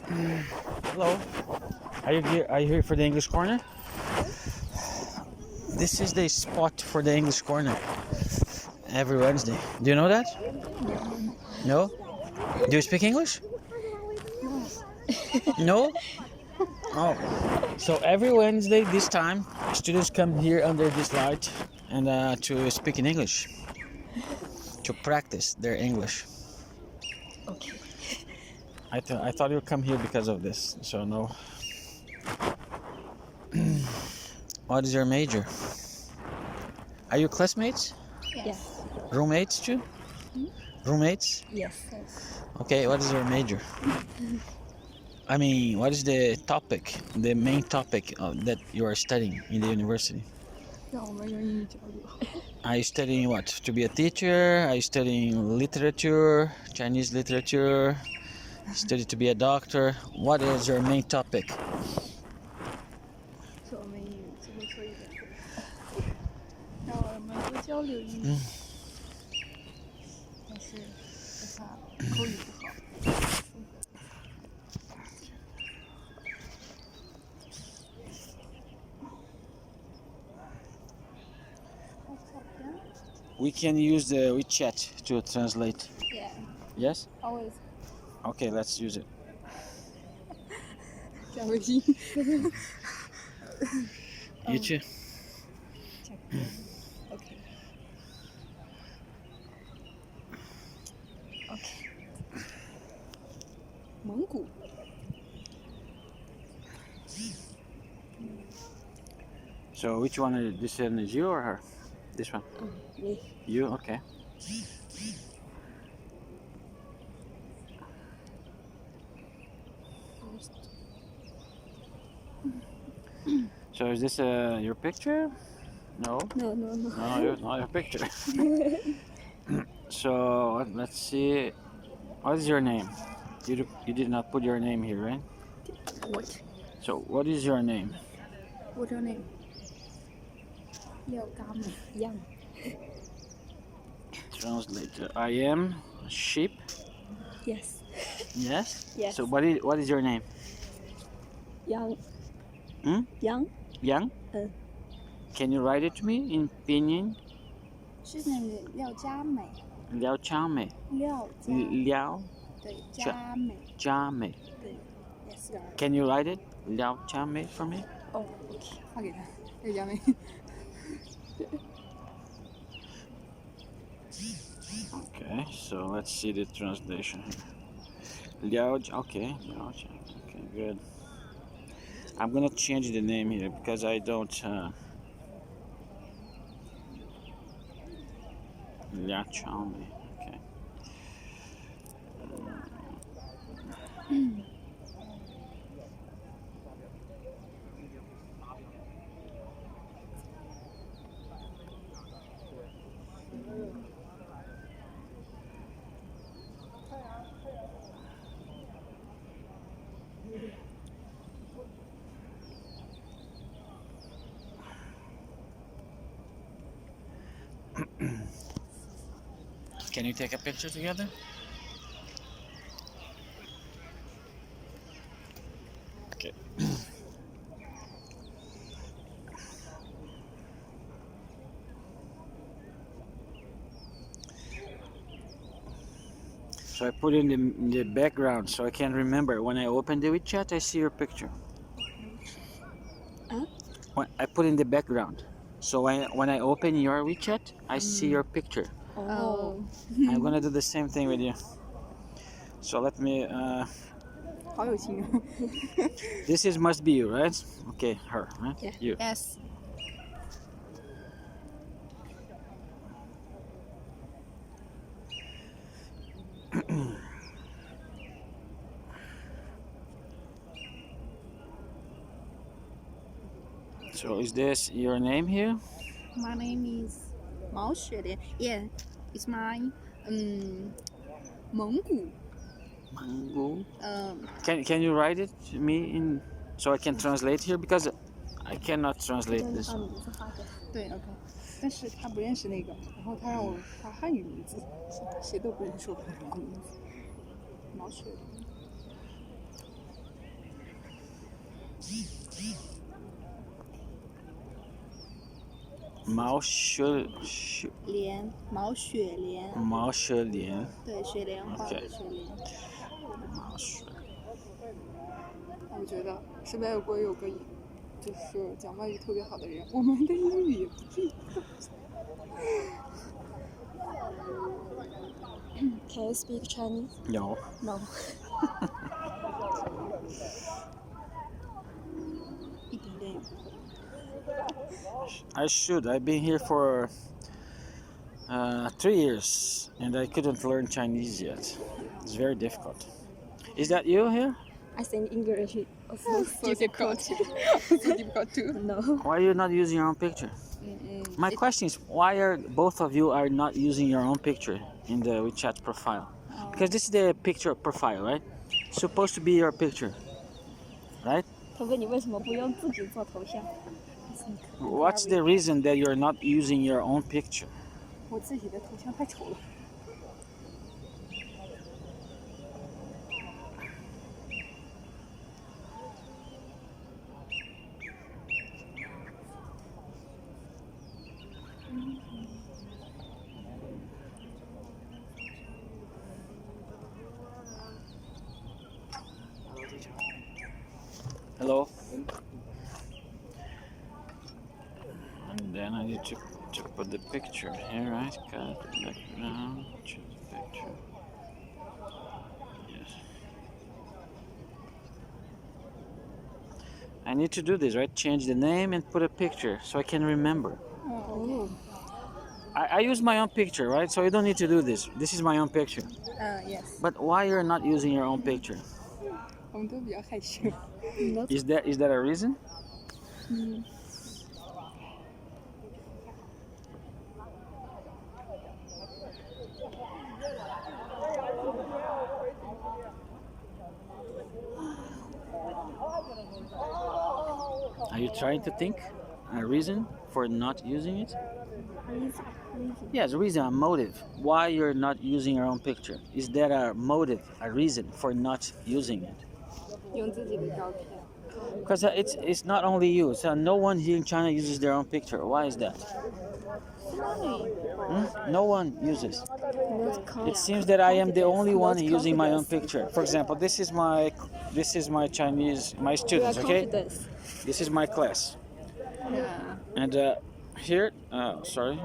Hello. Are you here for the English corner? This is the spot for the English corner every Wednesday. Do you know that? No? Do you speak English? No? Oh. So every Wednesday this time, students come here under this light and to speak in English, to practice their English. Okay. I thought you'd come here because of this. So no. What is your major? Are you classmates? Yes. Roommates too? Roommates? Yes. Okay, what is your major? I mean, what is the topic, the main topic that you are studying in the university? 让我们用英语交流。Are you studying what? To be a teacher? Are you studying literature, Chinese literature? Study to be a doctor? What is your main topic? 说我们英语只会说一点。让我们多交流英语。但是他口语不好。We can use the WeChat to translate. Yeah. Yes? Always. Okay, let's use it. 加微信。You too. OK。OK。蒙古。So which one is this one is you or her? This one? Me. You? Okay. So is this your picture? No. No. No, not your picture. So let's see. What is your name? You did not put your name here, right? What? So what is your name? What's your name? 廖嘎美样。Translate. I am sheep. Yes. Yes. Yes. So what is your name? 杨。Hmm? 杨。 Yang? Can you write it to me in pinyin? 是那个廖佳美。 Liao Chame. 廖佳。 Liao 对，佳美。 Chame. 对 ，Yes。Can you write it? Liao Chame for me? 哦 ，OK， 发给他，廖佳美。Okay, so let's see the translation here. Okay, Liao Chame. Okay, good. I'm gonna change the name here because I don't. Liao Chame. Okay. Can you take a picture together? Okay. So I put in the background so I can remember. When I open the WeChat, I see your picture. Huh? When I put in the background. So when I open your WeChat, I see your picture. Oh. I'm gonna do the same thing with you. So let me. 好有心哦。 This must be you, right? Okay, her, right? Yeah. You. Yes. So is this your name here? My name is 毛雪莲。Yeah, it's my 蒙古。 Mango. 嗯 Can you write it to me in so I can translate here because I cannot translate this. 对 OK， 但是他不认识那个，然后他让我发汉语名字，谁都不认识我的蒙古名字。毛雪莲。毛雪莲，毛雪莲，毛雪莲，对，雪莲花的 OK 雪莲。毛雪。我觉得是外国有个就是讲外语特别好的人，我们的英语也不至于。Can you speak Chinese? No. No. 一点点也不会。 I should. I've been here for 3 years and I couldn't learn Chinese yet. It's very difficult. Is that you here? I think English is also So difficult. difficult. So difficult too. No. Why are you not using your own picture? My question is, why are both of you are not using your own picture in the WeChat profile? Because this is the picture profile, right? Supposed to be your picture, right? 他问你为什么不用自己做头像 What's the reason that you're not using your own picture? 我自己的头像太丑了。Hello? And then I need to put the picture here, right? Cut the background, choose the picture. Yes. I need to do this, right? Change the name and put a picture so I can remember. Oh. I use my own picture, right? So you don't need to do this. This is my own picture. Yes. But why you're not using your own picture? 我们都比较害羞。 Is that a reason? Are you trying to think a reason for not using it? Yes, a reason, a motive. Why you're not using your own picture? Is there a motive, a reason for not using it? 用自己的照片。 Because it's not only you. So no one here in China uses their own picture. Why is that? No one uses. It seems that I am the only one using my own picture. For example, this is my Chinese students. Okay, confidence. this is my class, and here, sorry,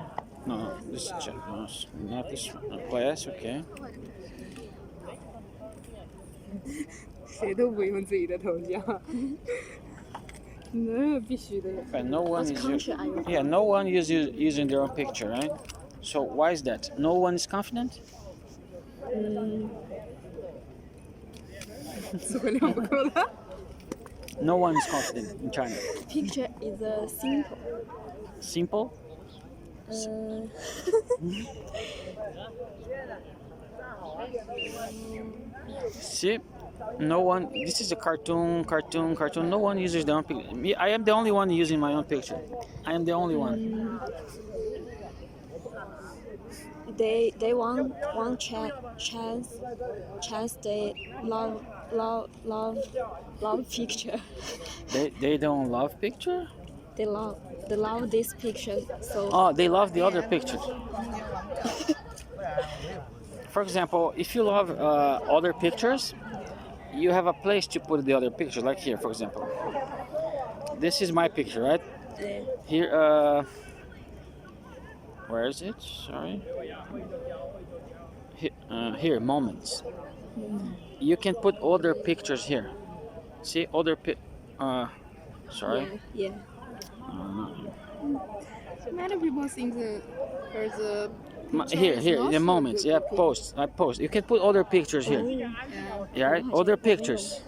no, this is not this class. Okay. 谁都不用自己的头像。那必须的。 But no one What is country are you yeah, no one is using their own picture, right? So why is that? No one is confident? 词汇量不够了。 No one is confident in China. Picture is simple. Simple? See? No one. This is a cartoon. No one uses their own picture. Me, I am the only one using my own picture. I am the only one. They want chance. They love picture. They don't love picture? They love this picture. So Oh, they love the other pictures. For example, if you love other pictures, you have a place to put the other picture. Like here, for example. This is my picture, right? Here, where is it? Sorry. Here, moments. You can put other pictures here. See, other sorry. yeah. Not here. Many people think there's a. Here, the moments. Yeah, I post. You can put other pictures here. Yeah, right? Other pictures.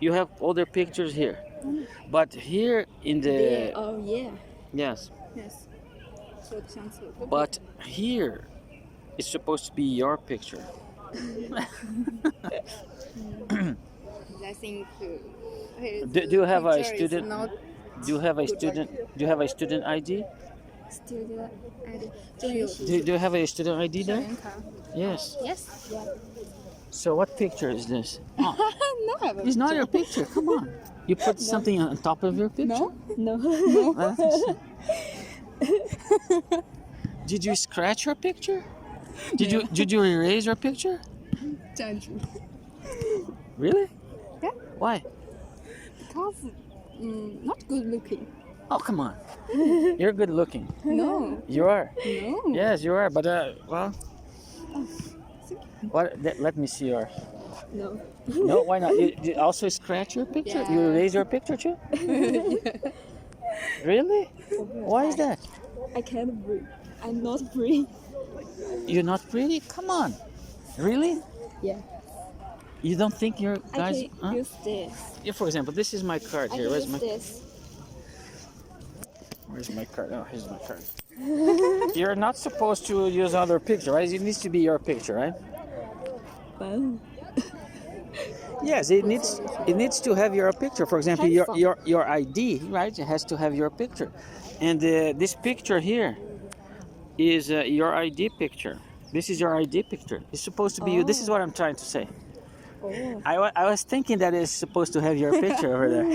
You have other pictures here. But here in the Oh yeah. yes. Yes. 做的相册。 But here it's supposed to be your picture. I think. Do you have a picture is student? not- Do you have a student? Do you have a student ID? Student ID. Do you have a student ID 校 there? 园卡。 Yes. Yes. So what picture is this? Oh, No, I have a it's not your picture. Come on. You put something on top of your picture? No. No. Did you scratch your picture? Did you erase your picture? 站住 Really? Yeah. Why? because not good looking. Oh, come on. You're good looking. No. You are. No. Yes, you are. But well, let me see yours. No. No, why not? You also scratch your picture? You Yeah. erase your picture too? Really? Why is that? I can't breathe. I'm not free. You're not pretty? Come on. Really? Yeah. You don't think you're I guys? can Huh? use this. Yeah, for example, this is my card I here. can Where's use my this. Where's my card? Oh, here's my card. You're not supposed to use other picture, right? It needs to be your picture, right? Wow. Yes, it needs to have your picture. For example, Handsome. your ID, right? It has to have your picture, and this picture here is your ID picture. This is your ID picture. It's supposed to be you. This is what I'm trying to say. Oh. I was thinking that it's supposed to have your picture over there.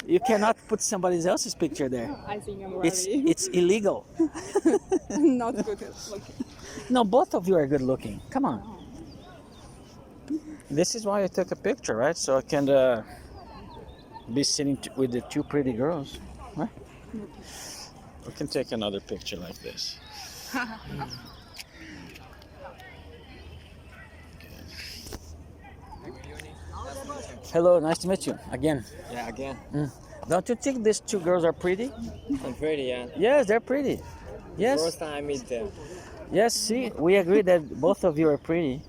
You cannot put somebody else's picture there. I think I'm It's illegal. not good looking. No, both of you are good looking. Come on. This is why I took a picture, right? So I can be sitting with the two pretty girls, right? We can take another picture like this. Hello, nice to meet you again. Yeah, again. Don't you think these two girls are pretty? I'm pretty, yeah. Yes, they're pretty. Yes. First time I meet them. Yes, see, we agree that both of you are pretty.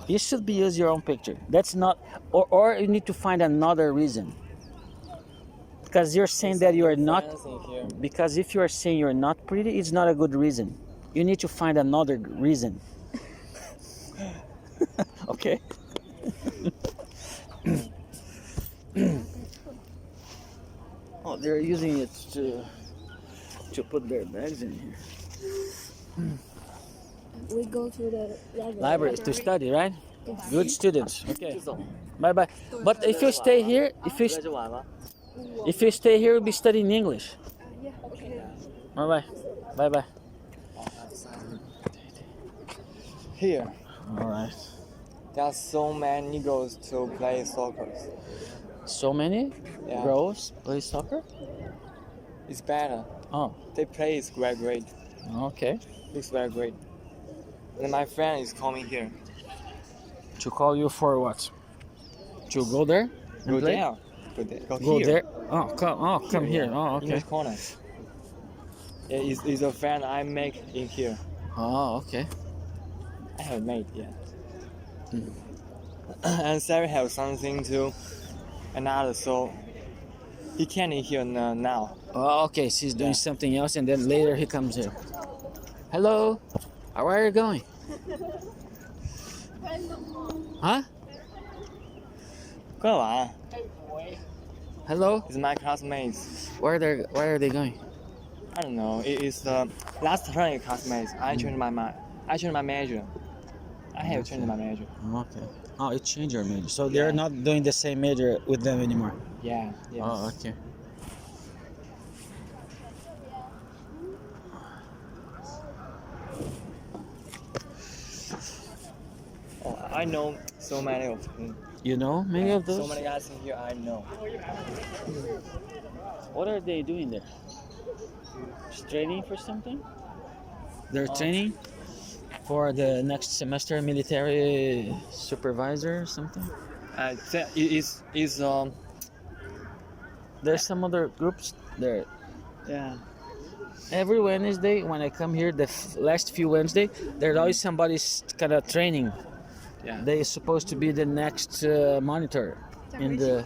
You should be use your own picture. That's not, or you need to find another reason. Because you're saying that you are not, Friends in here. because if you are saying you're not pretty, it's not a good reason. You need to find another reason. Okay? Oh, they're using it to put their bags in here. We go to the Library to study, right? Yes. Good students. Okay. Bye bye. But if you stay here, if you stay here, you'll be studying English. Bye bye. Bye bye. Here, All right. there are so many girls to play soccer. So many Yeah. girls play soccer. It's better. Oh, They play is very great. okay. Looks very great. And my friend is coming here. To call you for what? To go there? and Go play? there. Go there. Go here. there. Oh, come here. Oh, In okay. this corner. Yeah, it's a friend I make in here. Oh, okay. I have made, yeah. And Sarah have something to another, so he can't in here now. Oh, okay. She's doing Yeah. something else, and then later he comes here. Hello. Where are you going? Huh? 干嘛 Hello. It's my classmates. Where are they going? I don't know. It is the last term classmates. I changed my mind. I changed my major. I have changed my major. Okay. Oh, you changed your major. So they're not doing the same major with them anymore. Yeah. Yes. Oh, okay. Oh, I know so many of them. You know many of those? So many guys in here I know. What are they doing there? Just training for something? They're training for the next semester, military supervisor or something? That is There's some other groups there. yeah. Every Wednesday when I come here, the last few Wednesday, there's always somebody's kind of training. Yeah. They are supposed to be the next monitor in the.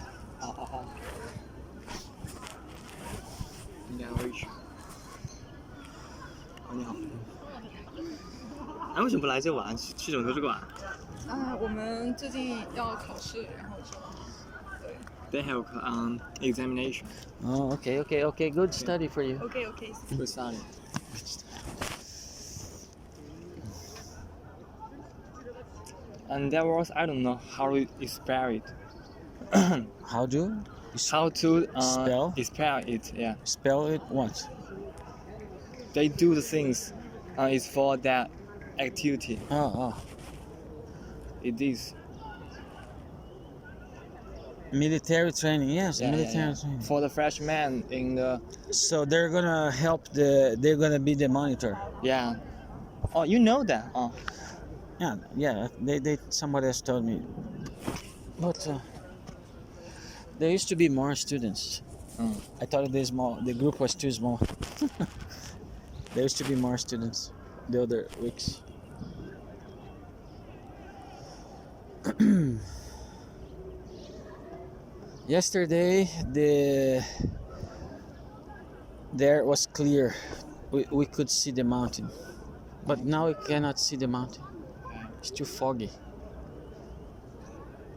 应该会去。哦，你好。哎，为什么不来这玩？去什么图书馆我们最近要考试，然后就？They have examination. Oh, okay. Good study for you. OK。 Good study. And that was I don't know how to spell it. How do you how to Spell? spell it. Yeah, spell it? What? they do the things. It's for that activity. Oh, It is. military training. Yes, Yeah, military training. For the freshmen in the So they're gonna help they're gonna be the monitor. yeah. Oh, you know that. Oh, Yeah. They somebody else told me. But there used to be more students. Mm. I thought the group was too small. There used to be more students the other weeks. Yesterday there was clear. We could see the mountain. But now we cannot see the mountain. It's too foggy.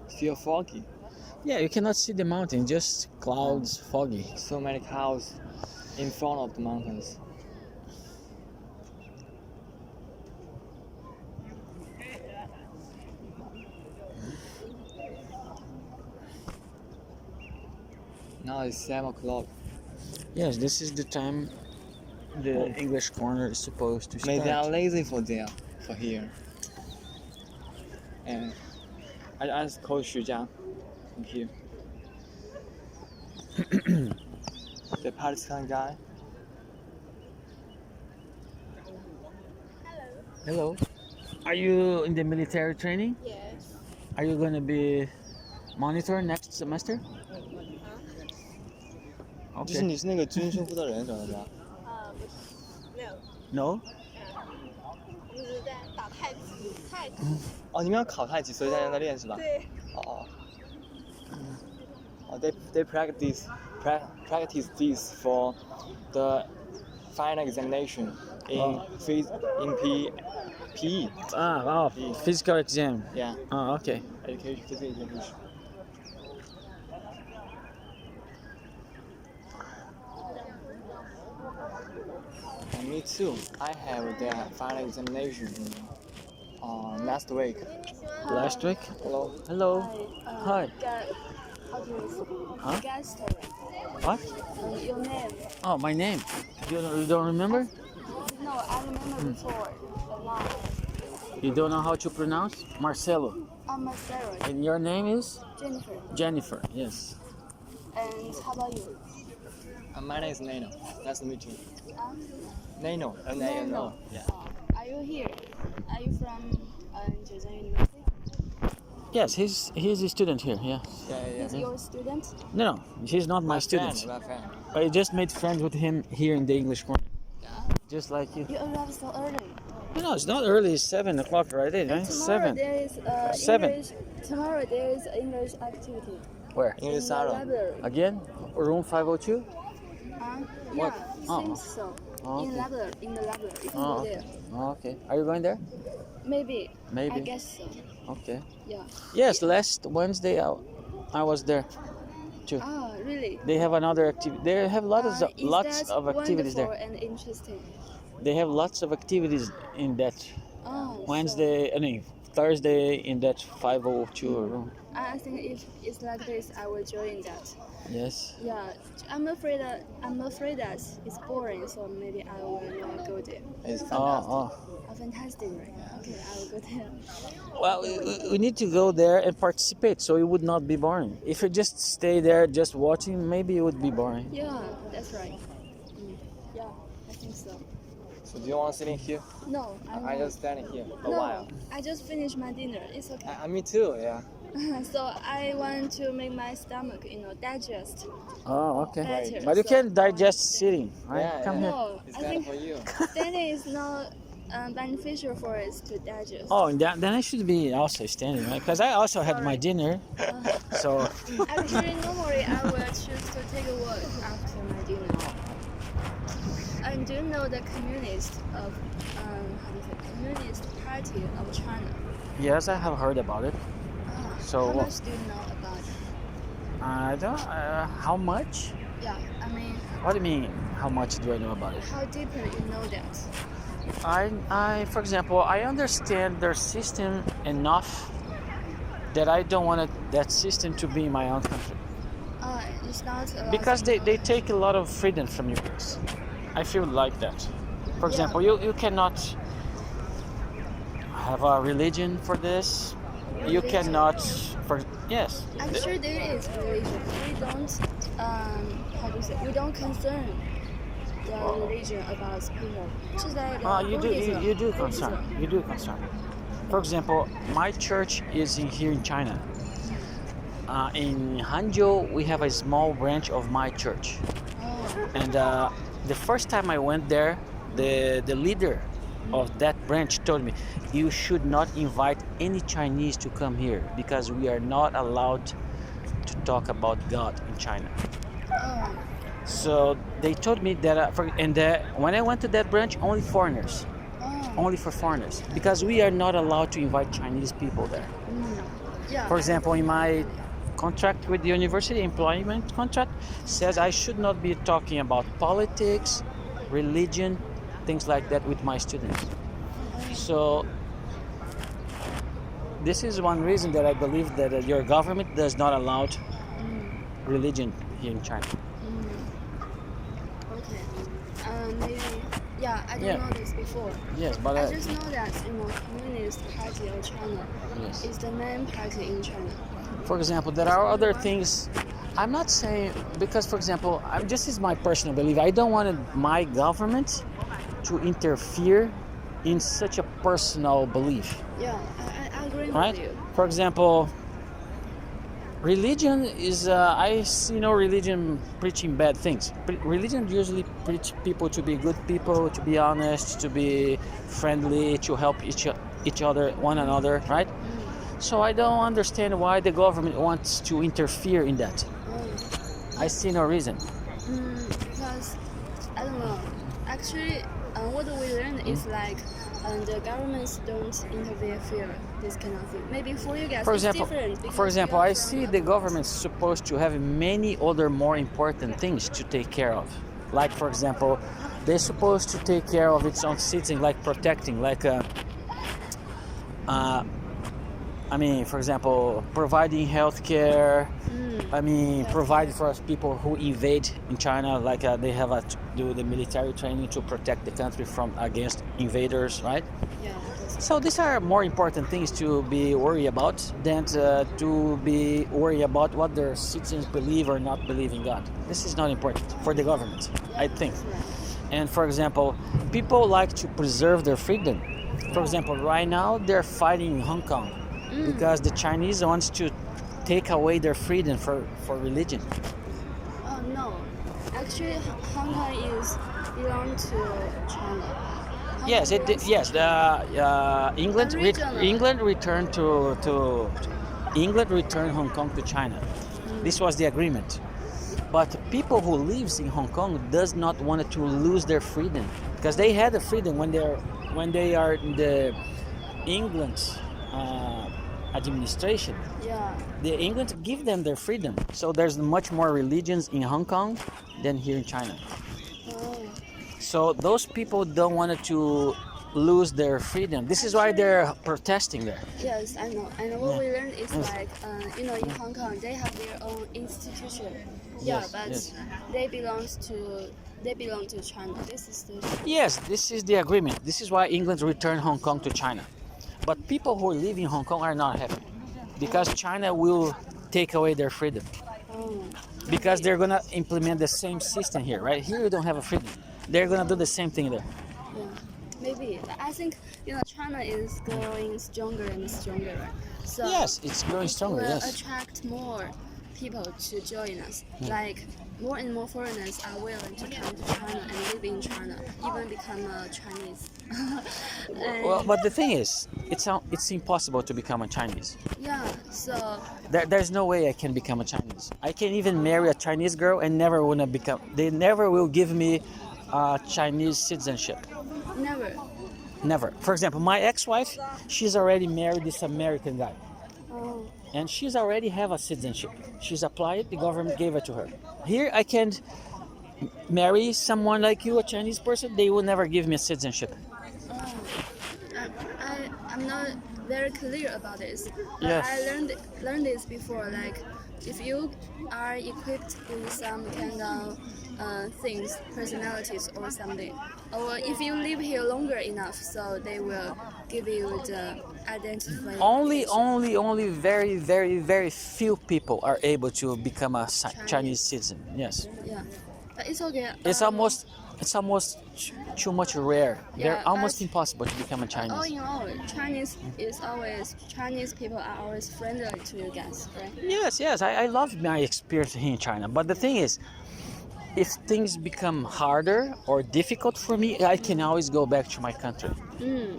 still foggy. Yeah, you cannot see the mountain, just clouds, foggy. So many clouds in front of the mountains. Now it's 7 o'clock. Yes, this is the time the English corner is supposed to Maybe they are start. lazy for here. And I asked Coach Xu Jiang from here. The Pakistan guy. Hello. Are you in the military training? Yes. Are you going to be monitor next semester? 就是 Okay. 你是那个军训负责人，找到吧？没有， No? 我是在打太极，太极。哦，你们要考太极，所以大家在练是吧？对。哦。哦，they practice this for the final examination in PE. Ah, physical exam. Yeah, Ah, okay. education, physical education. And me too. I have the final examination last week. Last week? Hello. Hello. Hi. How do you say? Huh? Guess story. What? Your name. Oh, my name. You don't remember? No, I remember before. A lot. You don't know how to pronounce? Marcelo. I'm a Sarah. And your name is? Jennifer. Jennifer. Yes. And how about you? My name is Nano. Nice to meet you. Nano. No, N-A-N-O. no. Yeah. Are you here? Are you from Zhejiang University? Yes, he's a student here. Yeah. He's your student? No, he's not my student. My friend. I just made friends with him here in the English corner. Just like you. You arrived so early. No, it's not early. It's 7 o'clock already. Right? Tomorrow 7. there is 7. English. Tomorrow there is English activity. Where? English In the Sarah. library. Again? Room 502? Yeah, Oh. seems so. Oh, In okay. library, in the library. You can Oh, go okay. there. Oh, okay. Are you going there? Maybe. Maybe. I guess so. Okay. Yeah. Yes, last Wednesday I was there too. Ah, really? They have another activity. They have lots Is that of activities there. wonderful and interesting? They have lots of activities in that Oh, Wednesday, Thursday in that 502 room. I think if it's like this, I will join that. Yes. Yeah, I'm afraid that it's boring, so maybe I will not go there. It's fantastic. Oh. Oh, fantastic, right? Okay, I will go there. Well, we need to go there and participate, so it would not be boring. If you just stay there just watching, maybe it would be boring. Yeah, that's right. Yeah, I think so. So do you want to sit in here? No, I just standing here a no, while. I just finished my dinner. It's okay. Me too. Yeah. So I want to make my stomach, digest. Oh, okay. Better, But you so- can digest sitting, right? Yeah, Come here. No, It's I better think for you. standing is not beneficial for us to digest. Oh, and then I should be also standing, right? Because I also had my dinner, so Actually, normally I will choose to take a walk after my dinner. And do you know the Communist Communist Party of China? yes, I have heard about it. So How what? much do you know about it? I don't. How much? Yeah, I mean, What do you mean? How much do I know about it? how deeper you know that? I, for example, I understand their system enough that I don't want that system to be in my own country. It's not allowed Because in they take a lot of freedom from you guys. I feel like that. For example, you cannot have a religion for this. You Religion. cannot, for yes. Actually, there is religion. We don't, how do you say? We don't concern the religion about people. Just like You Buddhism. do concern. Buddhism. You do concern. For example, my church is here in China. In Hangzhou, we have a small branch of my church. Oh, And the first time I went there, the leader of that branch told me, you should not invite any Chinese to come here because we are not allowed to talk about God in China. oh, So they told me that, when I went to that branch, only foreigners, oh. only for foreigners, because we are not allowed to invite Chinese people there. Yeah. For example, in my contract with the university, employment contract, says I should not be talking about politics, religion, things like that with my students. So this is one reason that I believe that your government does not allow religion here in China. Okay. Maybe. Yeah, I didn't Yeah. know this before. Yes, but I just know that Communist Party of China yes. is the main party in China. For example, there are other things. I'm not saying because, for example, this is my personal belief. I don't want my government to interfere in such a personal belief, Yeah, I agree right? with you. For example, religion is I see no religion preaching bad things. Religion usually preach people to be good people, to be honest, to be friendly, to help each other, one another, right? So I don't understand why the government wants to interfere in that. I see no reason. Because I don't know. Actually, what we learned is like the governments don't interfere this kind of thing. Maybe for you guys, For it's example, different. because for example, you are I from see the other government's supposed to have many other more important things to take care of. Like, for example, they're supposed to take care of its own citizens, like protecting, like for example, providing health care. Provide for us people who invade in China, like they have to do the military training to protect the country from against invaders, right? Yeah, that's So these are more important things to be worried about than to be worried about what their citizens believe or not believe in God. This is not important for the government, I think. right. And for example, people like to preserve their freedom. For example, right now they're fighting in Hong Kong because the Chinese wants to take away their freedom for religion. Oh no, actually, Hong Kong is belong to China. Hong Yes, Kong it belongs did. Yes, England Original. England returned to England returned Hong Kong to China. This was the agreement. But people who lives in Hong Kong does not want to lose their freedom because they had the freedom when they are in the England administration. Yeah. The England give them their freedom. So there's much more religions in Hong Kong than here in China. Oh. So those people don't want to lose their freedom. This is why they're protesting there. Yes, I know. And what Yeah. we learned is like, in Hong Kong they have their own institution. Yeah, Yes, but yes. they belong to China. This is the Yes, this is the agreement. This is why England returned Hong Kong to China. But people who live in Hong Kong are not happy because China will take away their freedom. Because they're gonna implement the same system here, right? Here you don't have a freedom. They're gonna do the same thing there. yeah. Maybe I think China is growing stronger and stronger. So Yes, it's growing stronger. will Yes. attract more people to join us. Like more and more foreigners are willing to come to China and live in China, even become a Chinese. And Well, but the thing is, it's impossible to become a Chinese. yeah, so There's no way I can become a Chinese. I can even marry a Chinese girl and never wanna become. They never will give me Chinese citizenship. never. Never. For example, my ex-wife, she's already married this American guy, Oh, and she's already have a citizenship. She's applied. The government gave it to her. Here, I can't marry someone like you, a Chinese person. They will never give me a citizenship. I'm not very clear about this. But Yes. I learned this before. Like, if you are equipped with some kind of things, personalities or something, or if you live here longer enough, so they will give you the identification. Only very few people are able to become a Chinese citizen. Yes. Yeah, but it's okay. It's almost too much rare. They're Yeah, almost but- impossible to become a All Chinese. in all, Chinese people are always friendly to you guys, right? Yes, I love my experience here in China. But the thing is, if things become harder or difficult for me, I can always go back to my country.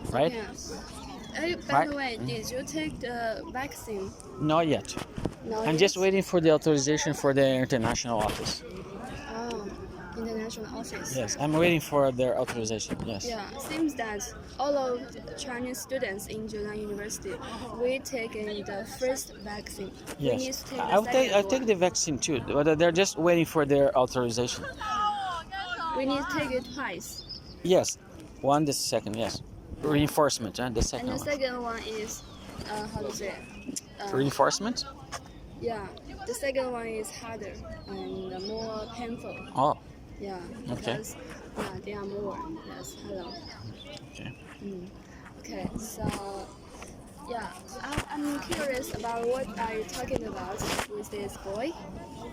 Right? Yeah. By Right. the way, did you take the vaccine? Not yet. No. I'm just waiting for the authorization for the international office. Oh, international office. Yes, I'm waiting for their authorization. Yes. Yeah, seems that all of Chinese students in Zhejiang University, we taken the first vaccine. We need Yes. to take the I'll second take one. the vaccine too, but they're just waiting for their authorization. We need to take it twice. Yes. One, the second, yes. Reinforcement, the And second the one. second one is, how to say? Reinforcement? Yeah, the second one is harder and more painful. Oh, Yeah, Okay. because they are more. Yes, hello. okay. Okay, so yeah, I'm curious about what are you talking about with this boy?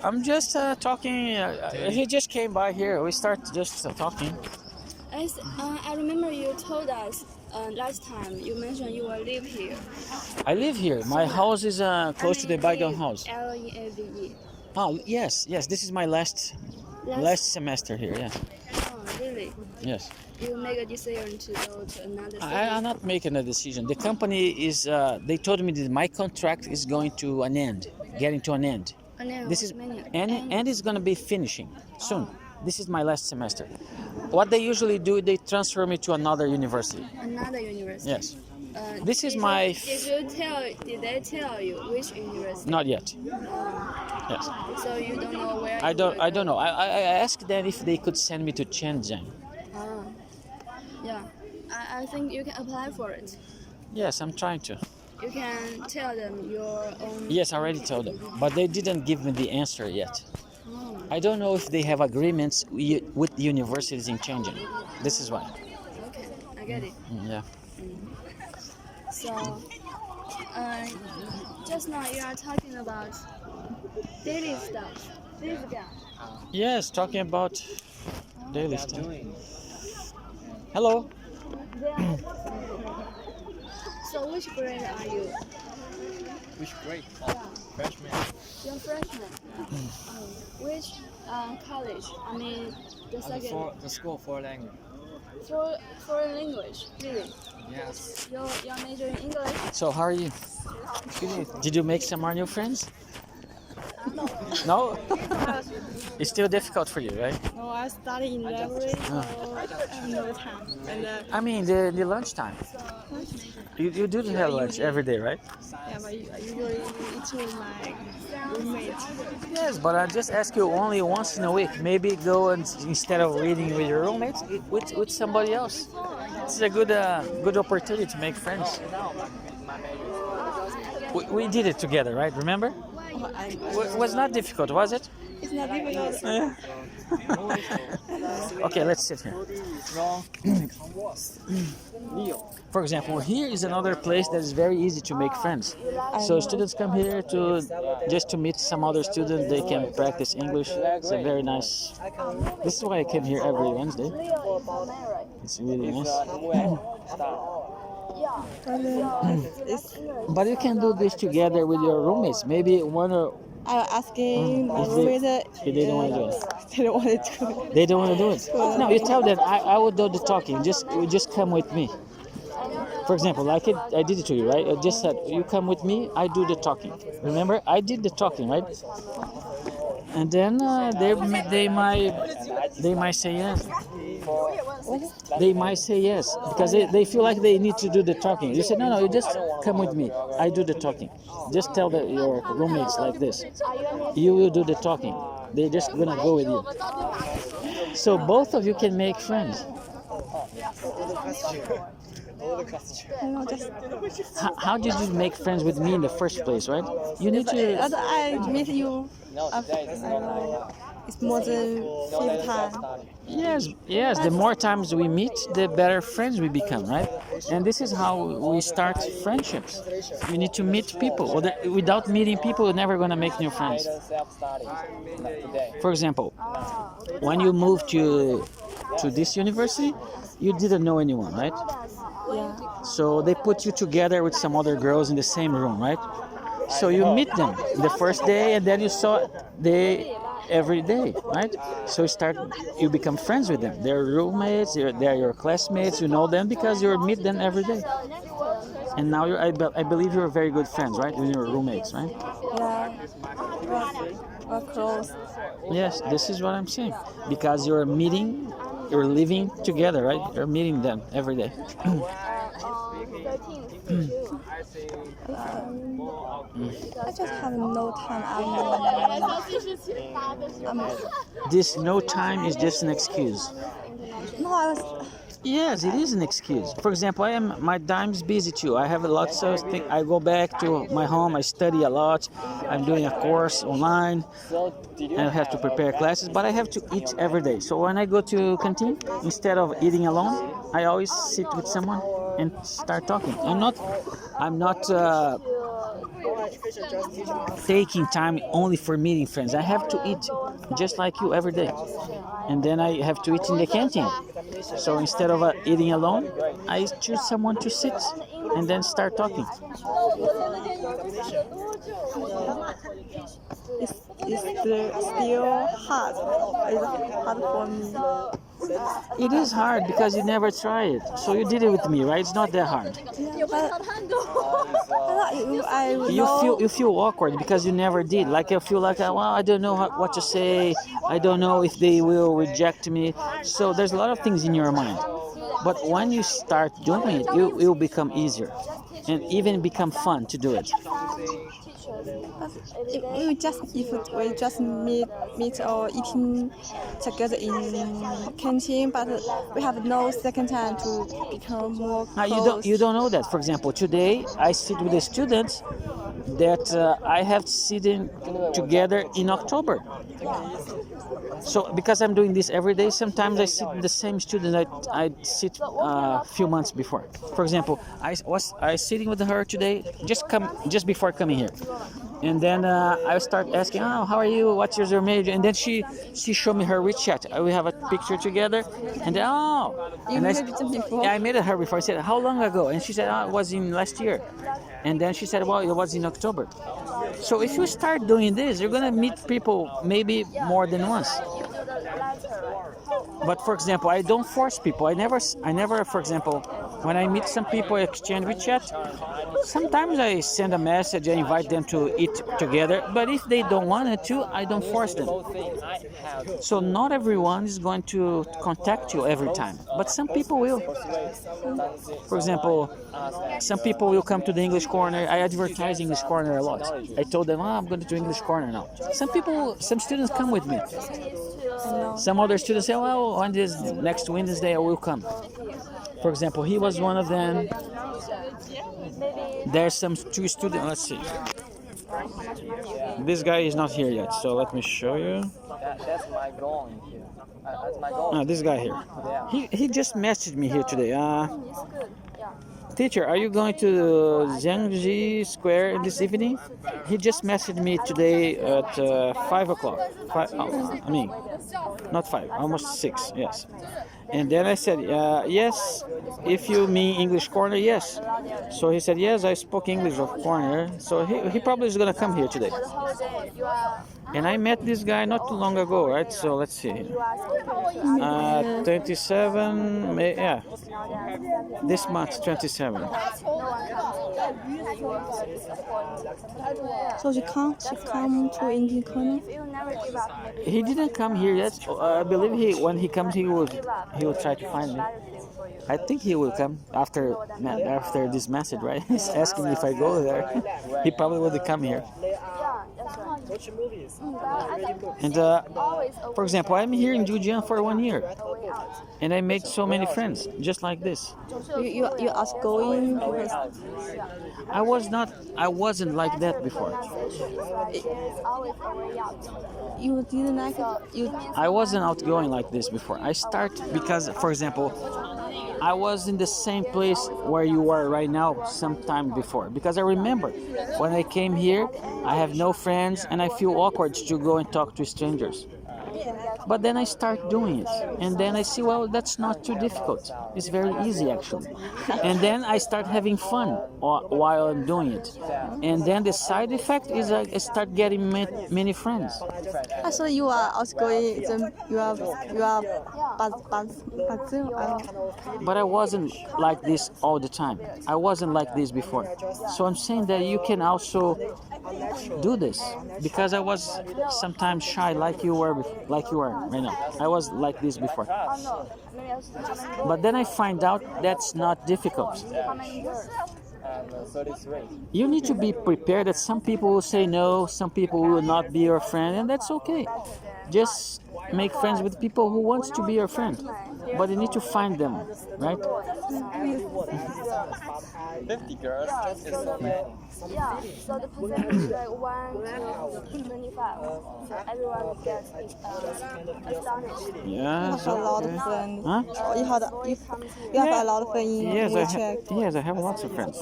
I'm just talking. He just came by here. We start just talking. I remember you told us last time you mentioned you will live here. I live here. My house is close to the Bygone house. LEAVE. Oh, yes. This is my last semester here. Yeah. Oh, really? Yes. You make a decision to go to another city? I'm not making a decision. The company is. They told me that my contract is going to an end, getting to an end. Oh, no, This is many- and it's gonna be finishing soon. This is my last semester. What they usually do, they transfer me to another university. another university. Yes. This is Did my. Did they tell you which university? Not yet. Oh, Yes. so you don't know where. I you don't. will I don't go. know. I asked them if they could send me to Shenzhen. Oh, yeah. I think you can apply for it. Yes, I'm trying to. You can tell them your own. Yes, I already told them, but they didn't give me the answer yet. Oh, I don't know if they have agreements with the universities in Shenzhen. This is why. okay, I get it. Yeah. So, just now you are talking about daily stuff. This guy. Yes, talking about daily stuff. Hello. So which grade are you? Which grade? Freshman. You're freshman. Which college? I mean, the second. For the school for language. For foreign language, really? Yes. You're majoring in English? So how are you? Did you make some more new friends? No. It's still difficult for you, right? No, I study in library, so I have no time. And I mean, the lunchtime. You do have lunch every day, right? yeah, but I usually eat with my roommate. Yes, but I just ask you only once in a week. Maybe go and instead of reading with your roommates, eat with somebody else. It's a good opportunity to make friends. We did it together, right? Remember? It was not difficult, was it? It's not difficult. Okay, let's sit here. For example, here is another place that is very easy to make friends. So students come here to meet some other students. They can practice English. It's a very nice. This is why I came here every Wednesday. It's really nice. But you can do this together with your roommates. Maybe one or I was asking my If they- roommate. if they don't wanna do it. They don't want to do it. they don't want to do it. No, you tell them I will do the talking. Just come with me. For example, like I did it to you, right? I just said you come with me. I do the talking. Remember, I did the talking, right? And then they might say yes. They might say yes because they feel like they need to do the talking. You say no, you just come with me. I do the talking. Just tell your roommates like this. You will do the talking. They're just gonna go with you. So both of you can make friends. No, just How did you make friends with me in the first place, right? You need to. as I meet you, No, today is not like that. it's more than 5 times. Yes. The more times we meet, the better friends we become, right? And this is how we start friendships. You need to meet people. Without meeting people, you're never gonna make new friends. Self-study today. For example, when you moved to this university, you didn't know anyone, right? Yeah. So they put you together with some other girls in the same room, right? So you meet them the first day, and then you saw they every day, right? So you become friends with them. They're roommates, they're your classmates. You know them because you meet them every day. And now I believe you're very good friends, right? With your roommates, right? Yeah. We're close. Yes, this is what I'm saying. Because you're living together, right? You're meeting them every day. I just have no time. This no time is just an excuse. No, I was. Yes, it is an excuse. For example, my time's busy too. I have lots of things. I go back to my home. I study a lot. I'm doing a course online. I have to prepare classes, but I have to eat every day. So when I go to canteen, instead of eating alone, I always sit with someone and start talking. I'm not taking time only for meeting friends. I have to eat just like you every day, and then I have to eat in the canteen. So instead of eating alone, I choose someone to sit and then start talking. It's still hard. It's hard for me. It is hard because you never try it. So you did it with me, right? It's not that hard. You feel awkward because you never did. Like you feel like, well, I don't know what to say. I don't know if they will reject me. So there's a lot of things in your mind. But when you start doing it, it will become easier and even become fun to do it. If we just meet or eating together in canteen, but we have no second time to become more close. You don't know that. For example, today I sit with the students that I have sitting together in October. So because I'm doing this every day, sometimes I sit with the same student I sit a few months before. For example, I was sitting with her today just before coming here. And then I start asking, oh, how are you? What's your major? And then she showed me her WeChat. We have a picture together. And then, You met her before? Yeah, I met her before. I said, how long ago? And she said, it was in last year. And then she said, well, it was in October. So if you start doing this, you're going to meet people maybe more than once. But for example, I don't force people. I never, for example, when I meet some people, I exchange WeChat. Sometimes I send a message, I invite them to eat together. But if they don't want to, I don't force them. So not everyone is going to contact you every time, but some people will. For example, some people will come to the English Corner. I advertise English Corner a lot. I told them, I'm going to do English Corner now. Some students come with me. Some other students say, well, on this next Wednesday I will come. For example, he was one of them. There's some two students. Let's see. This guy is not here yet, so let me show you. That's my goal in here. That's my goal. This guy here. He just messaged me here today. Teacher, are you going to Zhangji Square this evening? He just messaged me today at 5 o'clock. Not 5, almost 6, yes. And then I said, yes, if you mean English Corner, yes. So he said, yes, I spoke English of Corner. So he probably is going to come here today. And I met this guy not too long ago, right? So let's see. 27, yeah. This month, 27. So she come to Indian Corner? He didn't come here yet. I believe when he comes, he will try to find me. I think he will come after this message, right? He's asking if I go there. He probably will come here. And for example, I'm here in Jiujiang for 1 year. and I made so many friends, just like this. You outgoing because I wasn't like that before. you didn't like it. You I wasn't outgoing like this before. I start because, for example, I was in the same place where you are right now sometime before. Because I remember when I came here, I have no friends and I feel awkward to go and talk to strangers. But then I start doing it, and then I see, well, that's not too difficult. It's very easy actually. And then I start having fun while I'm doing it. And then the side effect is I start getting many friends. actually you are outgoing. Then you are But I wasn't like this all the time. I wasn't like this before. So I'm saying that you can also do this because I was sometimes shy, like you are right now. I was like this before. But then I find out that's not difficult. You need to be prepared that some people will say no, some people will not be your friend, and that's okay. Just make friends with people who wants to be your friend. But you need to find them, right? 50 girls is so many. Yeah, so the percentage is like 1 to 25. So everyone gets astonished. Yes, have a lot okay. of friends. Huh? You have a lot of friends in Yes, WeChat. I have lots of friends.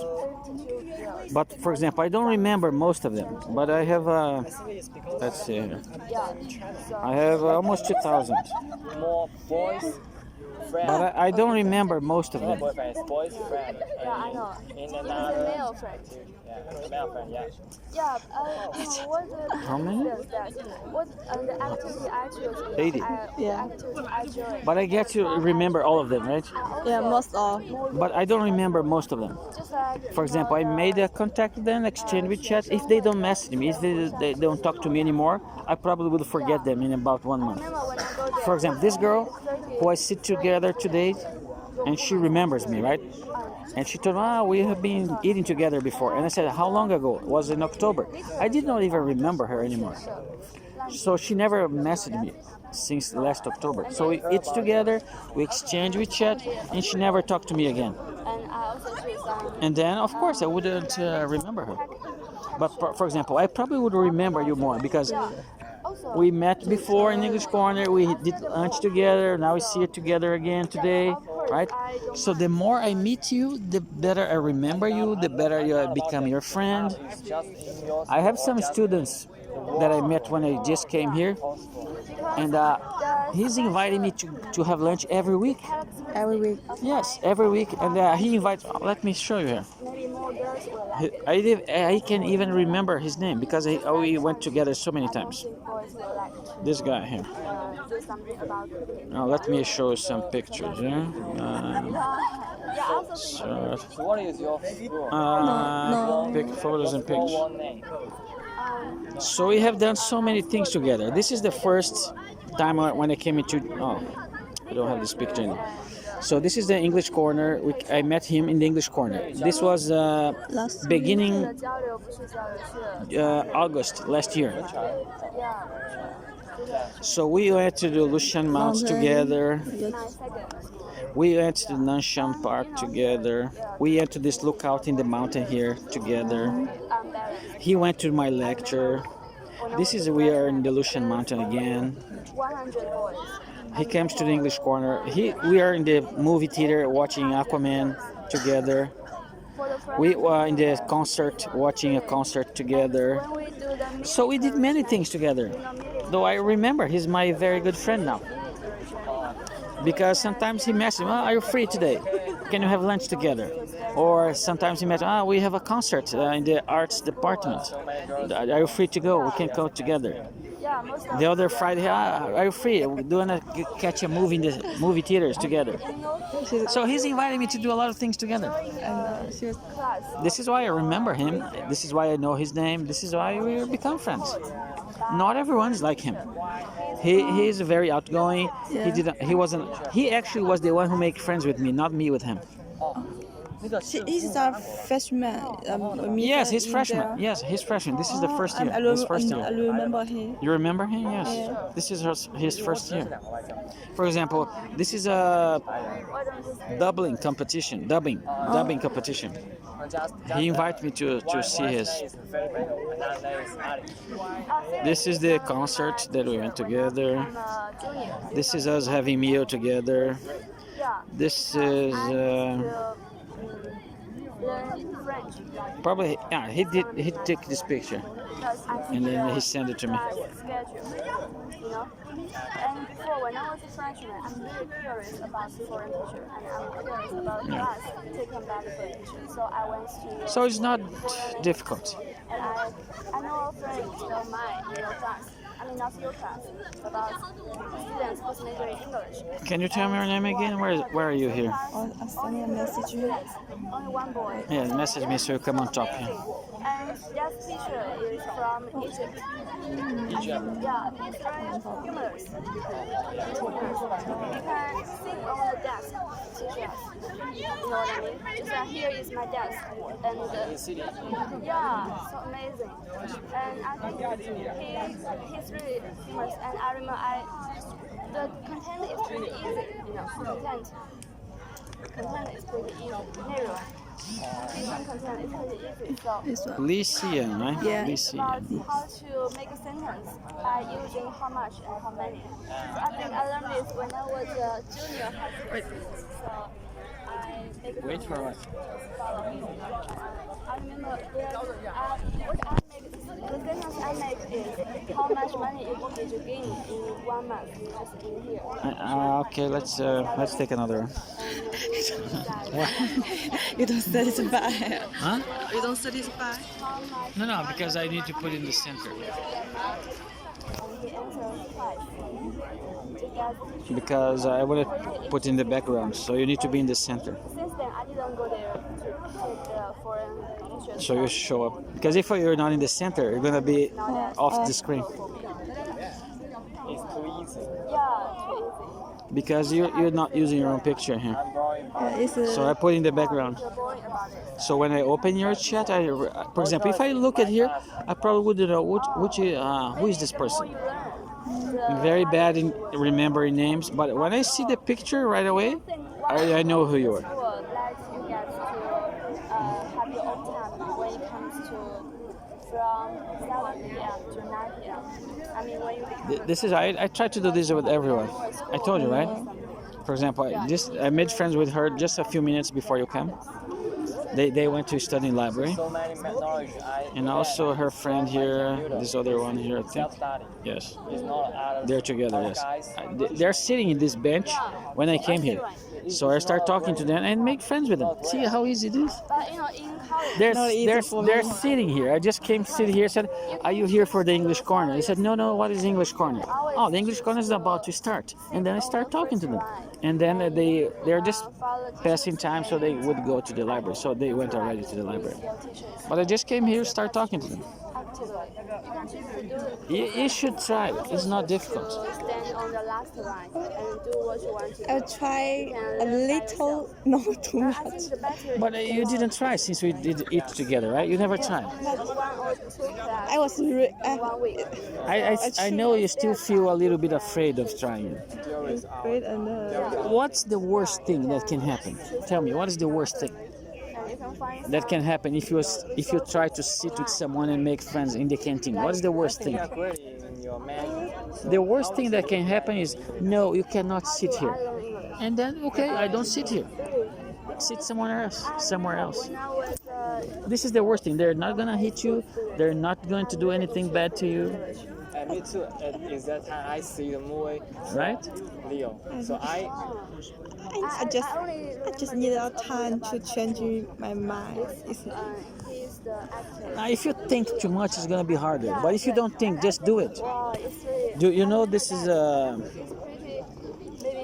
But for example, I don't remember most of them. But I have, let's see here. I have almost 2,000. More boys, friends. But I don't remember most of them. Boyfriends, boys, friends. Yeah, I know. In Even another, male friends. yeah, male friend, yeah. Yeah, so what the How many? What the activity I choose is 80. Yeah. activity I join. But I get to remember all of them, right? Yeah, most of. But I don't remember most of them. Just like For example, I made a contact with them, exchange with chat. If they don't message me, if they don't talk to me anymore, I probably will forget them in about 1 month. remember when I go there. For example, this girl who I sit together today, and she remembers me, right? And she told me, we have been eating together before. And I said, how long ago? It was in October. I did not even remember her anymore. So she never messaged me since last October. So we eat together, we exchange with chat, and she never talked to me again. And I also choose And then, of course, I wouldn't remember her. But for example, I probably would remember you more because we met before in English Corner, we did lunch together, now we see it together again today, right? So the more I meet you, the better I remember you, the better you become your friend. I have some students that I met when I just came here, and he's inviting me to have lunch every week. Every week. Yes, every week, and he invites. Let me show you here. maybe more girls will like I can even remember his name because we went together so many times. boys will like This guy here. do something about cooking. Now let me show you some pictures. Yeah. Yeah, I also think So what is your school? Pick photos and pictures. One name. So we have done so many things together. This is the first time when I came into. Oh, I don't have this picture anymore. So this is the English corner. I met him in the English corner. This was beginning 交流不是交流，是 August last year. yeah. So we went to the Lushan Mountains together. 9 seconds. We went to the Nanshan Park together. We went to this lookout in the mountain here together. He went to my lecture. This is we are in the Lushan Mountain again. 100 boys. He comes to the English corner. We are in the movie theater watching Aquaman together. For the first We were in the concert watching a concert together. when we do the So we did many things together. Though I remember he's my very good friend now. Because sometimes he messages me, are you free today? Can you have lunch together? Or sometimes he messages, we have a concert in the arts department. Are you free to go? We can go together. yeah, most of The other Friday, are you free? We're going to catch a movie in the movie theaters together. So he's inviting me to do a lot of things together. And she was class. This is why I remember him. This is why I know his name. This is why we become friends. Not everyone is like him. He is very outgoing. He actually was the one who made friends with me, not me with him. He's a freshman. Yes, he's freshman. Yes, he's freshman. This is the first year. His first I year. remember him. You remember him? Yes. Yeah. This is his first year. For example, this is a dubbing competition. Dubbing competition. He invited me to see his. This is the concert that we went together. This is us having meal together. This is probably he took this picture and then he sent it to me. And before, when I was a freshman, I'm really curious about foreign culture, and I'm curious about class taken back for picture. So I went to. So it's not difficult. And I know a friend of mine in your class. I mean, not your class, about students who's majoring in English. Can you tell me your name again? Where are you here? I'll send you a message. Yes, only one boy. Yeah, message me so you come on top here. And that teacher is from Egypt. Yeah, he's very humorous. You can sit on the desk, teach us. You know what I mean? Just like here is my desk, and yeah, so amazing. And I think he's really humorous. And I remember the content is pretty easy. You know, content is pretty easy. Narrow. Teaching content is pretty easy. So. Lyceum, right? Yeah. It's about how to make a sentence by using how much and how many. So I think I learned this when I was a junior high school. So I make a Wait for what? I remember what I make. The sentence I make is how much money did you gain in 1 month just in here. Okay, let's take another one. You don't satisfy. Huh? You don't satisfy. No, because I need to put it in the center. Because I want to put in the background, so you need to be in the center. Since then, I didn't go there to take the foreign pictures. So you show up. Because if you're not in the center, you're gonna be off the screen. It's too easy. Yeah, too easy. Because you're not using your own picture here. So I put in the background. So when I open your chat, for example, if I look at here, I probably wouldn't know who is this person. I'm very bad in remembering names, but when I see the picture right away, I know who you are. School lets you get to have your own time when it comes to from 7 p.m. to 9 p.m. I mean, when you This is I try to do this with everyone. I told you, right? For example, I made friends with her just a few minutes before you came. They went to study in library. So many knowledge. And also her friend here, this other one here, I think. Self-study. Yes. It's not other. They're together, yes. They're sitting in this bench when I came here. So I start talking to them and make friends with them. See how easy it is? but you know, in college, They're sitting here. I just came sit here, said, are you here for the English corner? They said, no, what is English corner? Oh, the English corner is about to start. And then I start talking to them. And then they're just passing time, so they would go to the library. So they went already to the library. But I just came here, start talking to them. You should try it. It's not difficult. stand on the last line and do what you want to do. I'll try a little, not too I much. think the better But you didn't try since we did it together, right? You never tried. 1 or 2 class I was 1 week. I know you still feel a little bit afraid of trying it. great and What's the worst thing that can happen? Tell me, what is the worst thing And you can find that can happen if you try to sit with someone and make friends in the canteen? What is the worst thing? In your man. The worst thing that can happen is, no, you cannot sit here. And then, okay, I don't sit here. Sit somewhere else. Somewhere else. when I was This is the worst thing. They're not gonna hit you. They're not going to do anything bad to you, And me too. Is that time I see the movie right? Leo. So I I just need a time to change my mind. he's the actor. Now, if you think too much, it's gonna be harder. But if you don't think, just do it. Wow, it's really Do you know this is a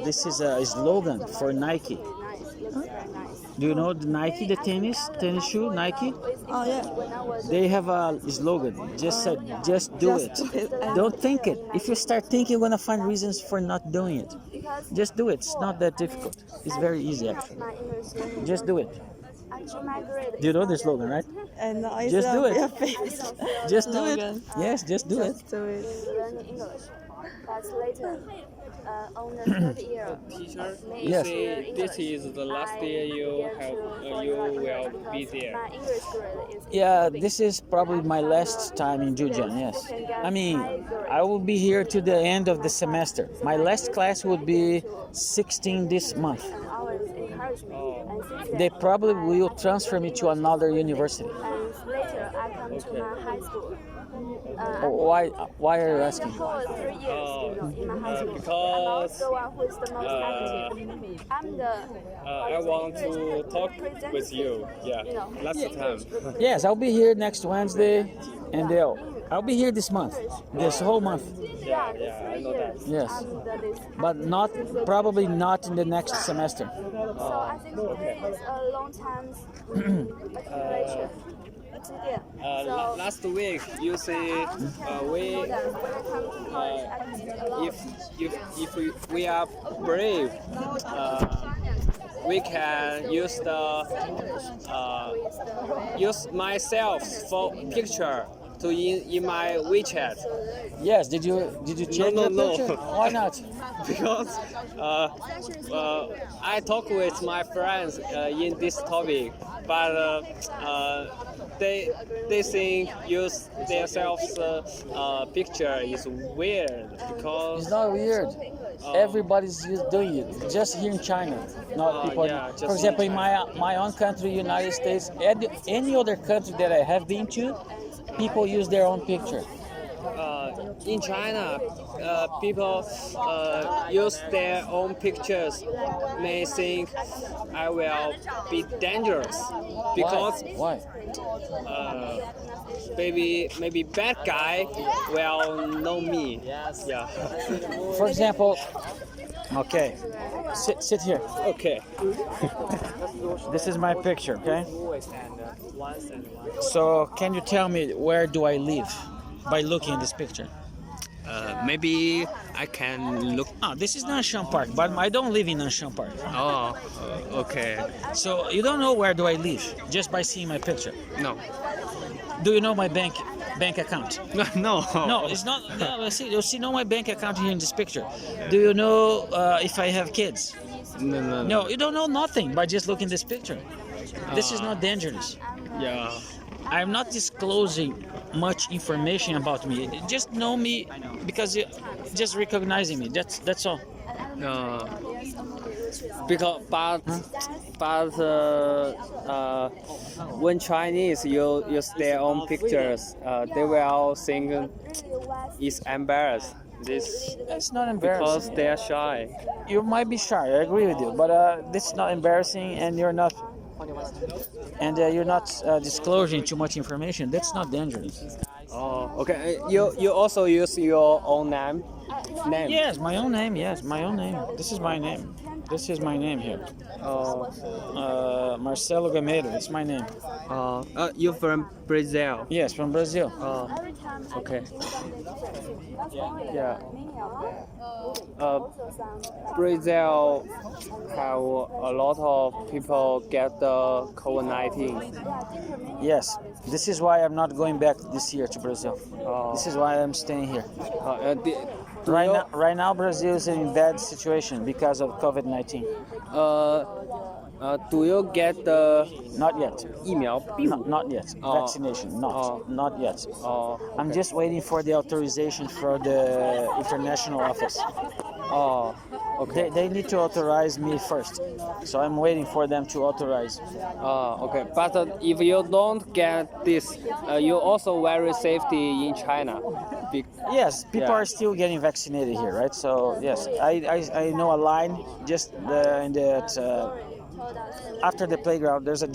it's pretty maybe slogan for Nike? nice. Looks very nice. Do you know the Nike, the tennis shoe, Nike? Oh yeah. When I was They have a slogan. Just said, just do it. Just do it. Don't think it. If you start thinking, you're gonna find reasons for not doing it. because Just do it. It's not that difficult. It's very easy actually. my English learning Just do it. I Do you know the slogan, right? And it's Just do it. very famous. Just do it. Slogan. Yes, just do it. Do it. learning English. But later, on the third year, Teacher, Yes. say this is the last year you will be there. my English grade is Yeah, this is probably my last time in Zhejiang, yes. I mean, I will be here to the end of the semester. My last class would be 16 this month. always encourage me. And since They then, probably will transfer me to another university. and later I come to my high school. Why are you asking? For 3 years, in my high school. because, I'm also the one who is the most active. I'm the I want to talk with you. Yeah, last time. Yes, I'll be here next Wednesday, and I'll be here this month, this whole month. Yeah, I know that. Yes, I'm the this. but probably not in the next semester. So I think it is a long time accumulation. Last week you say if we are brave, we can use use myself for picture to in my WeChat. Yes, did you change No, the no. picture? Why not? Because I talk with my friends in this topic, but they think use themselves picture is weird because It's not weird. Everybody's doing it. Just here in China, not people. yeah, just For example, in in my own country, United States, any other country that I have been to, people use their own picture. in China, people use their own pictures may think I will be dangerous because Why? maybe bad guy will know me. Yeah. For example, okay, sit here. Okay. This is my picture, okay? So can you tell me where do I live by looking at this picture? Maybe I can look. Ah, this is Nanshan Park, but I don't live in Nanshan Park. Oh, okay. So you don't know where do I live just by seeing my picture. No. Do you know my bank account? No. No, it's not. No, you see, know my bank account here in this picture. Do you know if I have kids? No. No, you don't know nothing by just looking at this picture. This is not dangerous. Yeah. I'm not disclosing much information about me. Just know me because you just recognizing me. That's all. Because when Chinese use their own pictures, they will think it's embarrassed. This It's not because embarrassing. they are shy. You might be shy. I agree with you, but this is not embarrassing, and you're not disclosing too much information. That's not dangerous. Oh, okay. You also use your own name. Yes, my own name. Yes, my own name. This is my name. This is my name here. Marcelo Gameiro. It's my name. You from Brazil? Yes, from Brazil. Okay. Yeah. Brazil have a lot of people get the COVID-19. Yes, this is why I'm not going back this year to Brazil. This is why I'm staying here. Right now, Brazil is in a bad situation because of COVID-19. Do you get the Not yet. 疫苗？ Not yet. Vaccination. Not yet. I'm just waiting for the authorization for the international office. Oh, okay. They need to authorize me first, so I'm waiting for them to authorize. Okay. But if you don't get this, you also very safety in China. Yes, people Yeah. are still getting vaccinated here, right? So yes, I know a line just in that after the playground. There's a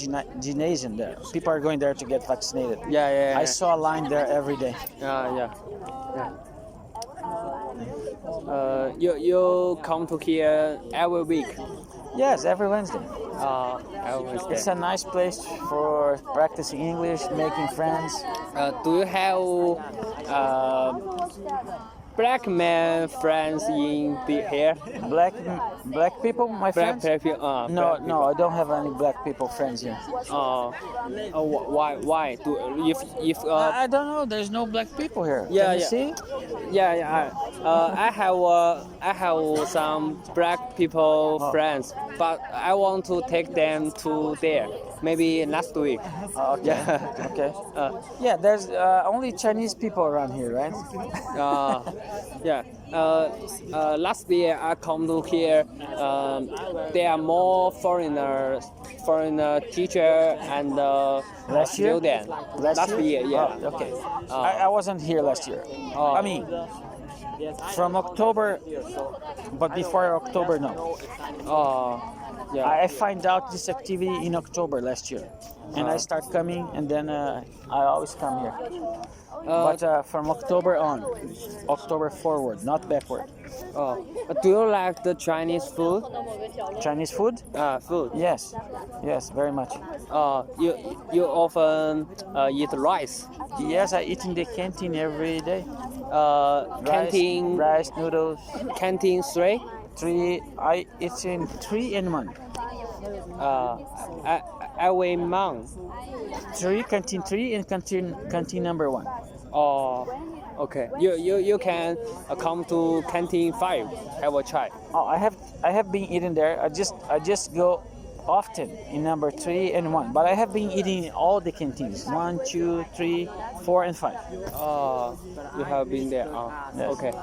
gymnasium there. People are going there to get vaccinated. Yeah. I saw a line there every day. Yeah. You come to here every week. Yes, every Wednesday. Every Wednesday. It's a nice place for practicing English, making friends. Do you have black man friends in the here? Black people, my Black friends? people. No, no, I don't have any black people friends here. Why? Why? If I don't know. There's no black people here. Yeah, Can you yeah. see? yeah. I have some black people friends, but I want to take them to there. Maybe next week. Okay. Yeah. Okay. Yeah, there's only Chinese people around here, right? Yeah. Last year I come to here. There are more foreigner teacher and Last year? student. Last year, yeah. Oh, okay. I wasn't here last year. I mean, from October, but before October, no. Yeah. I find out this activity in October last year, and I start coming, and then I always come here. But from October on, October forward, not backward. Do you like the Chinese food? Chinese food? Food. Yes, yes, very much. You often eat rice. Yes, I eat in the canteen every day. Canteen, rice, noodles. canteen three. I eat in 3 in 1. Every month. 3 and canteen number 1. Oh, okay. You can come to canteen 5. Have a try. Oh, I have been eating there. I just go often in number 3 and 1, but I have been eating in all the canteens 1, 2, 3, 4, and 5. You have been there. Yes. Okay.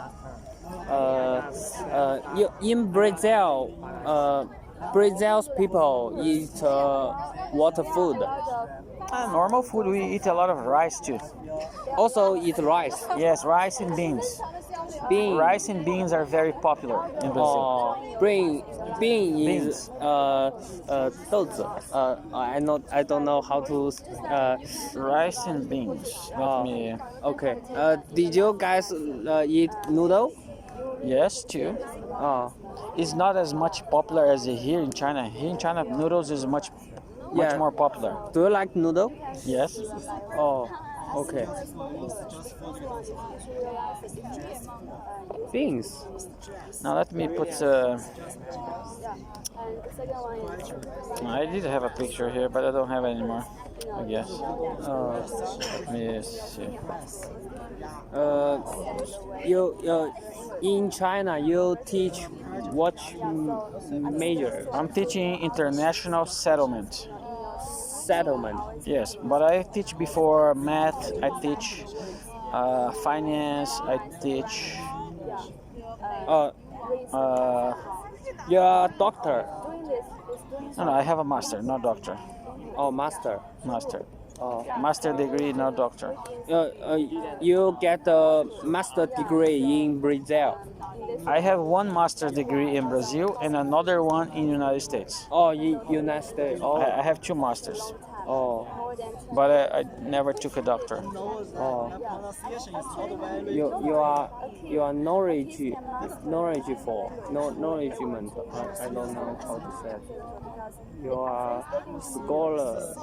In Brazil, Brazil's people eat water food. Normal food, we eat a lot of rice too. Also eat rice. Yes, rice and beans. Bean. Rice and beans are very popular in Brazil. Bean is 豆子. I don't know how to. Rice and beans. Let me. Okay. Did you guys eat noodle? Yes, too. It's not as much popular as here in China. Here in China, noodles is much Yeah. more popular. Do you like noodle? Yes. Oh, okay. Beans. Now let me put. I did have a picture here, but I don't have it anymore. I guess. Let me see. You in China you teach what major? I'm teaching international settlement. Settlement. Yes, but I teach before math. I teach finance. I teach. You're a doctor. No, I have a master, not doctor. Oh, master. Master. Oh. Master degree, not doctor. You get a master degree in Brazil. I have one master degree in Brazil and another one in United States. Oh, in United States. Oh. I have 2 masters, Oh. but I never took a doctor. Oh. You are knowledgeable. Knowledgement. I don't know how to say it. You are scholar.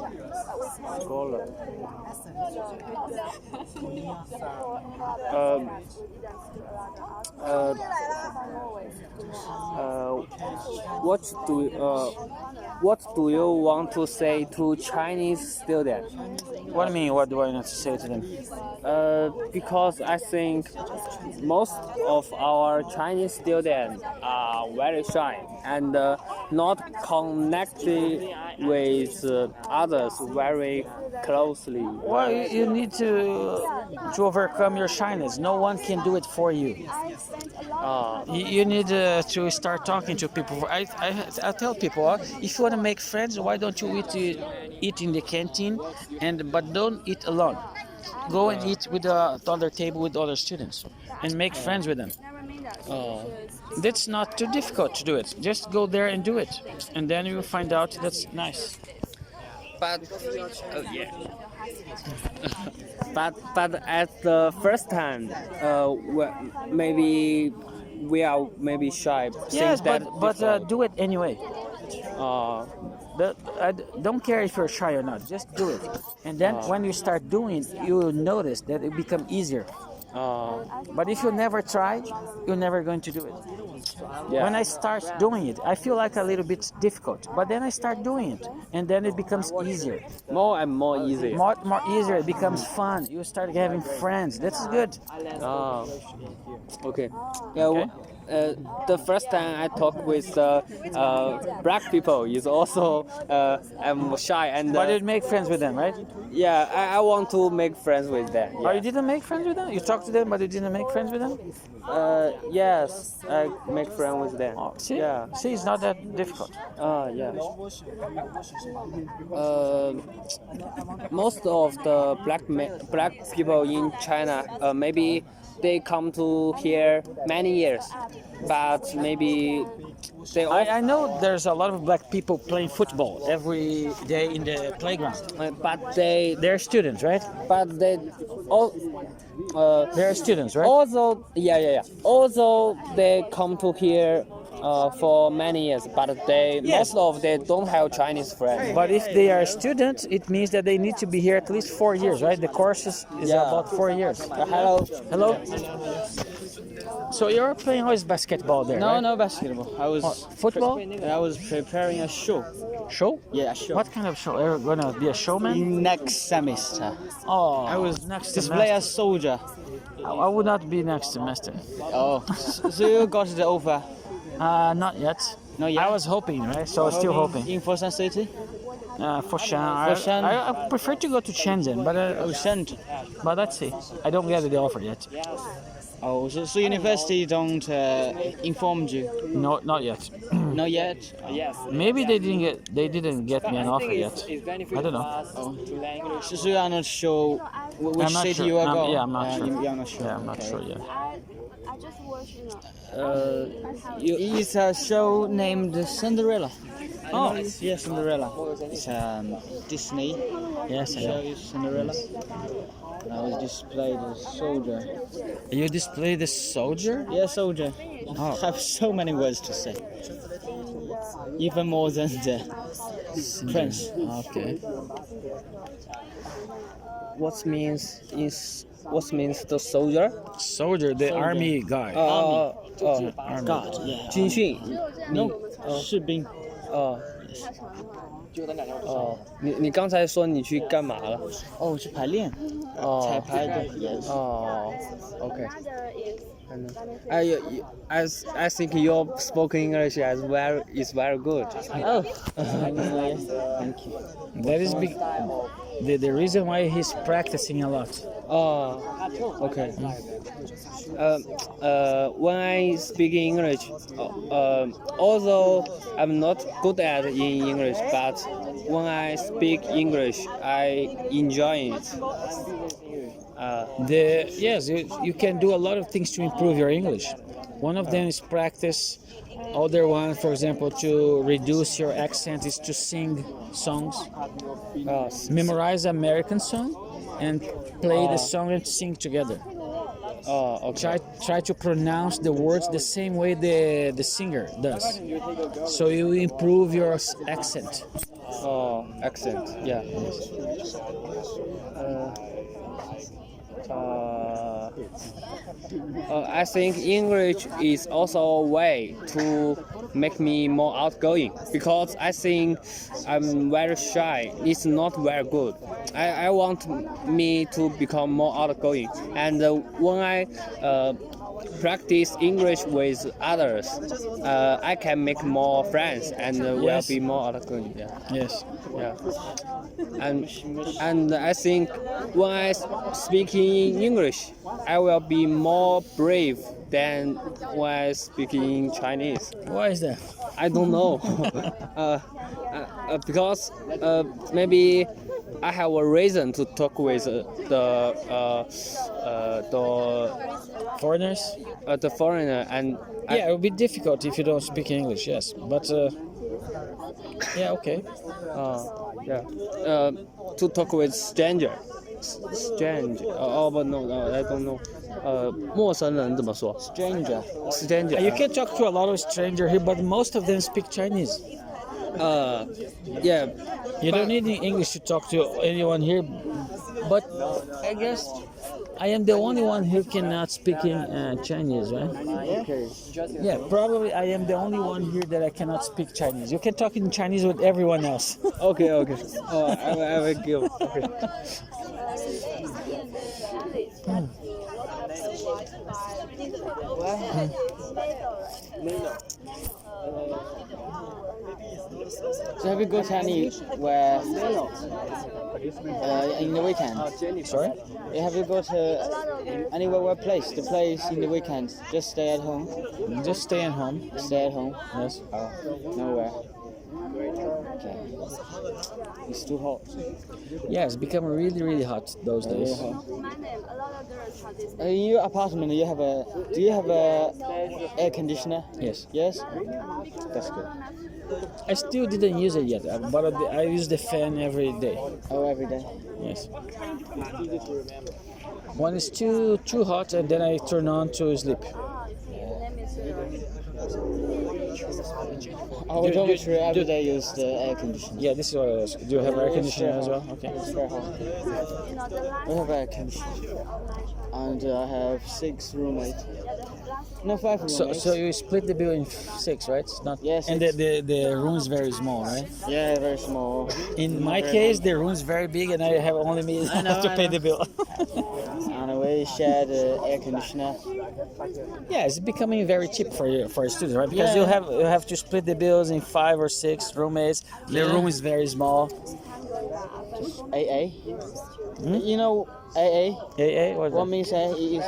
What do you want to say to Chinese students? What do you mean? What do I need to say to them? Because I think most of our Chinese students are very shy and not connected with others very closely. Well, you need to overcome your shyness. No one can do it for you. You need to start talking to people. I tell people, if you want to make friends, why don't you eat in the canteen, but don't eat alone. Go and eat with the other table with other students, and make friends with them. That's not too difficult to do it. Just go there and do it, and then you will find out that's nice. But but at the first time, maybe we are maybe shy. Yes, Think but that do it anyway. I don't care if you're shy or not. Just do it, and then when you start doing it, you will notice that it become easier. But if you never try, you're never going to do it. Yeah. When I start doing it, I feel like a little bit difficult, but then I start doing it, and then it becomes easier. More and more easy. More easier. It becomes fun. You start having friends. That's good. Okay. Yeah. Okay. The first time I talk with black people is also I'm shy and But you make friends with them, right? yeah, I want to make friends with them. Oh, Yeah. you didn't make friends with them? You talked to them, but you didn't make friends with them? Yes, I make friends with them. Oh, see? Yeah. See, it's not that difficult. Yeah. Most of the black people in China, maybe they come to here many years, but maybe they all, I know there's a lot of black people playing football every day in the playground. but they They're students, right? all. They're students, right? Also, yeah. Also, they come to here for many years, but most of them don't have Chinese friends. But if they are students, it means that they need to be here at least 4 years, right? The course is Yeah. about 4 years. Hello. Hello? So you're playing always basketball there, right? No basketball. I was Football? I was preparing a show. Show? Yeah, a show. What kind of show? Are you gonna be a showman? Next semester. Oh, I was next display semester. as soldier. I would not be next semester. Oh, so you got the offer? Not yet. Not yet? I was hoping, right? So still hoping. In Foshan City? For Shan. I prefer to go to Shenzhen, Oh, Shenzhen. but let's see. I don't get the offer yet. Oh, so university don't informed you? No, not yet. Not yet? Maybe they didn't get me an offer yet. I don't know. So you are not sure which I'm not city sure. you are going? Yeah, I'm not sure. You are not sure? Yeah, I'm not Okay. sure yet. It's a show named Cinderella. Oh, yeah, Cinderella. It's Disney Yes, I show, know. is Cinderella. I was displayed as soldier. You display the soldier? Yeah, soldier. I have so many words to say. Even more than the prince. Okay. What means the soldier? Soldier, the army guy. Army. God, yeah. 军训。 No, 士兵。你刚才说你去干嘛了？哦，去排练，彩排的演示。Okay. I think your spoken English is very good. Oh, thank you. That is the reason why he's practicing a lot. Okay. When I speak English, although I'm not good at in English, but when I speak English, I enjoy it. Yes, you can do a lot of things to improve your English. One of them is practice. Other one, for example, to reduce your accent is to sing songs. Memorize American song and play the song and sing together. Okay. Try to pronounce the words the same way the singer does. So you improve your accent. Accent. Yeah. I think English is also a way to make me more outgoing because I think I'm very shy. It's not very good. I want me to become more outgoing, and when I practice English with others, I can make more friends and will Yes. be more outgoing. Yeah. Yes. Yeah. And I think when I speak in English, I will be more brave than when I speak in Chinese. Why is that? I don't know. Because maybe I have a reason to talk with the Foreigners? foreigner and Yeah, it would be difficult if you don't speak English. Yes, but yeah, okay. to talk with stranger. But no, I don't know. 陌生人怎么说 Stranger.？Stranger. You can talk to a lot of strangers here, but most of them speak Chinese. Yeah. You don't need English to talk to anyone here. But I guess I am the only one who cannot speak in Chinese, right? Yeah, probably I am the only one here that I cannot speak Chinese. You can talk in Chinese with everyone else. Okay, okay. Oh, I will give. Okay. So have you go to anywhere in the weekend? Sorry? Have you go to anywhere place? The place in the weekend? Just stay at home? Just stay at home. Stay at home? Yes. Oh, nowhere. Okay. It's too hot. Yeah, it's become really, really hot those days. In your apartment, do you have a air conditioner? Yes. Yes. That's good. I still didn't use it yet, but I use the fan every day. Oh, every day. Yes. When it's too hot, and then I turn on to sleep. Our dormitory every day use the air conditioner. Yeah, this is what I was. Do you have air conditioner as well? Okay. It's very hot. We have air conditioner, and I have 6 roommates. No, 5 roommates. So you split the bill in 6, right? It's not. Yes. And the room is very small, right? Yeah, very small. In my case, the room is very big, and I have only me to pay the bill. And we share the air conditioner. Yeah, it's becoming very cheap for a student, right? Because you have to split the bills in 5 or 6 roommates. The room is very small. AA. You know AA? AA? What means AA is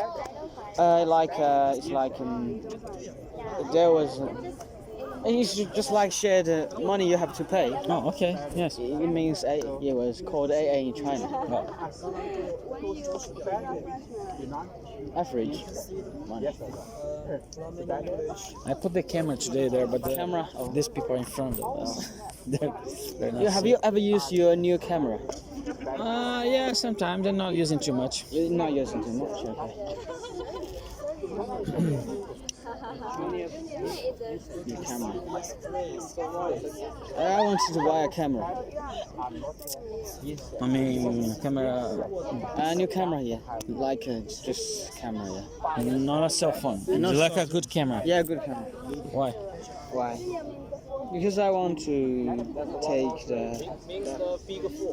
it's like there was. It's just like share the money you have to pay. Oh, okay. Yes. It means it was called AA in China. Average money. I put the camera today there, but these people are in front of us. they're not Have you ever used your new camera? Yeah, sometimes. I'm not using too much. You're not using too much, okay. Your camera. I wanted to buy a camera. I mean, camera. A new camera, yeah. Like just camera, yeah. Not a cell phone. You like a good camera? Yeah, good camera. Why? Why? Because I want to take the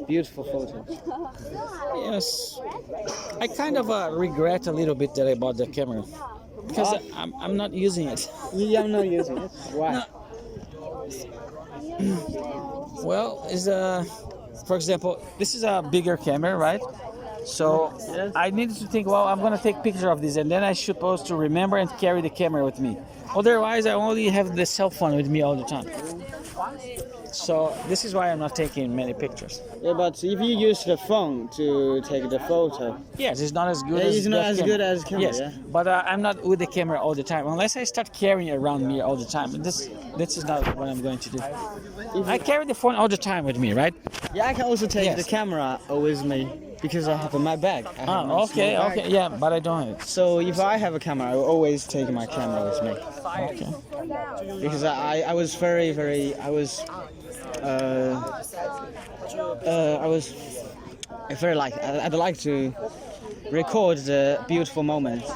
beautiful photos. Yes. I kind of regret a little bit that I bought the camera. Because I'm not using it. Yeah, I'm not using it. Why? Well, for example, this is a bigger camera, right? So I needed to think, well, I'm gonna take picture of this, and then I'm supposed to remember and carry the camera with me. Otherwise, I only have the cell phone with me all the time. So this is why I'm not taking many pictures. Yeah, but if you use the phone to take the photo, yes, it's not as good as it's not as good as camera. Yes, yeah? but I'm not with the camera all the time. Unless I start carrying it around me all the time. This is not what I'm going to do. I carry the phone all the time with me, right? Yeah, I can also take the camera with me because I have my bag. Okay, yeah, but I don't have it. So if I have a camera, I will always take my camera with me. Okay. Because I was very I'd like to record the beautiful moments,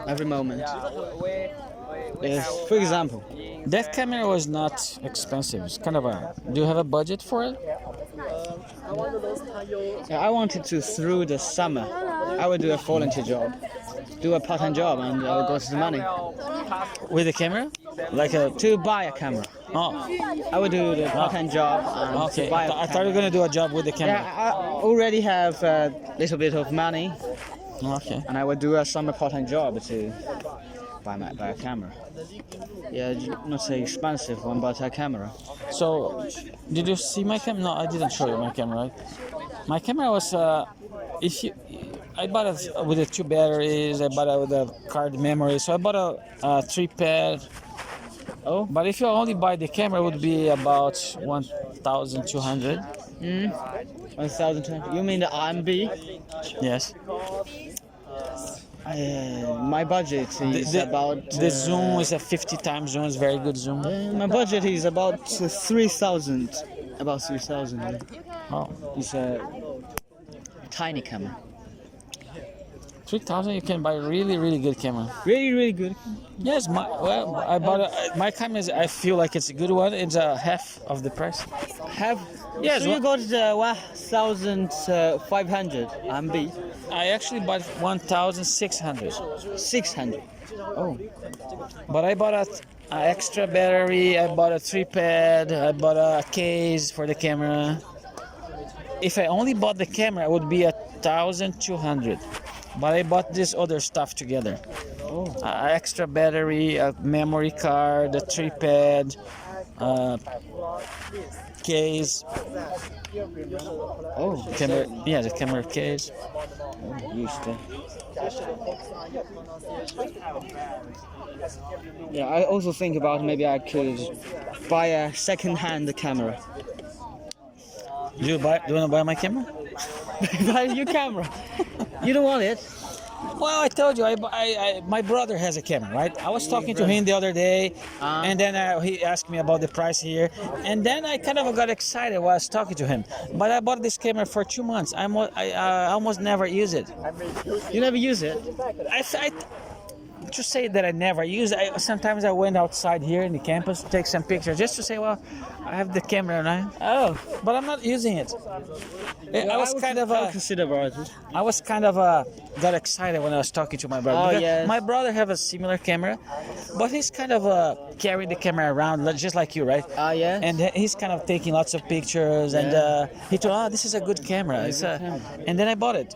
every moment. Yes, for example, that camera was not expensive. It's kind of a. Do you have a budget for it? I wanted to through the summer. I would do a volunteer job, do a part-time job, and I would go to the money. With a camera? To buy a camera. Oh. I would do the part-time job. And Okay. to buy I thought you were gonna do a job with the camera. Yeah, I already have a little bit of money, Okay. and I would do a summer part-time job to buy a camera. Yeah, not so expensive one, but a camera. So, did you see my camera? No, I didn't show you my camera, right? My camera was, I bought it with the 2 batteries, I bought it with a card memory, so I bought a 3-pad. Oh, but if you only buy the camera, it would be about 1,200. 1,200. You mean the RMB? Yes. My budget is about. The zoom is a 50 times zoom, it's very good zoom. My budget is about 3,000. About 3,000. Oh. It's a tiny camera. 3,000 you can buy a really, really good camera. Really, really good. Yes, I bought my camera. I feel like it's a good one. It's a half of the price. Have Yes, So you got the 1,500 MB, I actually bought 1,600. 600. Oh, But I bought an extra battery. I bought a tripod. I bought a case for the camera. If I only bought the camera, it would be 1,200. But I bought this other stuff together. Extra battery, a memory card, a tripod, case. oh, Camera, yeah, the camera case. used to. Yeah, I also think about maybe I could buy a second-hand camera. Do you want to buy my camera? Buy your camera. You don't want it? Well, I told you, my brother has a camera, right? I was talking to him the other day, and then he asked me about the price here, and then I kind of got excited while I was talking to him. But I bought this camera for 2 months. I almost never use it. You never use it? To say that I never use it, sometimes I went outside here in the campus to take some pictures just to say, well, I have the camera now. Oh, But I'm not using it. I was kind of consider about it. I was kind of got excited when I was talking to my brother. Oh, because yes. My brother have a similar camera, but he's kind of carrying the camera around just like you, right? Yeah. And he's kind of taking lots of pictures, and he told, "Oh, this is a good camera." It's and then I bought it,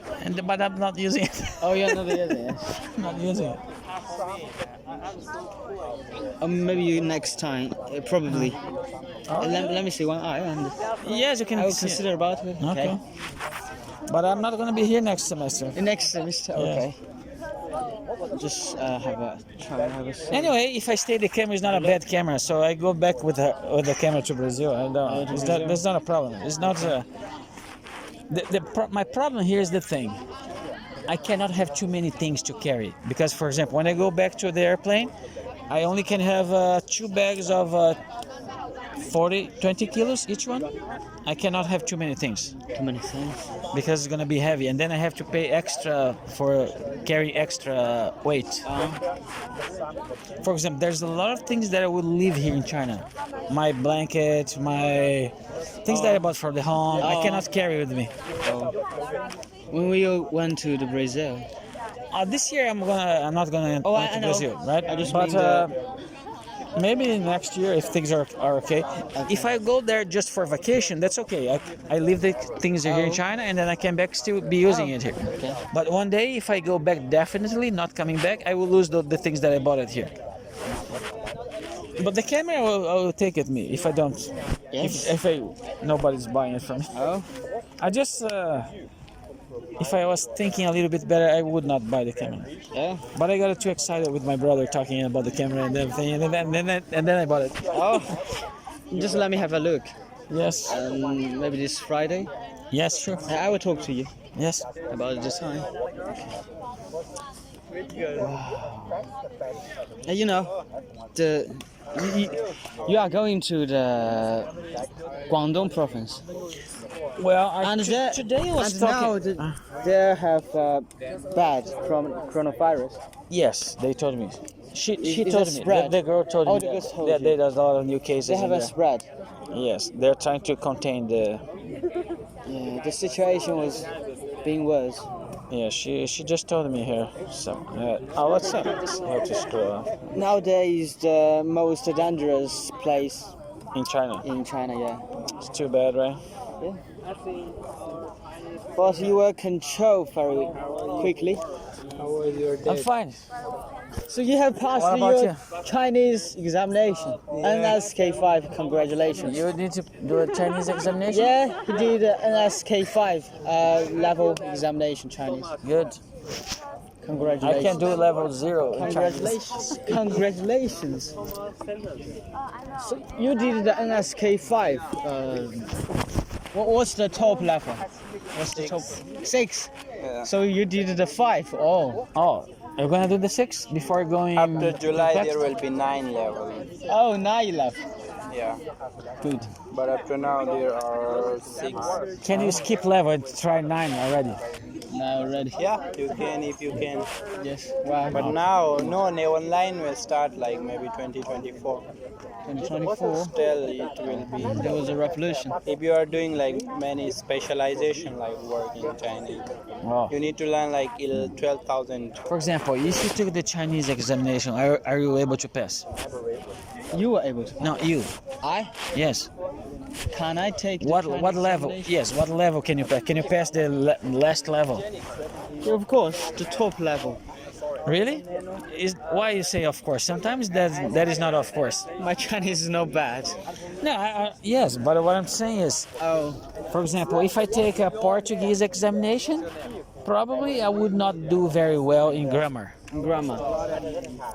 but I'm not using it. Oh, yeah, never use it. Not using it. Maybe next time, probably. Let me see one eye, and Yes, you can. I will see it. consider about it. Okay. But I'm not going to be here next semester. The next semester, okay. Just have a try and have a. Anyway, if I stay, the camera is not a bad camera, so I go back with the camera to Brazil. I don't. That's not a problem. It's not. My problem here is the thing. I cannot have too many things to carry because, for example, when I go back to the airplane, I only can have 2 bags of 20 kilos each one. I cannot have too many things Too many things. because it's gonna be heavy, and then I have to pay extra for carry extra weight. For example, there's a lot of things that I would leave here in China. My blanket, my things that I bought for the home, I cannot carry with me. When we went to the Brazil, This year I'm not gonna Oh, go I to know. Brazil, right? I just but mean maybe next year if things are okay. If I go there just for vacation, that's okay. I leave the things here in China and then I come back still be using it here. Okay. But one day if I go back, definitely not coming back, I will lose the things that I bought it here. But the camera I will take it me if I don't. Yes. If nobody's buying it from me. Oh. I just if I was thinking a little bit better, I would not buy the camera. Yeah. But I got too excited with my brother talking about the camera and everything, and then I bought it. Oh. Just let me have a look. Yes. Maybe this Friday. Yes, sure. I will talk to you Yes. about the design. You know, you are going to the Guangdong province. Well, today I was and talking. now they have bad coronavirus. Yes, they told me. She Is told it me. spread? The girl told Oh, me the girl told that you. there's a lot of new cases. They have in a there. spread. Yes, they're trying to contain the. Yeah, the situation was being worse. Yeah, she just told me here. So, what's up? How to scroll Nowadays, the most dangerous place in China? in China. Yeah. It's too bad, right? But you were controlled very quickly. I'm fine. So you have passed What about your Chinese examination. NSK5, congratulations. You need to do a Chinese examination. Yeah, you did NSK5 level examination Chinese. Good. Congratulations. I can do level 0 in Chinese. Congratulations. So you did the NSK5. What's the top level? What's the top? 6. Yeah. So you did the 5. Oh, you're gonna do the 6 before going. After July there will be 9 levels. Oh, 9 left. Yeah. Good. But up to now there are 6. Can you skip level and try 9 already? now already. Yeah, you can if you can. Yes. Wow. But now, no, online will start like maybe 2024. 2024. Still, it will be. There was a revolution. If you are doing like many specialization like work in Chinese, Wow. you need to learn like 12,000. For example, if you took the Chinese examination, are you able to pass? You were able to. No, you. I? Yes. Can I take the What Chinese level? examination? Yes. What level can you pass? Can you pass the last level? Yeah, of course, the top level. Really? Why you say of course? Sometimes that is not of course. My Chinese is not bad. No, yes, but what I'm saying is, for example, if I take a Portuguese examination, probably I would not do very well in grammar. Grammar.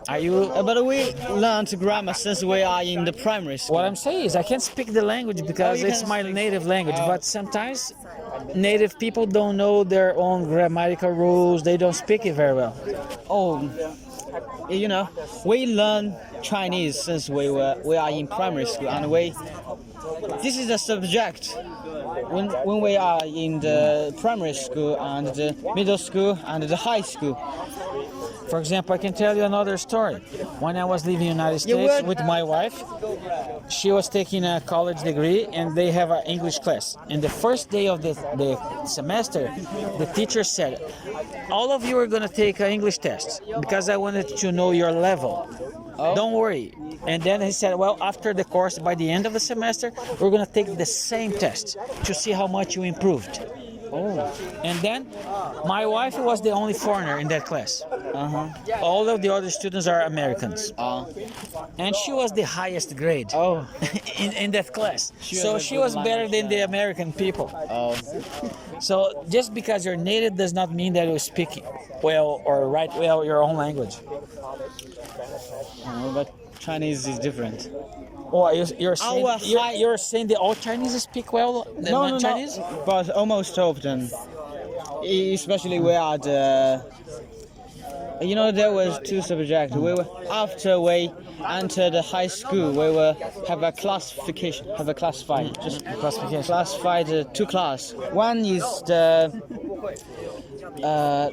Are you? But we learned grammar since we are in the primary school. What I'm saying is I can't speak the language because you it's can my speak. native language. But sometimes native people don't know their own grammatical rules. They don't speak it very well. Oh, you know, we learn Chinese since we are in primary school, and this is a subject when we are in the primary school and the middle school and the high school. For example, I can tell you another story. When I was living in the United States with my wife, she was taking a college degree and they have an English class. And the first day of the semester, the teacher said, all of you are going to take an English test because I wanted to know your level. Don't worry. And then he said, well, after the course, by the end of the semester, we're going to take the same test to see how much you improved. And then my wife was the only foreigner in that class. All of the other students are Americans. And she was the highest grade in that class. So she was better than the American people. So just because you're native does not mean that you speak well or write well your own language. But Chinese is different. Oh, you're saying that all Chinese speak well the non-Chinese? No, but almost all of them. Especially we are there was two subjects. After we entered the high school, we will have a classification, classified two class. One is the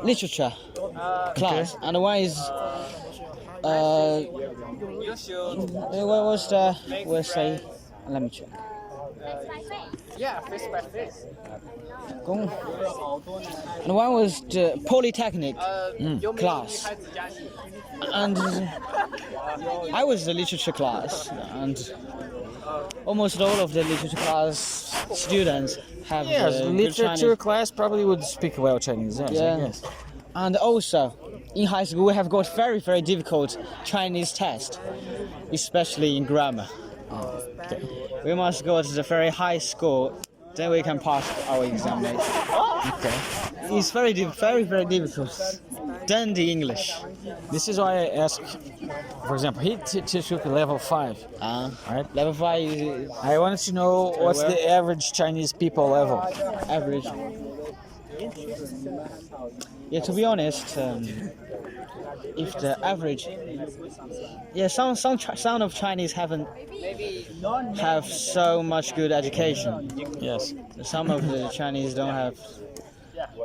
literature class, and one is what was the? We'll say. Let me check. And one was the polytechnic class, and I was the literature class, and almost all of the literature class students have good literature Chinese. class probably would speak well Chinese. Yes, I guess. And also in high school we have got very, very difficult Chinese test, especially in grammar. We must go to the very high score, then we can pass our examination. It's very, very difficult. Then the English. This is why I ask. For example, he took level 5. Right? Level 5 is I wanted to know what's the average Chinese people level. average. Yeah, to be honest, if the average, some of Chinese don't have so much good education. Yes. Some of the Chinese don't have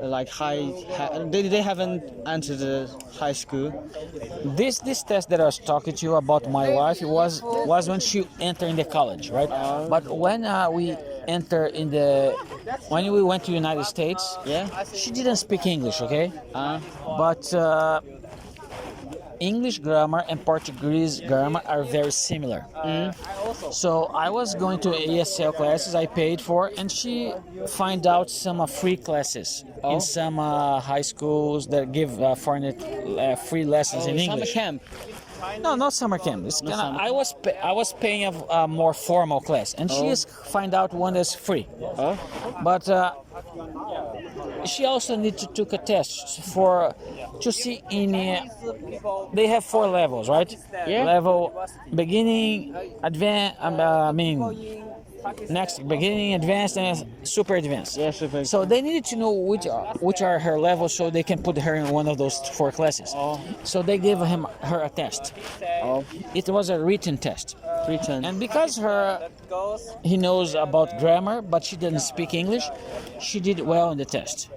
like they haven't entered the high school. This test that I was talking to you about my wife was when she entered in the college, right? But when we when we went to United States, she didn't speak English, okay? But English grammar and Portuguese grammar are very similar. So I was going to ESL classes I paid for, and she find out some free classes in some high schools that give free lessons in English. Summer camp. No, not summer camp. It's I was paying a more formal class, and she is find out one that's free. But she also need to take a test to see they have 4 levels, right? Level beginning, advanced. Next, beginning, advanced, and super advanced. So they needed to know which are her levels, so they can put her in one of those 4 classes. So they gave her a test. It was a written test. 310. And because he knows about grammar, but she didn't speak English, she did well in the test.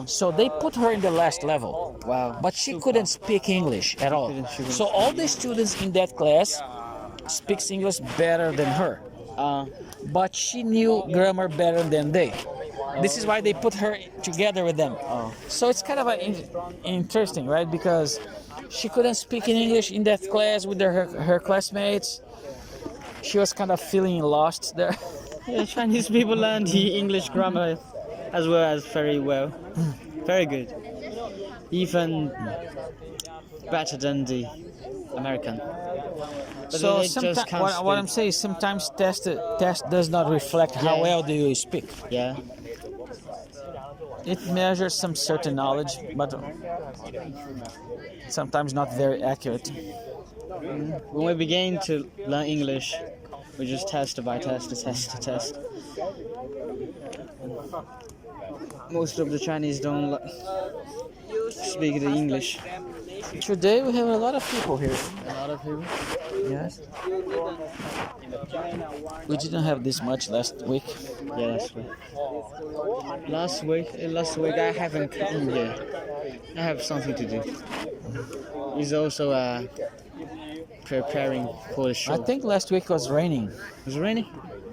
So they put her in the last level. Wow. But she couldn't speak English at all. So all the students in that class speaks English better than her. But she knew grammar better than they. This is why they put her together with them. So it's kind of interesting, right? Because she couldn't speak in English in that class with her classmates. She was kind of feeling lost there. Yeah, Chinese people learn the English grammar as well as very well. Very good. Even better than the American. But So they just can't what I'm speak. saying is sometimes test does not reflect how Yeah. well do you speak. Yeah. It measures some certain knowledge, but sometimes not very accurate. When we begin to learn English, we just test by test. Most of the Chinese don't speak the English. Today we have a lot of people here. A lot of people. Yes. We didn't have this much last week. Yeah, last week. Last week I haven't come here. I have something to do. It's also preparing for the show. I think last week was raining. Was it raining?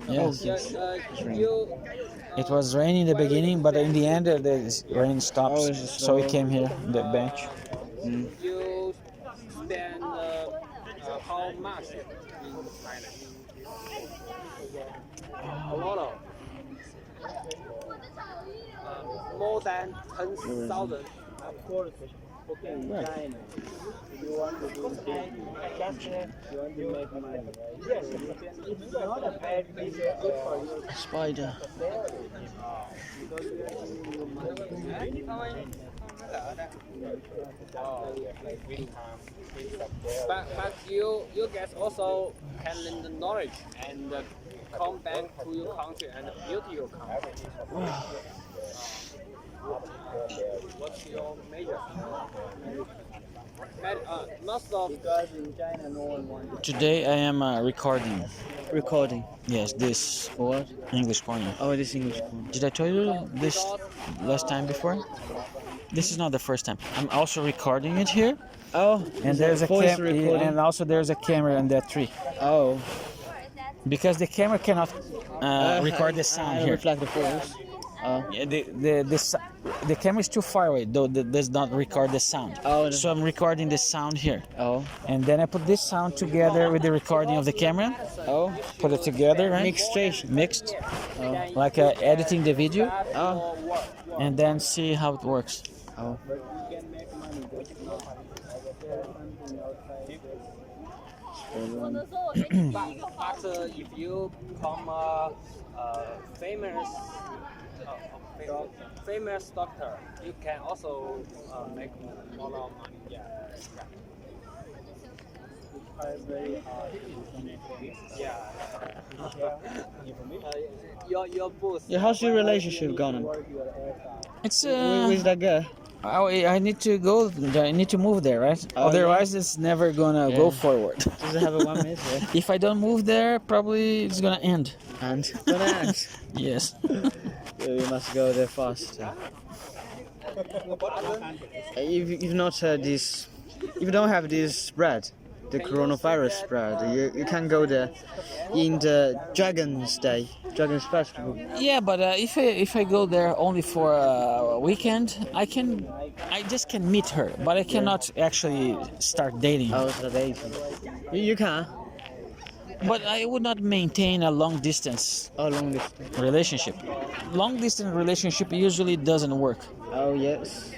Yes. Oh, yes. It's raining. It was raining in the beginning, but in the end the rain stopped. Oh, it's just So we slow. came here, the bench. You spend how much in Thailand? A lot of. More than 10,000. Of course, okay, in China. If you want to do business, you want to make money. Yes, it's not a bad business, good for you. Spider. But you guys also can learn the knowledge and come back to your country and build your country. What's your major? Most of because in China no one wants. Today I am recording. Recording. Yes, this What? English corner. Oh, this English one. Did I tell you this last time before? This is not the first time. I'm also recording it here, Oh, and there's a voice recording. and also there's a camera in that tree. Oh. Because the camera cannot record the sound here. Reflect the voice. Yeah, the camera is too far away, though it does not record the sound. Oh. So I'm recording the sound here. Oh. And then I put this sound together with the recording of the camera. Oh. Put it together, right? Mixed. Like editing the video. Oh. And then see how it works. Oh. But if you become a famous doctor, you can also make a lot of money. Yeah. Very hard. Yeah. Your boss. Yeah, how's your relationship going? It's With that girl? I need to go. I need to move there, right? Oh, Otherwise, it's never gonna go forward. Does it have a 1 minute? Yeah. If I don't move there, probably it's gonna end. And bananas. Yes. You must go there fast. If not this, if you don't have this spread, the coronavirus spread, you can go there in the Dragon's Festival. Yeah, but if I go there only for a weekend, I just can meet her, but I cannot actually start dating. Oh, so dating. You can. But I would not maintain a long distance relationship. Long distance relationship usually doesn't work. Oh yes.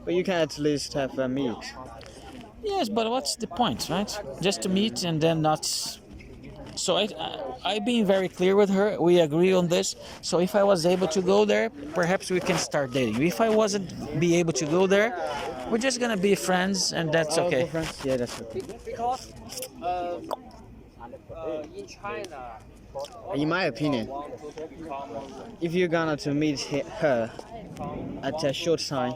But you can at least have a meet. Yes, but what's the point, right? Just to meet and then not. So I've been very clear with her. We agree on this. So if I was able to go there, perhaps we can start dating. If I wasn't be able to go there, we're just gonna be friends, and that's okay. Friends? Yeah, that's okay. Because in China, In my opinion, if you're gonna to meet her at a short time,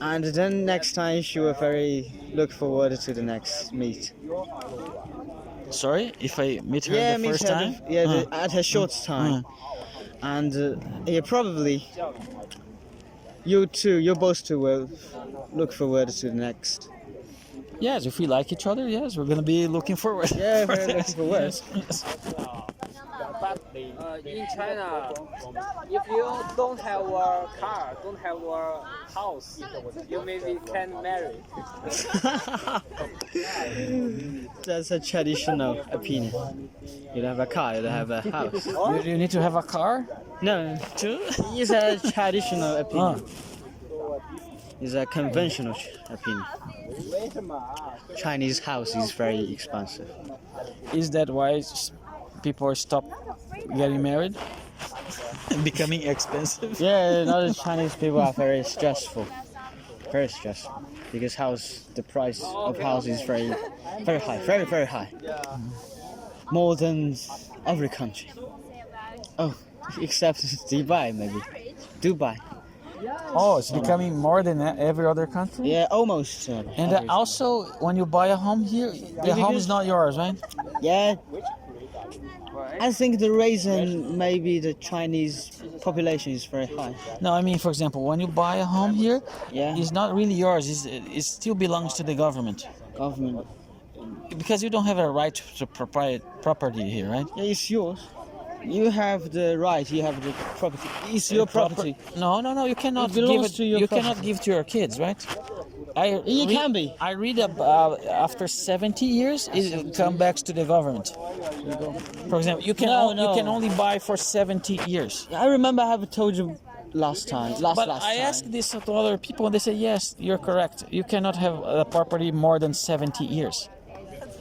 And then next time she will very look forward to the next meet. Sorry, if I meet her Yeah, the meet first her time? at her short time. And yeah, probably you both two will look forward to the next. Yes, if we like each other, yes, we're gonna be looking forward. Yeah, for very this. looking forward. Yes. In China, if you don't have a car, don't have a house, you maybe can marry. That's a traditional opinion. You don't have a car, you don't have a house. You need to have a car No, too? it's a traditional opinion. It's a conventional opinion. Chinese house is very expensive. Is that why people are stop getting married? Becoming expensive? Yeah, now the Chinese people are very stressful. Very stressful. Because the price of house is very high. Very, very high. More than every country. Oh, except Dubai maybe. Dubai. Oh, it's becoming more than every other country? Yeah, almost. And also, when you buy a home here, the home is not yours, right? Yeah. I think the reason maybe the Chinese population is very high. No, I mean, for example, when you buy a home here, Yeah. it's not really yours. It still belongs to the government. Government. Because you don't have a right to property here, right? Yeah, it's yours. You have the right. You have the property. It's your property. No, you cannot It give belongs it. to your You cannot property. give to your kids, right? You can be. I read after 70 years, it comes back to the government. For example, you can you can only buy for 70 years. I remember I have told you last time. Last But time. I asked this to other people, and they say yes, you're correct. You cannot have a property more than 70 years.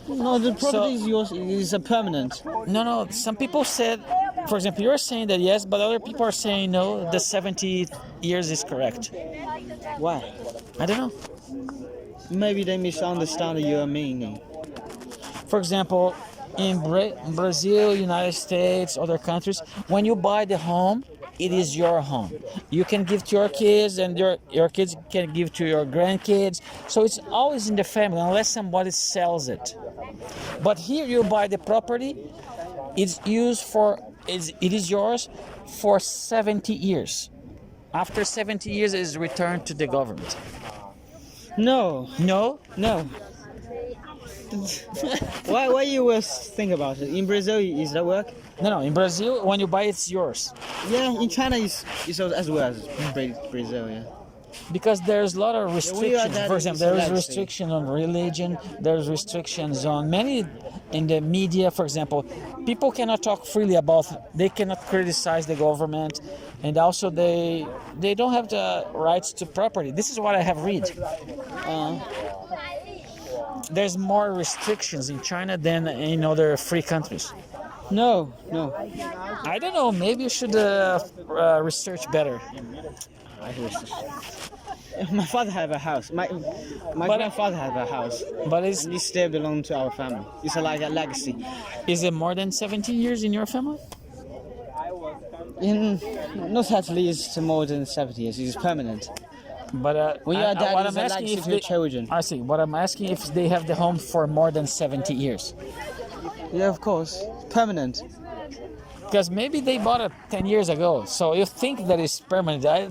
No, the property is yours. Is a permanent. No. Some people said, for example, you're saying that yes, but other people are saying no. The 70 years is correct. Why? I don't know. Maybe they misunderstand your meaning. For example, in Brazil, United States, other countries, when you buy the home, it is your home. You can give to your kids, and your kids can give to your grandkids. So it's always in the family, unless somebody sells it. But here, you buy the property. It's used it is yours for 70 years. After 70 years, it is returned to the government. No. No? No. Why you always think about it? In Brazil, is that work? No. In Brazil, when you buy, it's yours. Yeah, in China is as well as Brazil. Yeah. Because there's a lot of restrictions. For example, there is legacy. restriction on religion. There's restrictions on many in the media. For example, people cannot talk freely about. They cannot criticize the government, and also they don't have the rights to property. This is what I have read. There's more restrictions in China than in other free countries. No. I don't know. Maybe you should research better. I research. My father have a house. My grandfather have a house, But and it still belongs to our family. It's like a legacy. is it more than 17 years in your family? Not at least more than 70 years. It's permanent. But When you are dead, what it's I'm a asking legacy if to your they, children. I see. What I'm asking if they have the home for more than 70 years. Yeah, of course. Permanent. Because maybe they bought it 10 years ago, so you think that it's permanent. I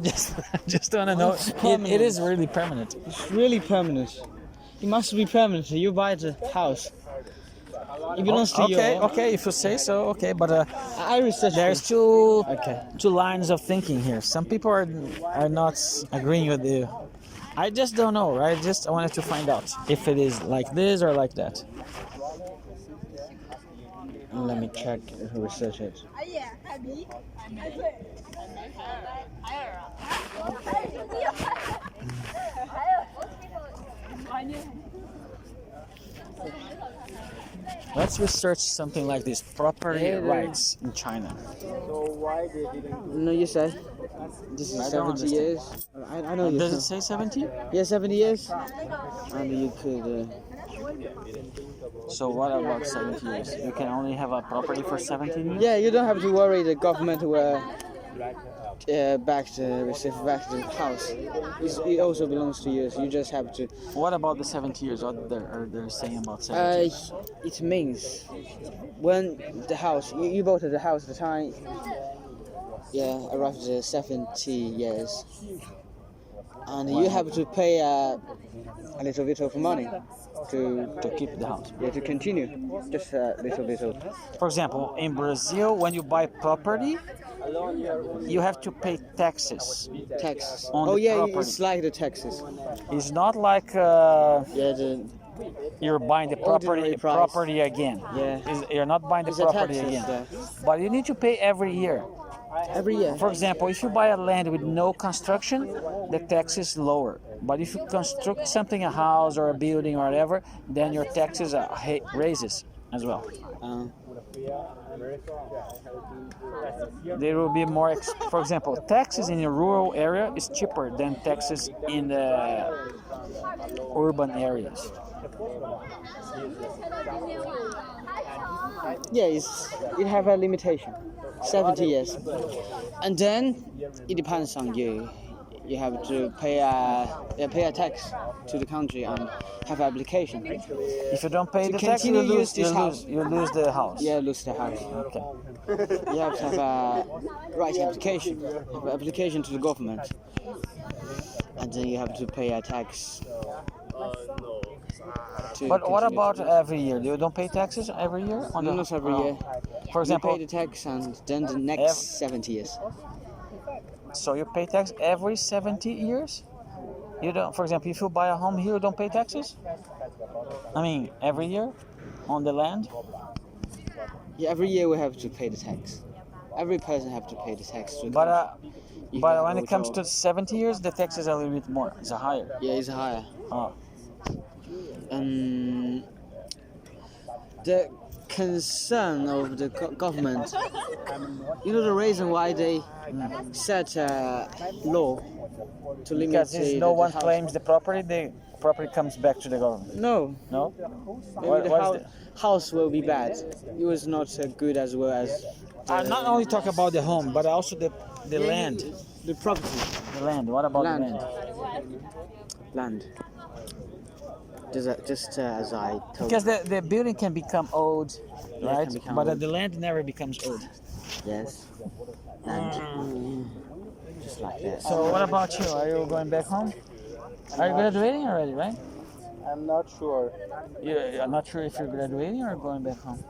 just want to know. It's It permanent. is really permanent. It's really permanent. It must be permanent. You buy the house. It belongs to you. Okay, if you say so, okay. But I researched there's it. two lines of thinking here. Some people are not agreeing with you. I just don't know, right? I wanted to find out if it is like this or like that. Let me check research it. Let's research something like this: property rights in China. So why they didn't? No, you said this is I don't 70 years. I know you Does it said. say 70? Yeah, 70 years. And you could. So what about 70 years? You can only have a property for 17 years? Yeah, you don't have to worry. The government will back to receive back to the house. It also belongs to you. So you just have to. What about the 70 years? What are they saying about 70 years? It means when the house you bought the house at the time. Yeah, arrived 70 years, and you have to pay a little bit of money to keep the house. Yeah, to continue, just a little bit of. For example, in Brazil, when you buy property, you have to pay taxes. Taxes. On Oh the yeah, property. it's like the taxes. It's not like you're buying the Ordinary price. property again. Yeah. You're not buying the It's a property taxes again. there. But you need to pay every year. Every year. For example, if you buy a land with no construction, the tax is lower. But if you construct something, a house or a building or whatever, then your taxes raises as well. There will be more. For example, taxes in a rural area is cheaper than taxes in the urban areas. Yeah, it have a limitation, 70 years, and then it depends on you. You have to pay a tax to the country and have application. If you don't pay To the tax, you continue lose, use this house. you lose the house. Yeah, lose the house. Okay. You have to have a right application, have an application to the government, and then you have to pay a tax. But what about every year? You don't pay taxes every year? Not every year. For example, you pay the tax and then the next 70 years. So you pay tax every 70 years? You don't. For example, if you buy a home here, you don't pay taxes? I mean, every year on the land? Yeah, every year we have to pay the tax. Every person have to pay the tax. To the But country. If but you when have it comes no to 70 years, the tax is a little bit more. It's higher. Yeah, it's higher. Oh. The concern of the government, you know the reason why they set a law to limit Because if no the one house. claims the property comes back to the government. No. No? Maybe What- the what is house will be bad. It was not good as well as I'm not only talking about the home, but also the land. The property. The land. What about Land. the land? Land. Just as I told Because the building can become old, Yeah, it right? can become But old. the land never becomes old. Yes. And just like that. So what about you? Are you going back home? Are you graduating already, right? I'm not sure. You're not sure if you're graduating or going back home.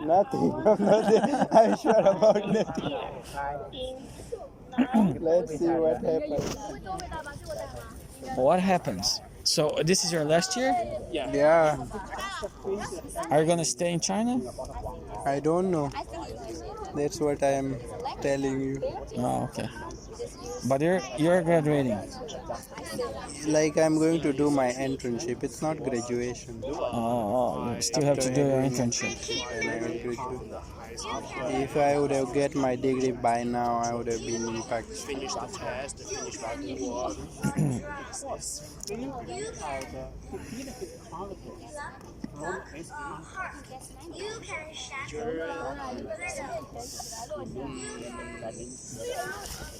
Nothing. I'm sure about nothing. Let's see what happens. What happens? So this is your last year? Yeah, Are you gonna stay in China? I don't know. That's what I'm telling you. Oh, okay. But you're graduating. Like I'm going to do my internship. It's not graduation. Oh, you still have to do your internship. And I will graduate. If I would have get my degree by now, I would have been in Pakistan.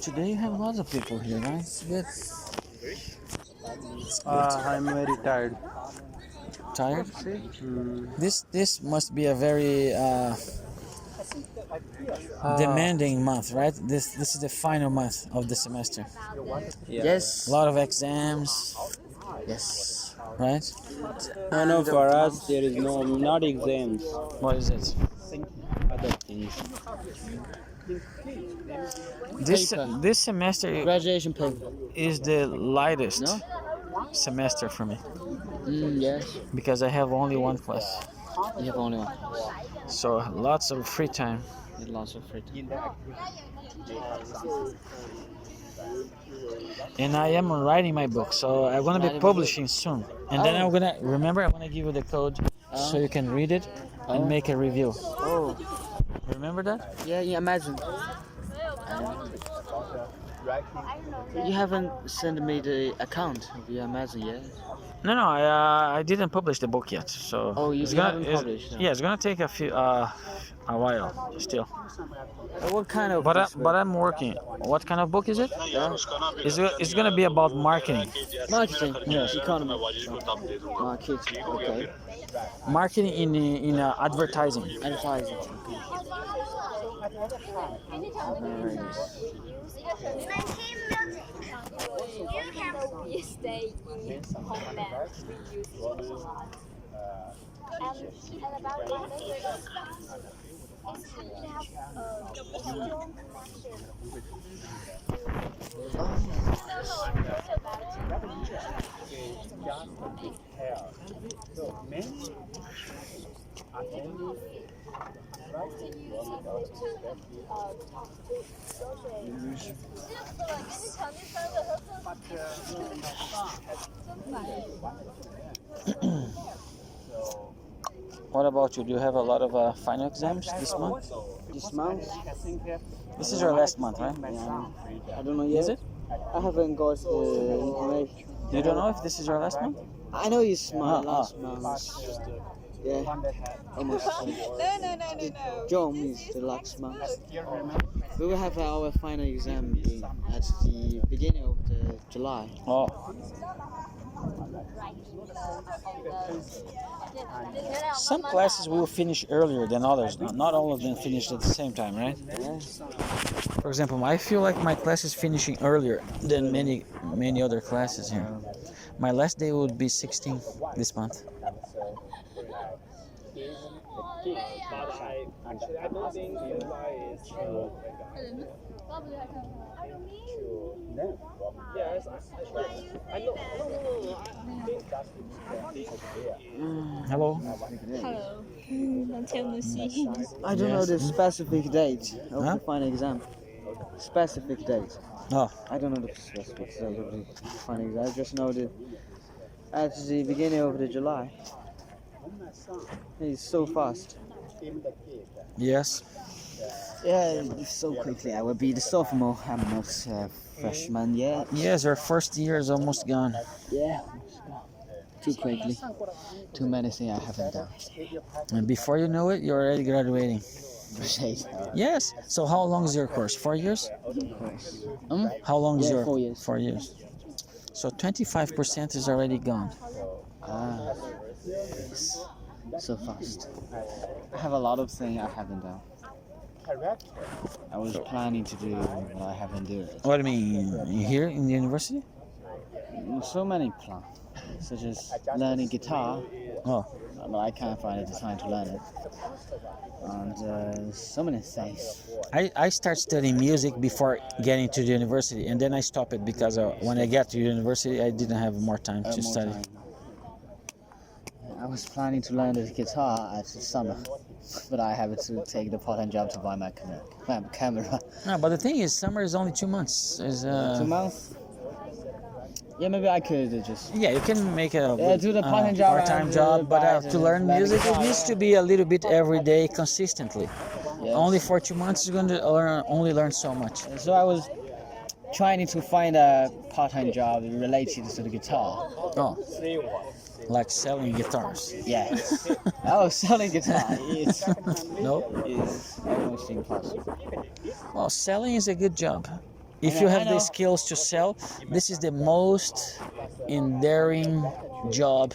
Today you have lots of people here, right? It's good. I'm very tired. Tired? This must be a very demanding month, right? This is the final month of the semester. Yes. A lot of exams, Yes. right? I know for us there is not exams, What is it? other things. This semester Graduation paper. is the lightest No? semester for me Yes. because I have only one class, You have only one. so lots of free time. You lots of free time. And I am writing my book, so I'm gonna be publishing soon. And then I'm gonna give you the code so you can read it and make a review. Oh. Remember that? Yeah, imagine. You haven't sent me the account of your Amazon yet. No, I didn't publish the book yet, so Oh, you it's haven't published, no. Yeah, it's gonna take a A while still. What kind of? But I'm working. What kind of book is it? It's gonna be about marketing. Marketing. Yes. Economy. Market. Okay. Marketing in advertising. Advertising. Stay in homeland. We use it a lot. And about my favorite is to have a strong What about you? Do you have a lot of final exams this month? This month? This is your last month, right? I don't know yet. Is it? I haven't got the information. You don't know if this is your last month? I know it's my Ah, last month. Yeah. Almost. No. June is the last month. We will have our final exam at the beginning of the July. Oh. Some classes will finish earlier than others. Not all of them finish at the same time, right? Yeah. For example, I feel like my class is finishing earlier than many other classes here. My last day would be 16 this month. I don't think July is Yes, I know. Hello. Hello. Long time no see. I don't know the specific date of Huh? the final exam. Specific date. Oh. I don't know the specific date of the final exam. I just know that at the beginning of the July. It's so fast. Yes. Yeah, so quickly. I will be the sophomore. I'm not freshman yet. Yes, our first year is almost gone. Yeah. Too quickly. Too many things I haven't done. And before you know it, you're already graduating. Yes. So how long is your course? 4 years? How long is Yeah, your 4 years. 4 years. So 25% is already gone. Ah. So fast. I have a lot of things I haven't done. I was planning to do, but I haven't done it. What do you mean? Here in the university? So many plans, such as learning guitar. Oh. But I can't find the time to learn it. And so many things. I start studying music before getting to the university, and then I stop it because when I get to university, I didn't have more time to study. I was planning to learn the guitar at the summer, but I have to take the part-time job to buy my camera. No, but the thing is, summer is only 2 months. 2 months? Yeah, maybe I could just... Yeah, you can make a do the part-time job part-time and, job, but to learn learn music, it guitar, needs to be a little bit every day, consistently. Yes. Only for 2 months, you're going to only learn so much. So I was trying to find a part-time job related to the guitar. Oh, like selling guitars. Yes. Oh, selling guitar. It's, No? it's almost impossible. Well, selling is a good job. If I you know, have I the know. skills to sell, this is the most endearing job.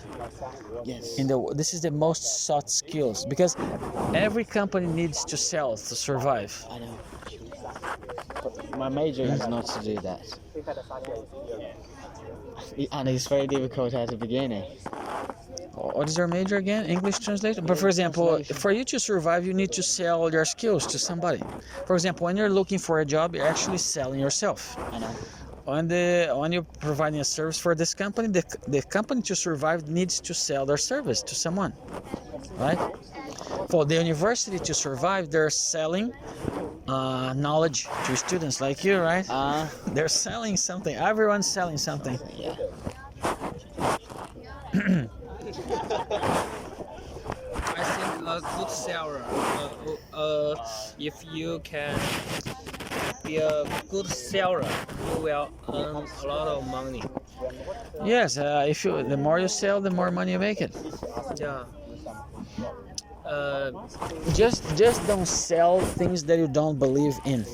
Yes. This is the most sought skills because every company needs to sell to survive. I know. But my major is not to do that. And it's very difficult at the beginning. What is your major again? English translation? But for example, for you to survive, you need to sell your skills to somebody. For example, when you're looking for a job, you're actually selling yourself. I know. When you're providing a service for this company, the company to survive needs to sell their service to someone, right? For the university to survive, they're selling knowledge to students like you, right? They're selling something. Everyone's selling something. Yeah. I think a good seller, if you can be a good seller, you will earn a lot of money. Yes, the more you sell, the more money you make it. Yeah. Just don't sell things that you don't believe in.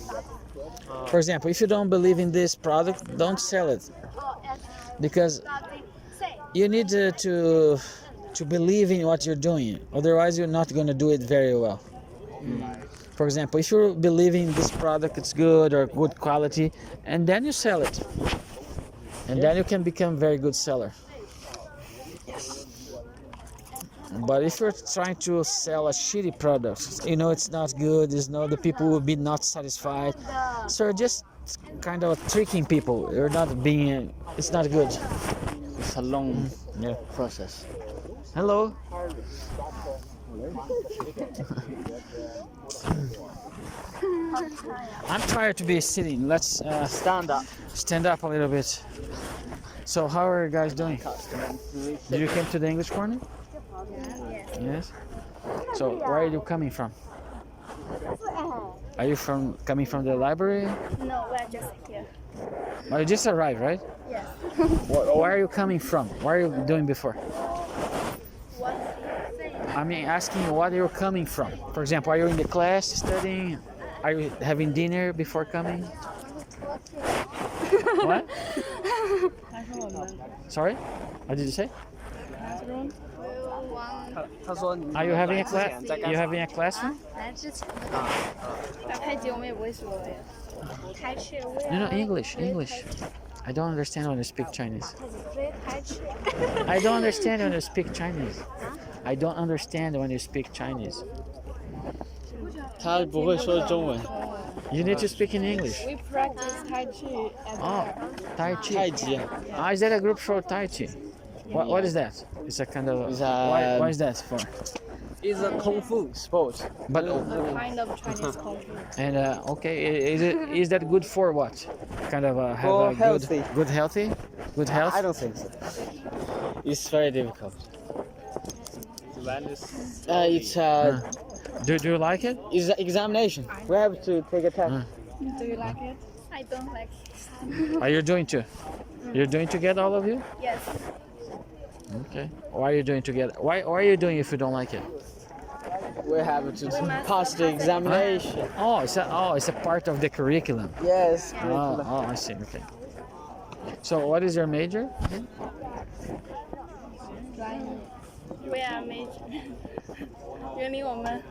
For example, if you don't believe in this product, don't sell it, because you need to believe in what you're doing. Otherwise, you're not going to do it very well. For example, if you believe in this product, it's good or good quality, and then you sell it, and then you can become very good seller. But if you're trying to sell a shitty product, you know it's not good, you know the people will be not satisfied, so you're just kind of tricking people. You're not being, it's not good. It's a long process. Hello. I'm tired to be sitting. Let's stand up a little bit. So how are you guys doing? Did you come to the English corner? Yes. So where are you coming from? Are you coming from the library? No, we're just here. Oh, you just arrived, right? Yes. Where are you coming from? What are you doing before? I mean, asking you what you're coming from. For example, are you in the class studying? Are you having dinner before coming? What? Sorry? What did you say? Are you having a class? You having a classroom? No, English. I don't understand when you speak Chinese. I don't understand when you speak Chinese. I don't understand when you speak Chinese. 他不会说中文。 You need to speak in English. We practice Tai Chi. Oh, Tai Chi. 太极。 Is that a group for Tai Chi? What is that? It's a kind of. It's a- What is that for? It's a kung fu sport. But Kind of Chinese culture. and okay, is that good for what? Kind of have For a healthy. good health. I don't think so. It's very difficult. It's Do you like it? it's an examination. We have to take a test. Do you like it? I don't like it. Are you doing to? You're doing together, all of you? Yes. Okay. Why are you doing together? Why are you doing if you don't like it? We have to pass the examination. Oh, it's a part of the curriculum. Yes. Oh, I see. Okay. So, what is your major? We are major. 园林我们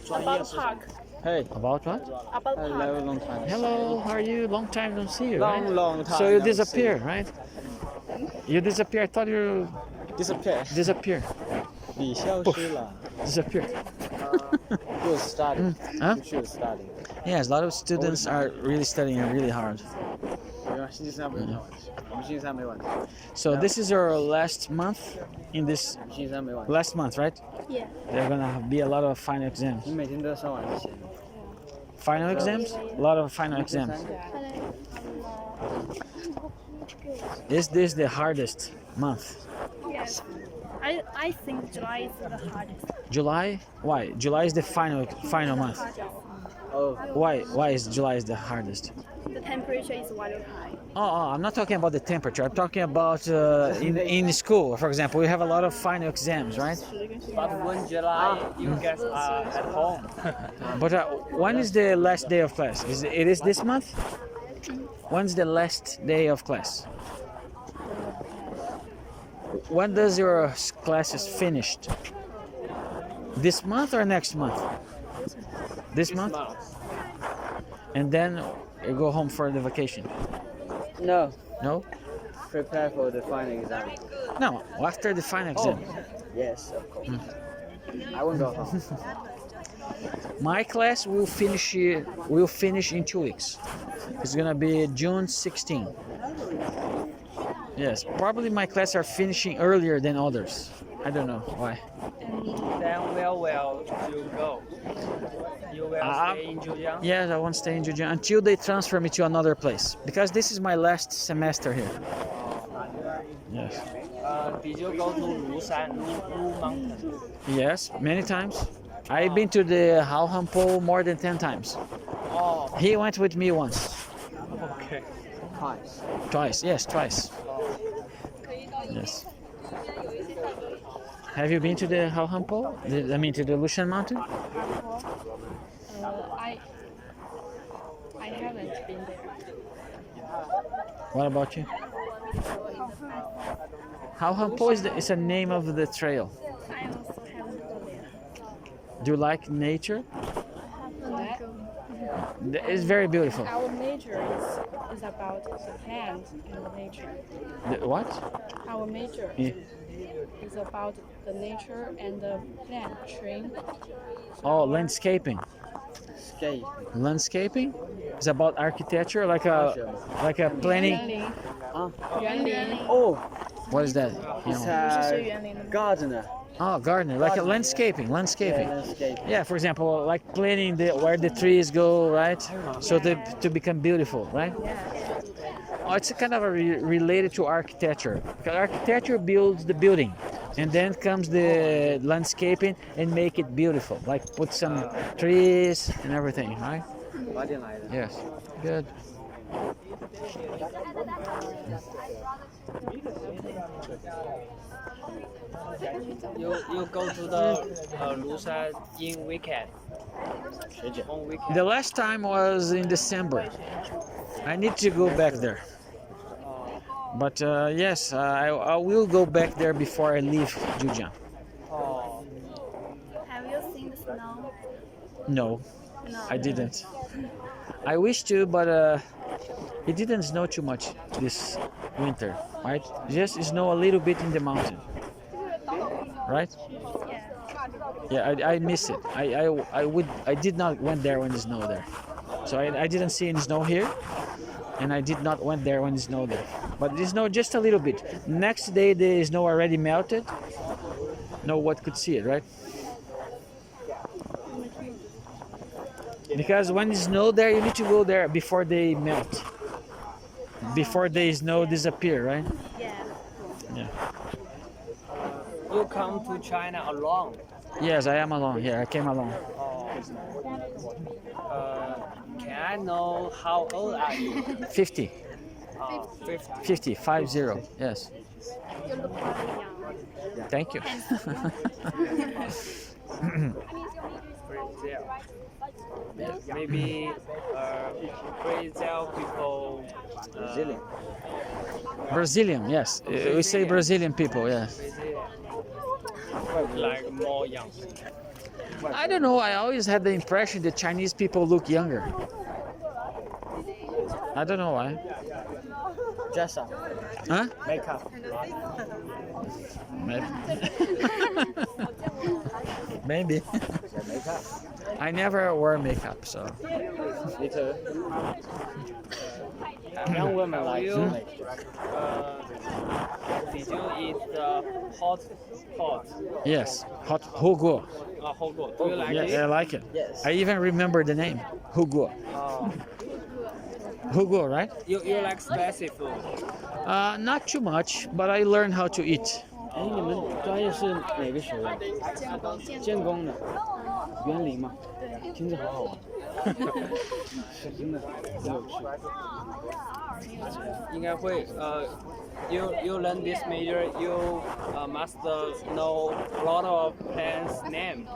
about park. Hey. About what? About park. Hello, long time. Hello, how are you? Long time don't see you, right? Long time. So you no disappear, right? You disappear. I thought you see. Disappear. disappear. 你消失了。 Disappear. Good study. Huh? You should study. Yes, a lot of students are really studying really hard. 星期三不用考完，我们星期三没完。 So this is your last month in this 星期三没完。 last month, right? Yeah. There are gonna be a lot of final exams. 你每天都要上晚自习。 Final exams? A lot of final exams. Is this the hardest month? Yes. I think July is the hardest. July? Why? July is the final month. Oh. Why is July is the hardest? The temperature is very high. Oh, I'm not talking about the temperature. I'm talking about in school. For example, we have a lot of final exams, right? But when July, you guys are at home. But when is the last day of class? It is this month? When's the last day of class? When does your classes finished? This month or next month? This month? And then you go home for the vacation? No. No? Prepare for the final exam. No, after the final exam. Yes, of course. I won't go home. My class will finish in 2 weeks. It's gonna be June 16. Yes, probably my class are finishing earlier than others. I don't know why. Then where will you go? You will stay in Zhejiang? Yes, I won't stay in Zhejiang until they transfer me to another place, because this is my last semester here. Yes. Did you go to Lushan, Lu Mountain? Yes, many times. I've been to the Haohanpo more than 10 times. Oh, He went with me once. okay. Twice. Twice, yes, twice. Yes. Have you been to the Haohanpo? I mean, to the Lushan Mountain? I haven't been there. What about you? Haohanpo is a name of the trail. I also haven't gone there. Do you like nature? It's very beautiful. Our major is about the plant and the nature. What? Our major Yeah. is about the nature and the plant tree. Oh, landscaping. Landscaping? It's about architecture, like a planning. Oh, What is that? it's a gardener. Oh, gardener, like a landscaping. Landscape. Yeah, for example, like planning where the trees go, right? So to become beautiful, right? Oh, it's kind of related to architecture. Because architecture builds the building, and then comes the landscaping and make it beautiful. Like put some trees and everything, right? Yes, good. You go to the Lushan in weekend. On weekend. The last time was in December. I need to go back there. But yes, I will go back there before I leave Zhejiang. Have you seen the snow? No, I didn't. I wish to, but it didn't snow too much this winter, right? Just snow a little bit in the mountain, right? Yeah, I miss it. I did not went there when it snowed there, so I didn't see any snow here, and I did not went there when it snowed there. But it snowed just a little bit. Next day the snow already melted. No one could see it, right? Because when it snowed there, you need to go there before they melt. Before the snow disappear, right? Yeah. You come to China alone. Yes, I am alone. Yeah, I came alone. Can I know how old are you? 50. 50. 50. Yes. Thank you. Maybe Brazil people. Brazilian, yes. We say Brazilian people, yes. Like more young. I don't know. I always had the impression that Chinese people look younger. I don't know why. Dress up. Huh? Makeup. Maybe. I never wear makeup, so. Me too. Young women like makeup. Did you eat the hot pot? Yes, hot hugo. Hogo. Do you like Yeah, it? I like it. Yes. I even remember the name, hugo. Hugo, right? You like spicy food? Not too much, but I learned how to eat. 哎，你们专业是哪个学院？建工的，园林嘛，听着好好玩，真的很有趣。应该会you learn this major, you must know a lot of plants name.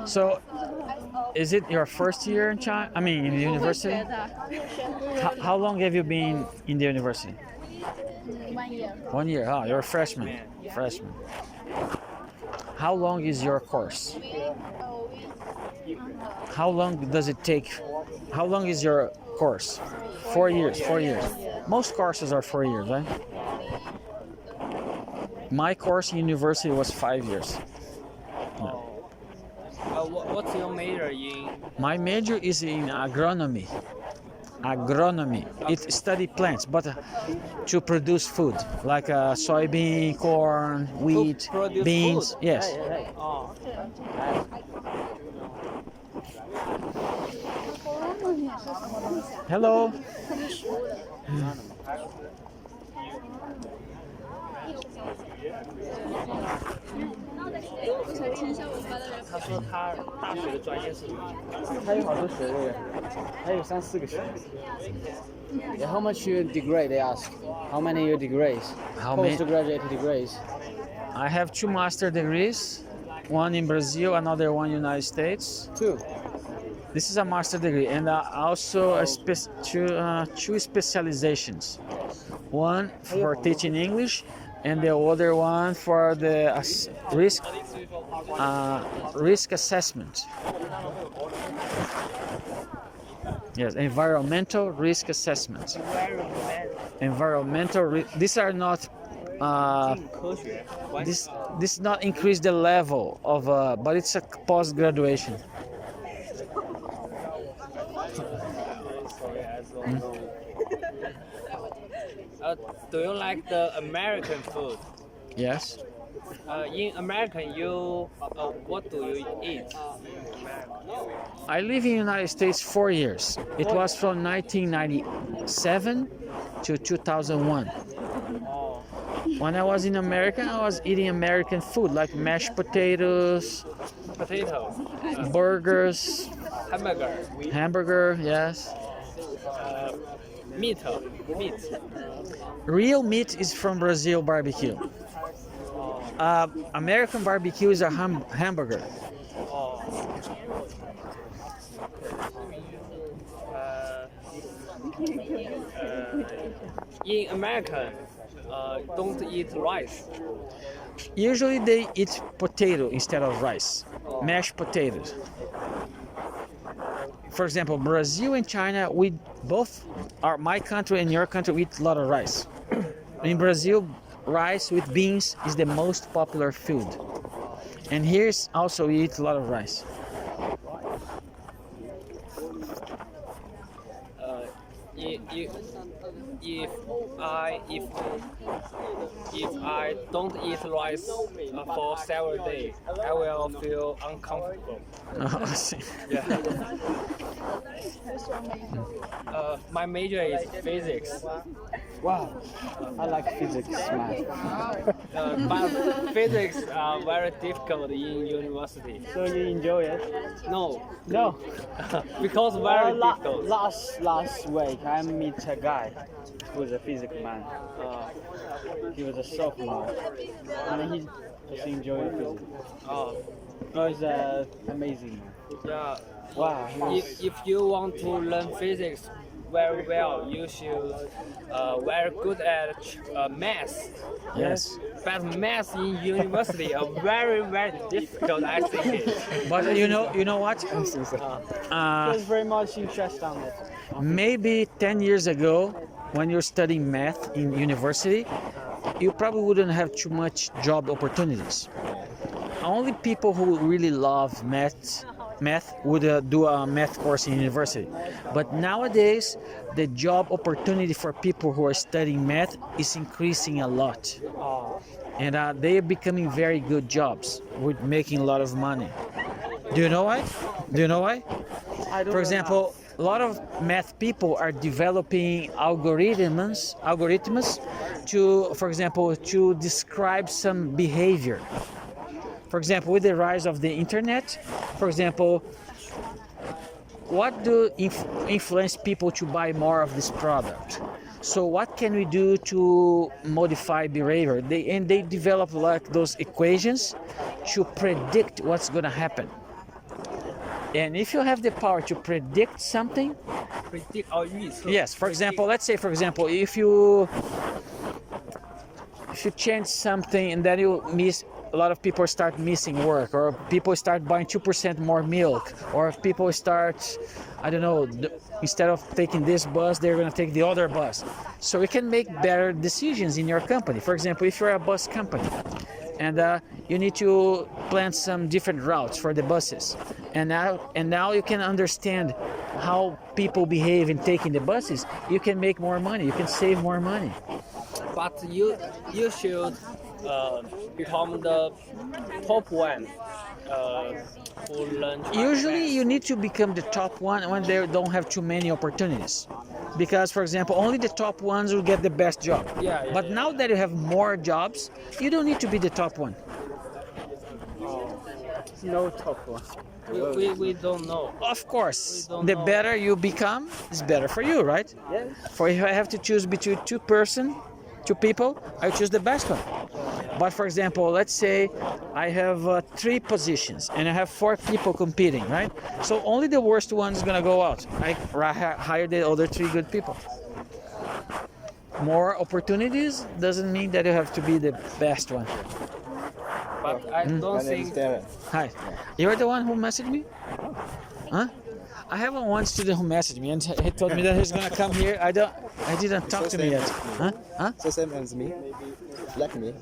So, is it your first year in China? I mean, in the university? How long have you been in the university? 1 year. 1 year. Oh, you're a freshman. Freshman. How long is your course? How long does it take? How long is your course? 4 years. 4 years. Most courses are 4 years, right? My course in university was 5 years. What's your major in? My major is in agronomy. Agronomy. It study plants, but to produce food, like soybean, corn, wheat, produce beans. food? Yes. Oh. Hello. 我想听一下我发的人。他说他大学的专业是什么？他有好多学位，还有3-4个学位。Yeah, how much your degree? They ask. How many your degrees? How many? Postgraduate degrees. I have 2 master degrees, one in Brazil, another one in United States. 2. This is a master degree, and also two specializations. One for teaching English, and the other one for the risk assessment. Yes, environmental risk assessment. These are not. This not increase the level of, but it's a post graduation. Do you like the American food? Yes. In American, what do you eat? I live in the United States 4 years. It was from 1997 to 2001. When I was in America, I was eating American food like mashed potatoes, burgers, hamburger, yes. Meat. Real meat is from Brazil barbecue. American barbecue is a hamburger. In American, don't eat rice. Usually they eat potato instead of rice, mashed potatoes. For example, Brazil and China, we both are, my country and your country, we eat a lot of rice. In Brazil, rice with beans is the most popular food. And here also we eat a lot of rice. If I don't eat rice for several days, I will feel uncomfortable. I see. Yeah. My major is physics. Wow, I like physics, man. But physics are very difficult in university. So you enjoy it? No, No. because very difficult. Last week I met a guy who was a physics man. He was a sophomore, and he just enjoyed physics. He was amazing. Yeah. Wow. If you want to learn physics very well, you should very good at math. Yes. But math in university are very difficult, I think. But you know what? He was very much interested on it. Maybe 10 years ago, when you're studying math in university, you probably wouldn't have too much job opportunities. Only people who really love math would do a math course in university. But nowadays, the job opportunity for people who are studying math is increasing a lot. And they are becoming very good jobs with making a lot of money. Do you know why? For example, a lot of math people are developing algorithms to, for example, to describe some behavior. For example, with the rise of the internet, for example, what do influence people to buy more of this product? So what can we do to modify behavior? They develop like those equations to predict what's going to happen. And if you have the power to predict something, yes. For example, let's say, if you change something and then you miss. A lot of people start missing work, or people start buying 2% more milk, or if people start, I don't know, instead of taking this bus, they're going to take the other bus. So you can make better decisions in your company. For example, if you're a bus company and you need to plan some different routes for the buses, and now you can understand how people behave in taking the buses, you can make more money, you can save more money. But you should become the top one who learn. Usually you need to become the top one when they don't have too many opportunities. Because, for example, only the top ones will get the best job. But now that you have more jobs, you don't need to be the top one. no top one. We don't know. Of course, We don't the know. better you become is better for you, right? Yes. For if I have to choose between two people, I choose the best one. But for example, let's say I have 3 positions and I have 4 people competing, right? So only the worst one is gonna go out. I hire the other 3 good people. More opportunities doesn't mean that you have to be the best one. But I don't think. Hi, you're the one who messaged me? Huh? I have one student who messaged me and he told me that he's gonna come here. I didn't talk to me yet. Huh? Huh? So same as me, like me.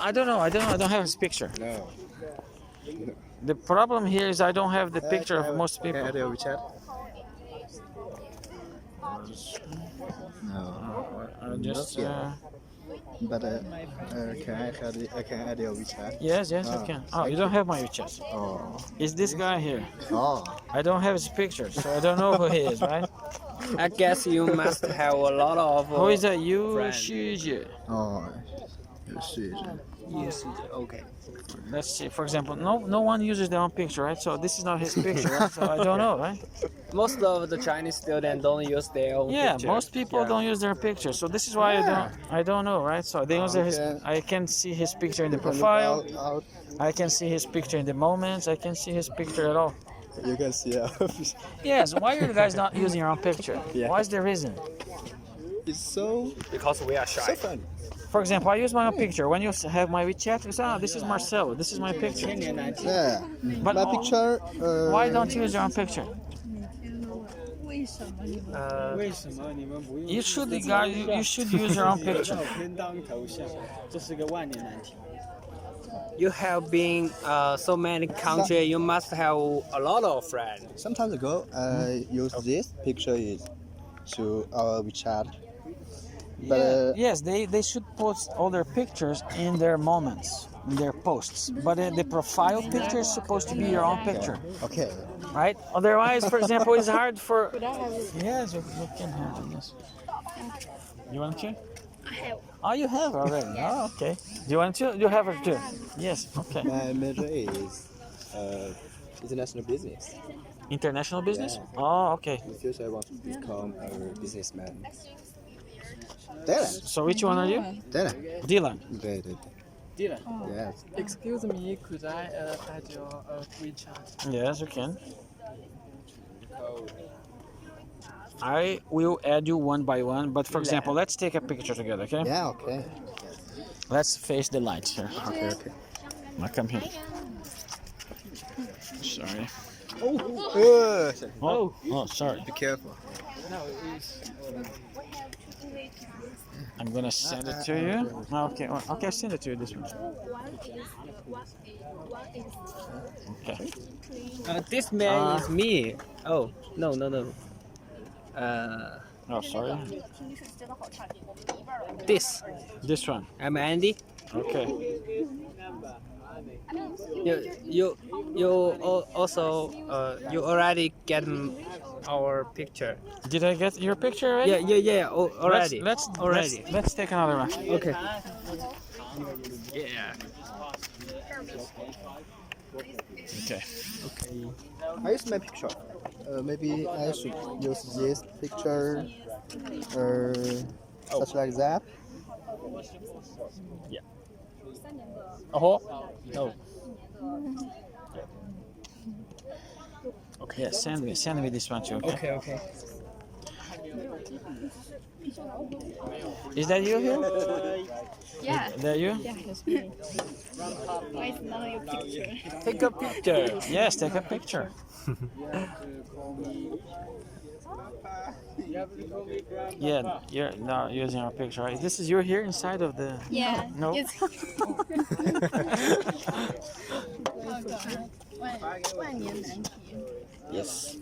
I don't know. I don't have his picture. No. The problem here is I don't have the picture of most people. Can I add your WeChat? No. I just. But can I add your WeChat? Yes, I can. Oh, you don't have my WeChat. Oh. Is this guy here? Oh. I don't have his picture, so I don't know who he is, right? I guess you must have a lot of. Who is that? Yu friend. Shiji. Oh. Yes. Okay. Let's see. For example, no one uses their own picture, right? So this is not his picture, right? So I don't know, right? Most of the Chinese students don't use their own Yeah, picture. most people don't use their picture, so this is why I don't know, right? So they use his. Okay. I can see his picture in the profile. I can see his picture in the moments. I can see his picture at all. You can see Yes. Why are you guys not using your own picture? Yeah. Why is the reason? It's so Because we are shy. fun. For example, I use my own picture. When you have my WeChat, you say, this is Marcelo. This is my picture. Yeah. But My picture. why don't you use your own picture? You should, guys. You should use your own picture. You have been so many countries. You must have a lot of friends. Sometimes ago, I used this picture is to our WeChat. But Yes, they should post all their pictures in their moments, in their posts. But the profile picture is supposed to be your own picture, okay. right? Otherwise, for example, it's hard for. Yes, you can have this. You want to? I have. Oh, you have already. Oh, okay. Do you want to? You have it too. Yes. Okay. My major is international business. International business. Yeah. Oh, okay. In the future, I want to become a businessman. Dylan. So which one are you? Dylan. Dylan. Dylan. Yes. Excuse me, could I add your WeChat? Yes, you can. I will add you one by one, but for example, let's take a picture together, okay? Yeah, okay. Let's face the light here. Okay, okay. Now come here. Sorry. Oh, sorry. Be careful. I'm gonna send it to you. Okay, okay, I'll send it to you this one. Okay. This man is me. Oh, no. Oh, sorry. This one. I'm Andy. Okay. You also you already get our picture. Did I get your picture already? Yeah. Already. Let's take another one. Okay. Yeah. Okay. I use my picture. Maybe I should use this picture, such like that. Yeah. Oh. No. Okay. Yeah. Send me this one too. Okay. Okay. Is that you here? Yeah. Is that you? Yeah, it's me. Why is not your picture? Take a picture. Yes, take a picture. Yeah, you're not using our picture, right? This is you're here inside of the. Yeah. No. It's Yes.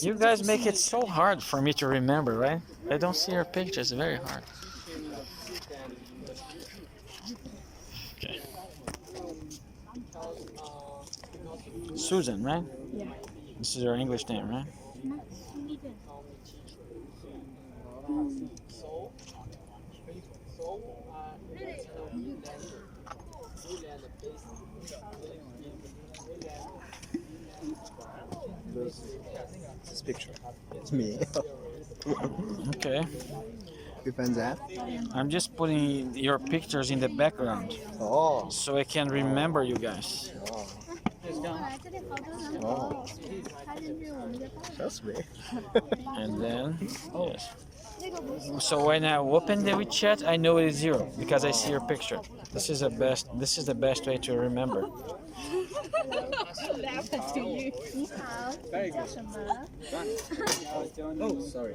You guys make it so hard for me to remember, right? I don't see your pictures. Very hard. Okay. Susan, right? Yeah. This is your English name, right? This picture. It's me. Okay. You find that? I'm just putting your pictures in the background Oh. so I can remember you guys. Oh. That's me. And then, yes. So when I open the WeChat, I know it is 0 because I see your picture. This is the best. This is the best way to remember. Very good. Oh, sorry.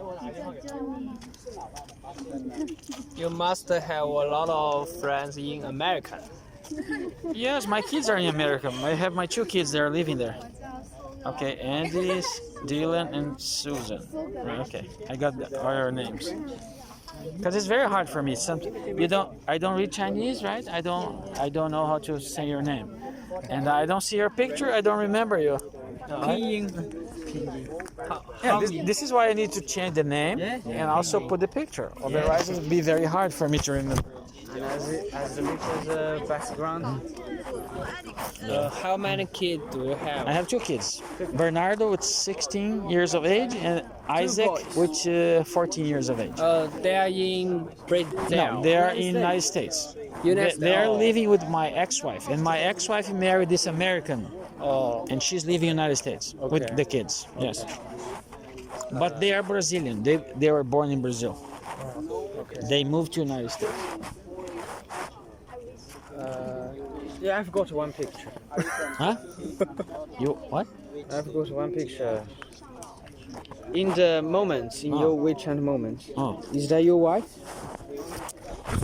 You must have a lot of friends in America. Yes, my kids are in America. I have my 2 kids that are living there. Okay, Andy, Dylan, and Susan. Right, okay, I got all your names. Because it's very hard for me. I don't read Chinese, right? I don't know how to say your name, and I don't see your picture. I don't remember you. Yeah, this is why I need to change the name and also put the picture. Otherwise, it will be very hard for me to remember. As the picture's background. How many kids do you have? I have 2 kids. Bernardo with 16 years of age and Isaac with 14 years of age. They are in Brazil. No, they are in United States. They are living with my ex-wife, and my ex-wife married this American, and she's living in the United States with the kids. Yes, but they are Brazilian. They were born in Brazil. They moved to United States. Yeah, I've got one picture. Huh? You what? I've got one picture. In the moments, in your WeChat moments. Oh, Is that your wife?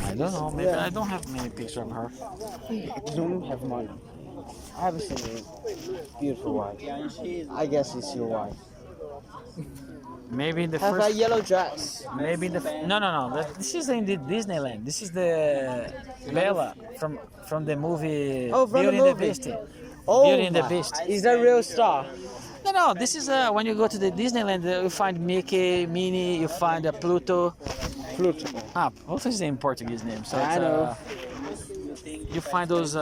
I don't know. Maybe I don't have many pictures of her. You don't have money. I haven't seen a beautiful wife. I guess it's your wife. Maybe in the Have first. a yellow dress. Maybe in the no. This is in the Disneyland. This is the Bella from the movie Oh, from Beauty the and the movie. Beast. Oh, Beauty and the my. Beast. Is that real star? No. This is when you go to the Disneyland, you find Mickey, Minnie, you find Pluto. Pluto. What is the in Portuguese name? So I it's, know. You find those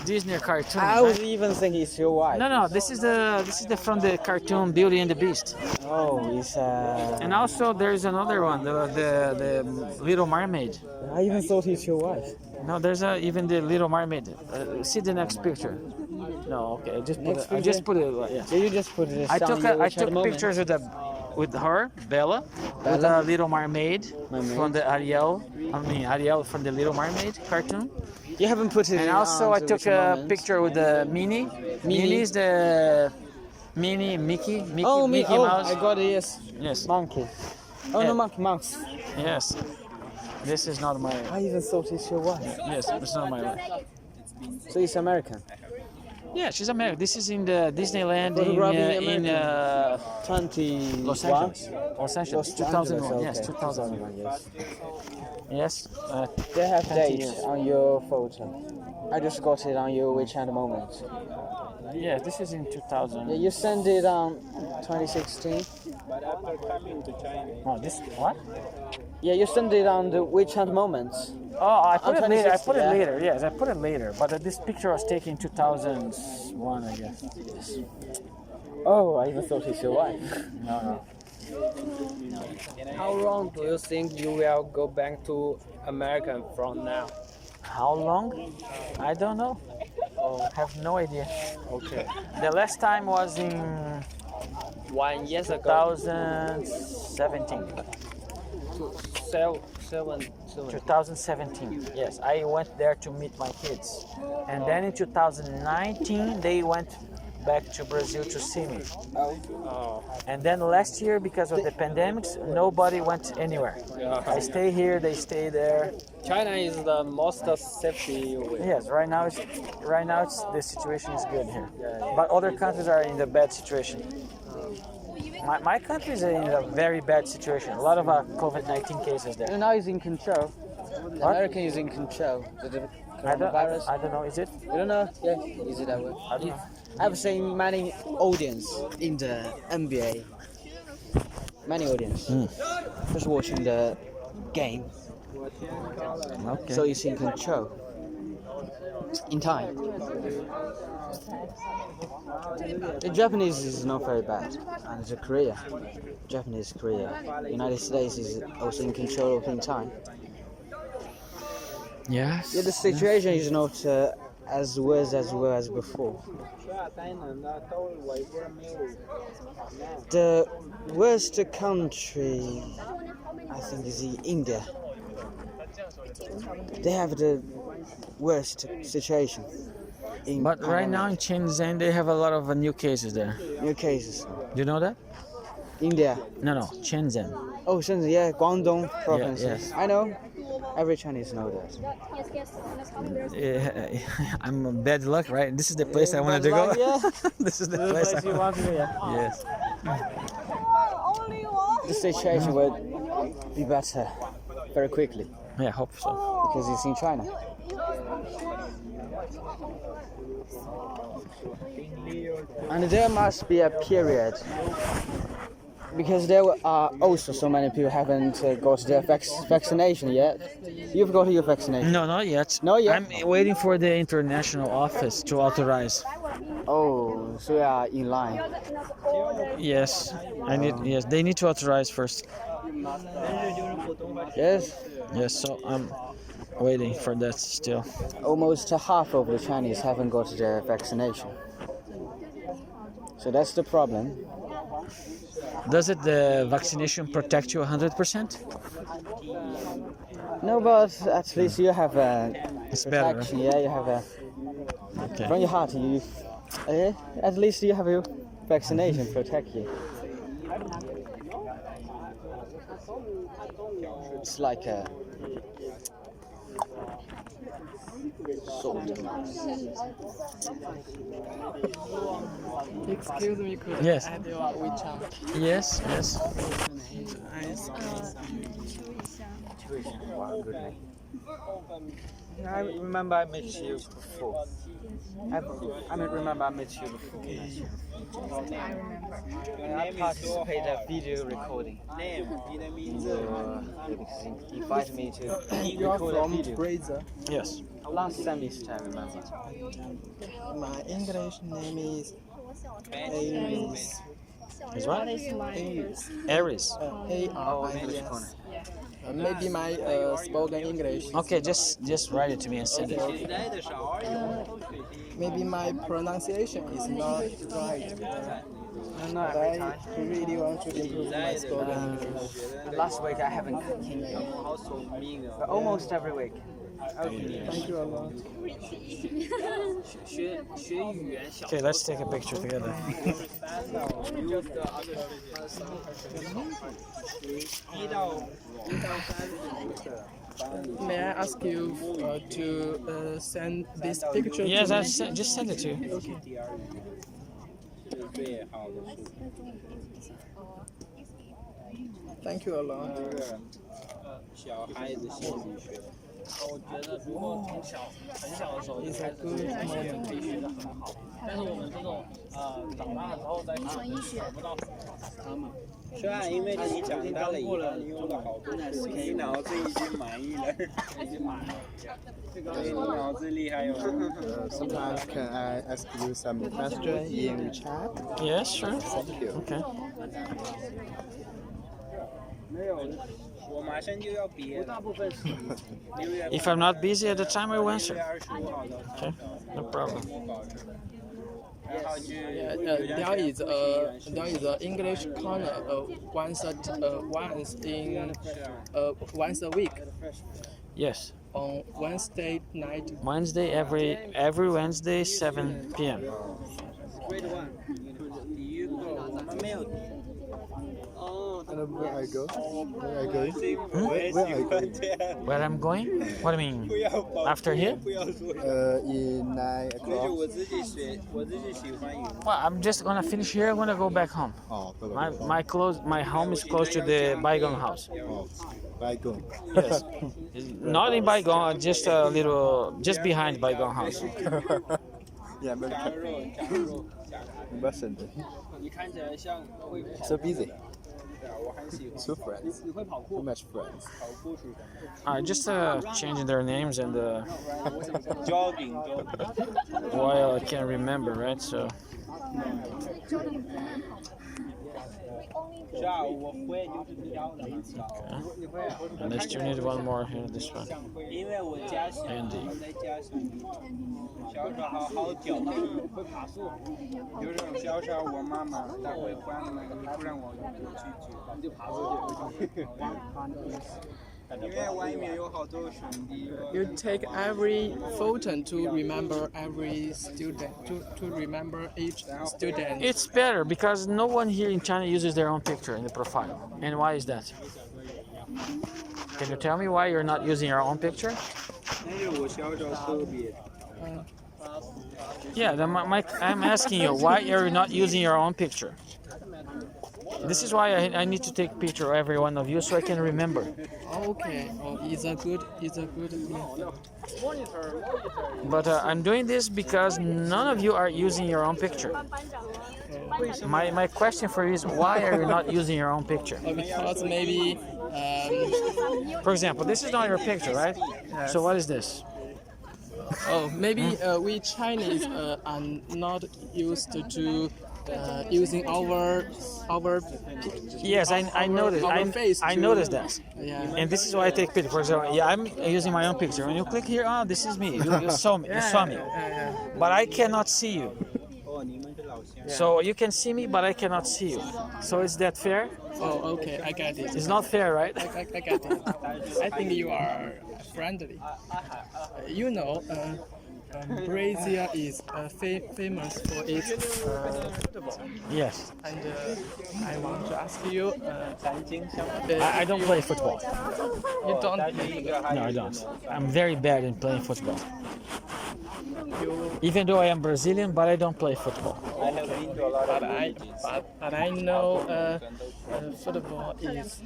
Disney cartoons. I would right? even think it's your wife. No. This is the from the cartoon Beauty and the Beast. Oh, it's And also there's another one, the Little Mermaid. I even thought it's your wife. No, there's even the Little Mermaid. See the next picture. No, okay. I just put it. Yeah. So you just put it. I took pictures with her, Bella, with the Little Mermaid from the Ariel from the Little Mermaid cartoon. You haven't put it. And also I took a picture with the Minnie. Minnie is the Mickey Mouse. I got it. Yes. Yes. Monkey. Oh Yeah. no, mouse. Yes. This is not my. I even thought it's your wife. Yes, it's not my wife. So it's American. Yeah, she's American. This is in the Disneyland Photographing in 20. Los Angeles. Los Angeles. 2001. Okay. Yes, 2001. Yes. Yes. They have 20 date years. on your photo. I just got it on your WeChat moment. Yeah, this is in 2000. Yeah, you sent it on 2016. But after coming to China, Oh, this what? Yeah, you sent it on the WeChat moments. Oh, I put it later. I put it 2016, later. Yes, I put it later. But this picture was taken in 2001, I guess. Yes. Oh, I even thought it's your wife. No. How long do you think you will go back to America from now? How long? I don't know. I have no idea. Okay. The last time was in 1 year ago. 2017. 7. 2017. Yes, I went there to meet my kids, and then in 2019 they went back to Brazil to see me. Oh. And then last year, because of the pandemics, nobody went anywhere. I stay here, they stay there. China is the most safety way. Yes, right now it's the situation is good here, but other countries are in the bad situation. My country is in a very bad situation. A lot of COVID-19 cases there. And now it's in control. The What? American is in control. The I coronavirus. don't know. Is it? You don't know? Yeah, is it that way? I don't know. I've seen many audience in the NBA. Many audience. Just watching the game. Okay. So it's in control. in time. The Japanese is not very bad, and the Korea, Japanese Korea, United States is also in control of in time. Yes. Yeah, the situation is not as worse as well as before. The worst country, I think, is India. They have the worst situation. But right now in Shenzhen, they have a lot of new cases there. New cases. Do you know that? India. No, Shenzhen. Oh, Shenzhen, yeah, Guangdong province. yes. I know. Every Chinese know that. Yeah, I'm bad luck, right? This is the place I wanted to go. Yeah. This is the place you want to go, yeah. Yes. The situation will be better very quickly. Yeah, hope so. Because it's in China. And there must be a period, because there are also so many people haven't got their vaccination yet. You've got your vaccination? No, not yet. Not yet? I'm waiting for the international office to authorize. Oh, so you are in line. Yes, Yes, they need to authorize first. Yes? Yes, so I'm waiting for that still. Almost half of the Chinese haven't got their vaccination. So that's the problem. Does the vaccination protect you 100%? No, but at least you have a It's better. protection. Yeah, you have a Okay. from your heart. At least you have your vaccination protect you. It's like a sword. Excuse me, could Yes. I add your WeChat? Yes, yes. I remember I met you before. I remember I met you before. I participated in a video recording. Because he invited me to record a video. Brazil. Yes. Last semester, I remember. My English name is Aries. Is what? Aries. Aries. A-R-I-S. Maybe my spoken English. Okay, just write it to me and send it. Maybe my pronunciation is not right. No, But I really want to improve my spoken English. last week I haven't came here. But almost every week. Thank you a lot. Okay, let's take a picture together. May I ask you to send this picture Yes, to I me? just send it to you. Okay. Thank you a lot. 小孩子心理学。我觉得如果从很小的时候就开始学，可以学得很好。但是我们这种长大了之后再看，学不到他们。是啊，因为你长大了以后，你用了好多词，你脑子已经满意了，已经满了。所以你脑子厉害哦。Sometimes can I ask you some question in WeChat? Yes, sure. Thank you. Okay. 没有，我马上就要毕业了。6月 If I'm not busy at the time, I will answer. 25号的。 Okay, no problem. There is a English corner once a week Yes. on Wednesday night. Wednesday, every Wednesday, 7 p.m. And where I go? Where I go? Hmm? Where I go? Where I'm going? What do you mean? After here? In 9 o'clock. Well, I'm just gonna finish here. I'm gonna go back home. Oh, My home is close to the Bygone house. Oh, Bygone. Yes. Not in Bygone, just a little, just behind Bygone house. Yeah, American. Wasn't. So busy. Two friends. Too much friends. Just changing their names and jogging. while I can't remember, right? So. 下午我会就是教的。 And I still need one more here, this one. 因为我家小，在家小时候好脚皮，会爬树。有时候小时候我妈妈她会关门，不让我去，就爬出去。因为外面有好多兄弟。You take every photo to remember every student, to remember each student. It's better because no one here in China uses their own picture in the profile. And why is that? Can you tell me why you're not using your own picture? 那是我小时候特别。Yeah, I'm asking you, why are you not using your own picture? This is why I need to take a picture of every one of you so I can remember. Okay, it's a good method. But I'm doing this because none of you are using your own picture. My question for you is, why are you not using your own picture? Because maybe... For example, this is not your picture, right? Yes. So what is this? Oh, maybe we Chinese are not used to using our Yes, I noticed. I noticed that. Yeah. And this is why I take picture. For example, yeah, I'm using my own picture. When you click here, oh, this is me. You saw me. You saw me. But I cannot see you. So you can see me, but I cannot see you. So is that fair? Oh, okay, I get it. It's not fair, right? I get it. I think you are friendly. You know, Brazil is famous for its football. Yes. And I want to ask you, I don't play football. You don't? No, I don't. I'm very bad in playing football. Even though I am Brazilian, but I don't play football. But I know football is.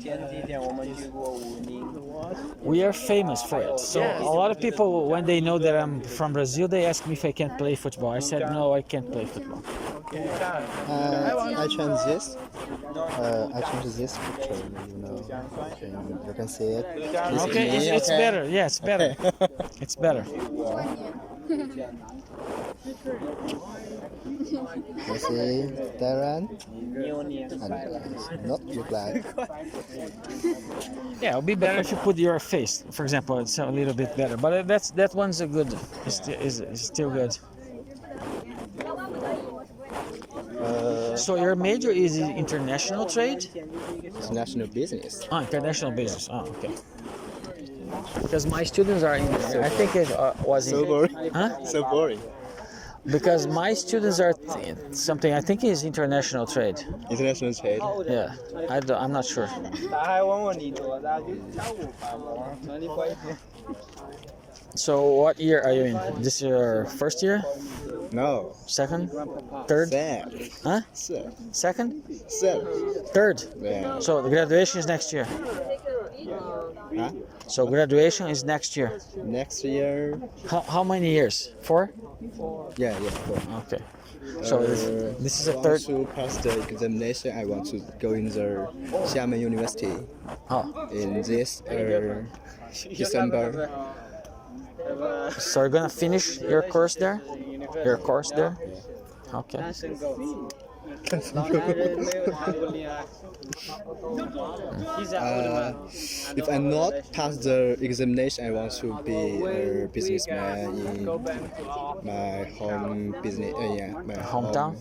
We are famous for it. So a lot of people, when they know that I'm from Brazil, they ask me if I can play football. I said no, I can't play football. I changed this. I changed this picture. You know, you can see it. Okay, it's better. Yeah, it's better. It's better. You see Darren? And not your black. Yeah, it'll be better if you put your face. For example, it's a little bit better. But that one's a good. Is still good. So your major is in international trade? International business. Ah, international business. Ah, okay. Because my students are in. I think it was so boring. Huh? So boring. Because my students are something I think is international trade. International trade. Yeah, I'm not sure. So what year are you in? This is your first year? No. Second? Third? Third. Huh? Third. Second? Third. Third? Yeah. So the graduation is next year? Huh? So graduation is next year? Next year. How many years? 4? Yeah, 4. Okay. So this is a third. To pass the examination, I want to go in the Xiamen University. Oh. In this December. So you're gonna finish your course there? Your course there? Okay. If I not pass the examination, I want to be a businessman in my home business. My hometown.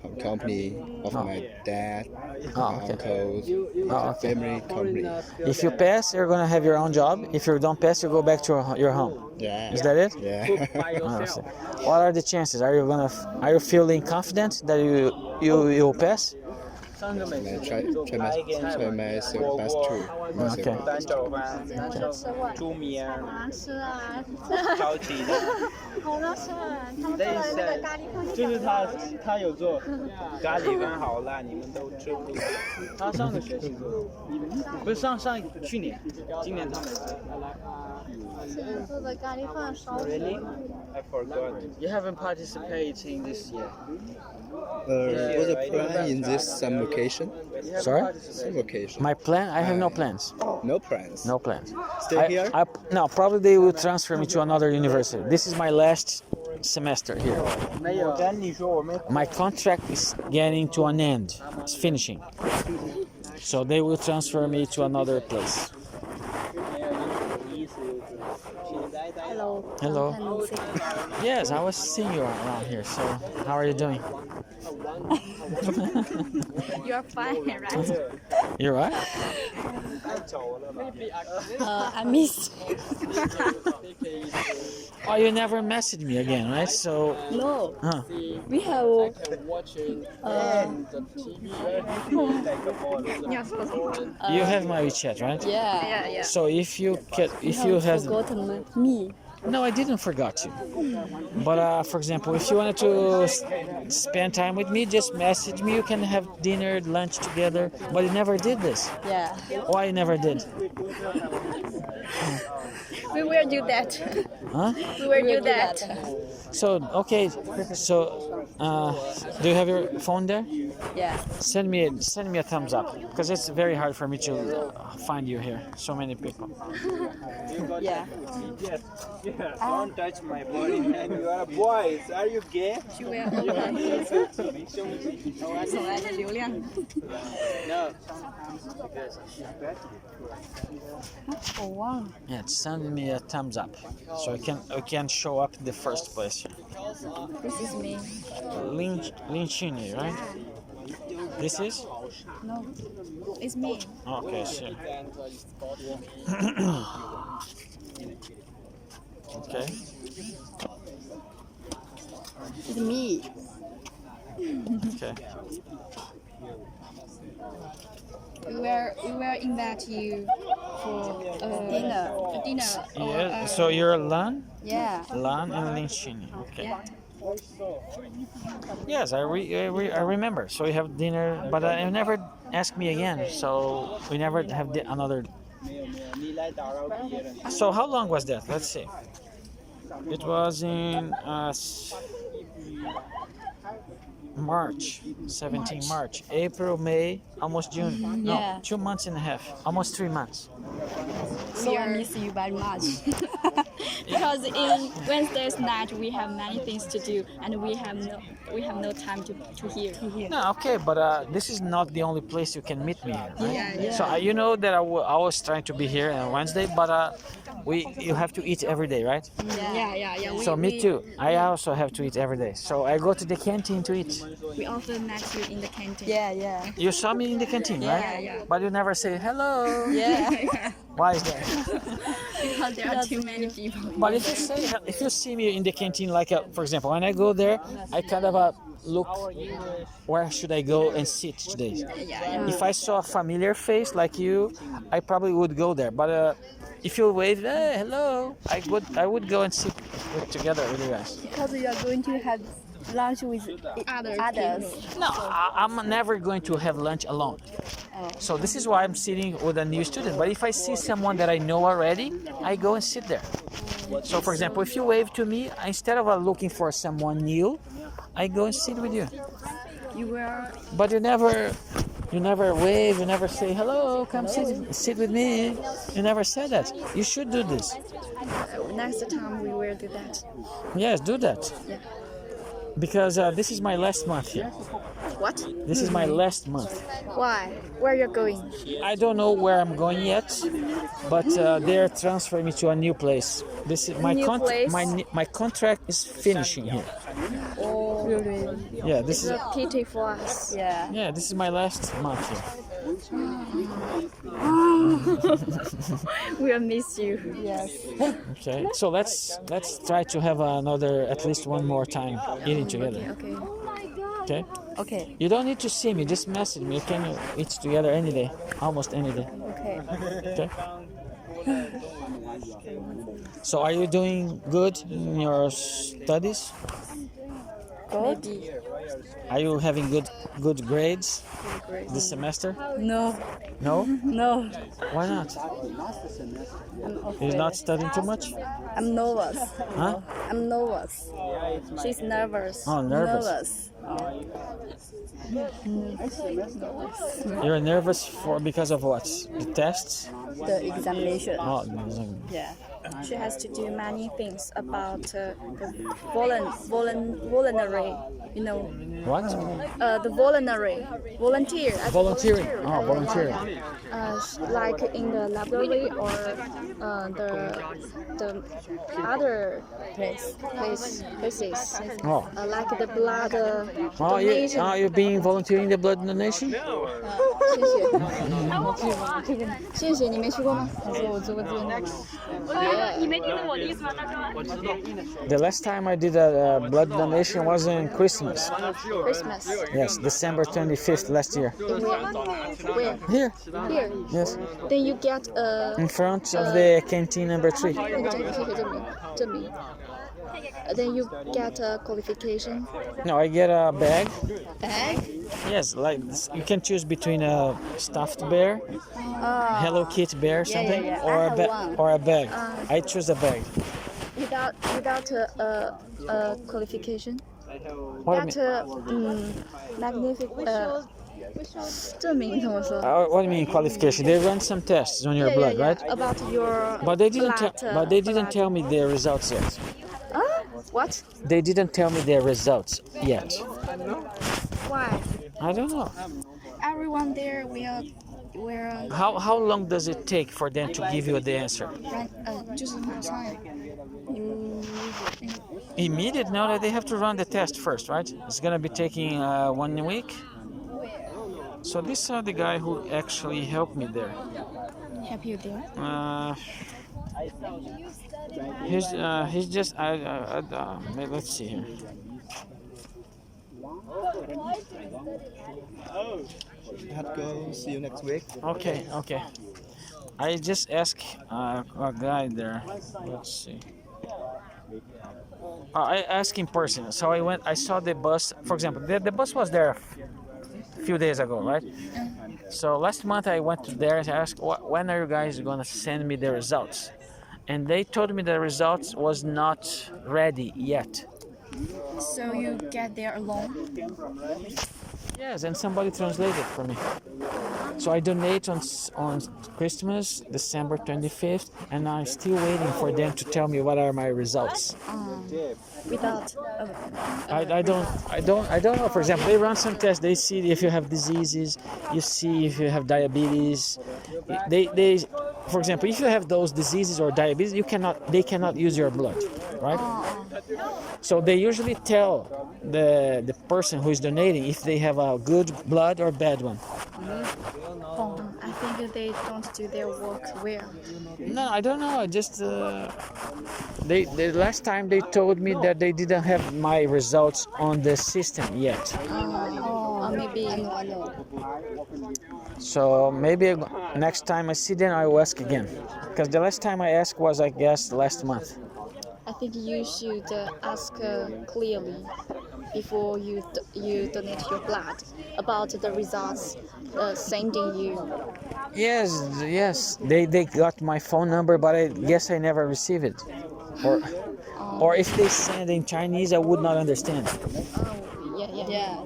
Home company of my dad, okay. uncles, family company. If you pass, you're gonna have your own job. If you don't pass, you go back to your home. Yeah. Is that it? Yeah. What are the chances? Are you feeling confident that you'll pass? I try myself best too. Okay. 猪面，是啊，超级的。好多吃啊，他们做的那个咖喱饭。就是他有做咖喱饭好辣，你们都吃不了。他上个学期做，不是去年，今年他没做。现在做的咖喱饭烧死 Really? 了。 I forgot. You haven't participated in this year. For the plan in this summer vacation? Sorry? Summer vacation. My plan? I have no plans. No plans. No plans. Stay here? No, probably they will transfer me to another university. This is my last semester here. My contract is getting to an end. It's finishing. So they will transfer me to another place. Hello. Hello. Yes, I was seeing you around here. So how are you doing? You're fine, right? You're right? I miss. Oh, you never messaged me again, right? So. No. Huh. We have. You have my WeChat, right? Yeah. So if you have. Forgotten me. No, I didn't forget you. But for example, if you wanted to spend time with me, just message me. You can have dinner, lunch together. But you never did this. Yeah. Why you never did? We will do that. Huh? We will do that. So okay. So do you have your phone there? Yeah. Send me a thumbs up because it's very hard for me to find you here. So many people. Yeah. Don't touch my body, man. You are a boy. Are you gay? No. Oh wow. Yeah, send me a thumbs up so I can show up in the first place. This is me. Linchini, right? This is? No. It's me. Okay, sure. Okay. It's me. Okay. We will invite you for dinner. Yeah. So you're Lan? Yeah. Lan and Linchini. Okay. Yes, I remember. So we have dinner, but you never asked me again. So we never have another. So how long was that? Let's see. It was in March, 17 March, April, May, almost June. No, Yeah. 2 months and a half, almost 3 months. So I miss you very much. Because in Wednesday's night we have many things to do and we have no time to hear. No, okay, but this is not the only place you can meet me here, right? Yeah. So you know that I was trying to be here on Wednesday, but you have to eat every day, right? Yeah. So me too. I also have to eat every day. So I go to the canteen to eat. We often met you in the canteen. Yeah. You saw me in the canteen, right? Yeah. But you never say hello. Yeah. Why is that? Because there are too many people. But if you see me in the canteen, like for example, when I go there, I kind of look where should I go and sit today. Yeah. If I saw a familiar face like you, I probably would go there. But if you wave, hey, hello, I would go and sit together with you guys. Because you are going to have lunch with others. No, I'm never going to have lunch alone. So this is why I'm sitting with a new student. But if I see someone that I know already, I go and sit there. So for example, if you wave to me, instead of looking for someone new, I go and sit with you. But you never wave, you never say hello, come sit with me. You never said that. You should do this. Next time we will do that. Yes, do that. Yeah. Because this is my last month here. What? This is my last month. Why? Where you're going? I don't know where I'm going yet, but they're transferring me to a new place. This is my my contract is finishing here. Oh, really? Yeah, this is a pity for us. Yeah. Yeah, this is my last month here. We'll miss you. Yes. Okay, so let's try to have at least one more time eating together. Okay. Okay. Okay. You don't need to see me. Just message me. Can you eat together any day? Almost any day. Okay. Okay. So are you doing good in your studies? Good. Are you having good grades? this semester? No. No? No. Why not? You're not studying too much? I'm nervous. Huh? I'm nervous. She's nervous. Oh, nervous. You're nervous because of what? The tests? The examination. Oh, Yeah. She has to do many things about the voluntary, you know. what? The voluntary, volunteer. as Volunteering. volunteer. Oh, volunteering. Like in the library or the other places. Oh. Like the blood Oh, donation. you're being volunteering the blood donation? 谢谢你没去过吗？还是我做过这个？你没听懂我的意思吗，大哥？ The last time I did a blood donation was in Christmas. Christmas. Yes, December 25th last year. Where? Here. Here. Yes. Then you get In front of the canteen number 3. 证明。Then you get a qualification. No, I get a bag. Bag? Yes, like you can choose between a stuffed bear, Hello Kitty bear, something, yeah. or I a have bag. one. Or a bag. I choose a bag. Without a qualification. What do That magnificent 证明怎么说？ What do you mean qualification? They run some tests on your blood, right? About your But they didn't. blood, But they didn't blood. tell me their results yet. What? They didn't tell me their results yet. Why? I don't know. Everyone there will How long does it take for them to give you the answer? 就是马上。Immediate? No, they have to run the test first, right? It's gonna be taking 1 week. So this is the guy who actually helped me there. Help you there? He's just let's see here. Have to go. See you next week. Okay. I just asked a guy there. Let's see. I asked in person. So I saw the bus. For example, the bus was there a few days ago, right? So last month I went to there and asked, when are you guys gonna send me the results? And they told me the results was not ready yet. So you get there alone? Yes, and somebody translated for me. So I donate on Christmas, December 25th, and I'm still waiting for them to tell me what are my results. Without. I don't know. For example, they run some tests. They see if you have diseases. You see if you have diabetes. They for example, if you have those diseases or diabetes, they cannot use your blood, right? So they usually tell the person who is donating if they have a good blood or bad one. I think they don't do their work well. No, I don't know. I just the last time they told me that they didn't have my results on the system yet. Maybe. So maybe next time I see them, I will ask again. Because the last time I asked was, I guess, last month. I think you should ask clearly before you donate your blood about the results sending you. Yes. They got my phone number, but I guess I never received it. Or if they send in Chinese, I would not understand. Yeah.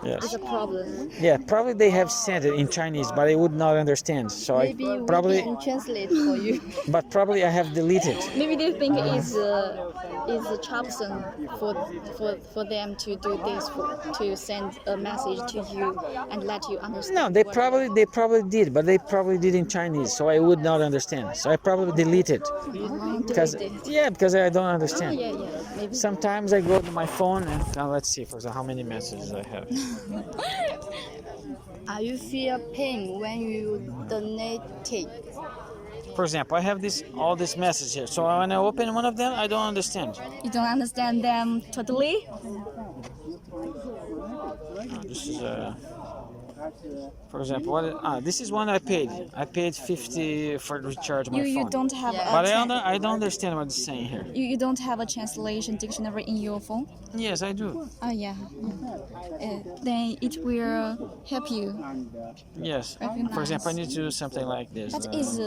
Yes. It's a problem. Yeah, probably they have sent it in Chinese, but I would not understand. So Maybe I we probably, can translate for you. but probably I have deleted. Maybe they think it's troublesome for them to do this to send a message to you and let you understand. No, they probably did, but they probably did in Chinese, so I would not understand. So I probably deleted. Because I don't understand. Yeah, maybe. Sometimes I go to my phone and let's see, for example, how many messages I have. Are you feel pain when you donate? For example, I have all this message here. So when I open one of them, I don't understand. You don't understand them totally? This is For example, this is one I paid. I paid 50 for to recharge my phone. You don't have But I don't understand what it's saying here. you don't have a translation dictionary in your phone? Yes, I do. Oh yeah. Then it will help you. Yes. For example, I need to do something like this. That is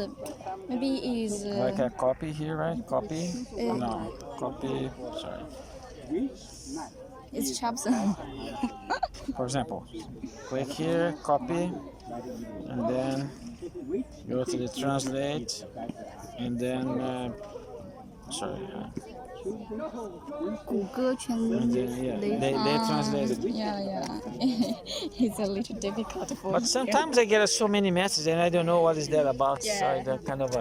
maybe is Like a copy here, right? Copy? No. Copy. Sorry. it's Chapson. For example, click here, copy, and then go to the translate, and then Google Translate. They translate it. Yeah. It's a little difficult for But me. sometimes I get so many messages and I don't know what is that about. So I kind of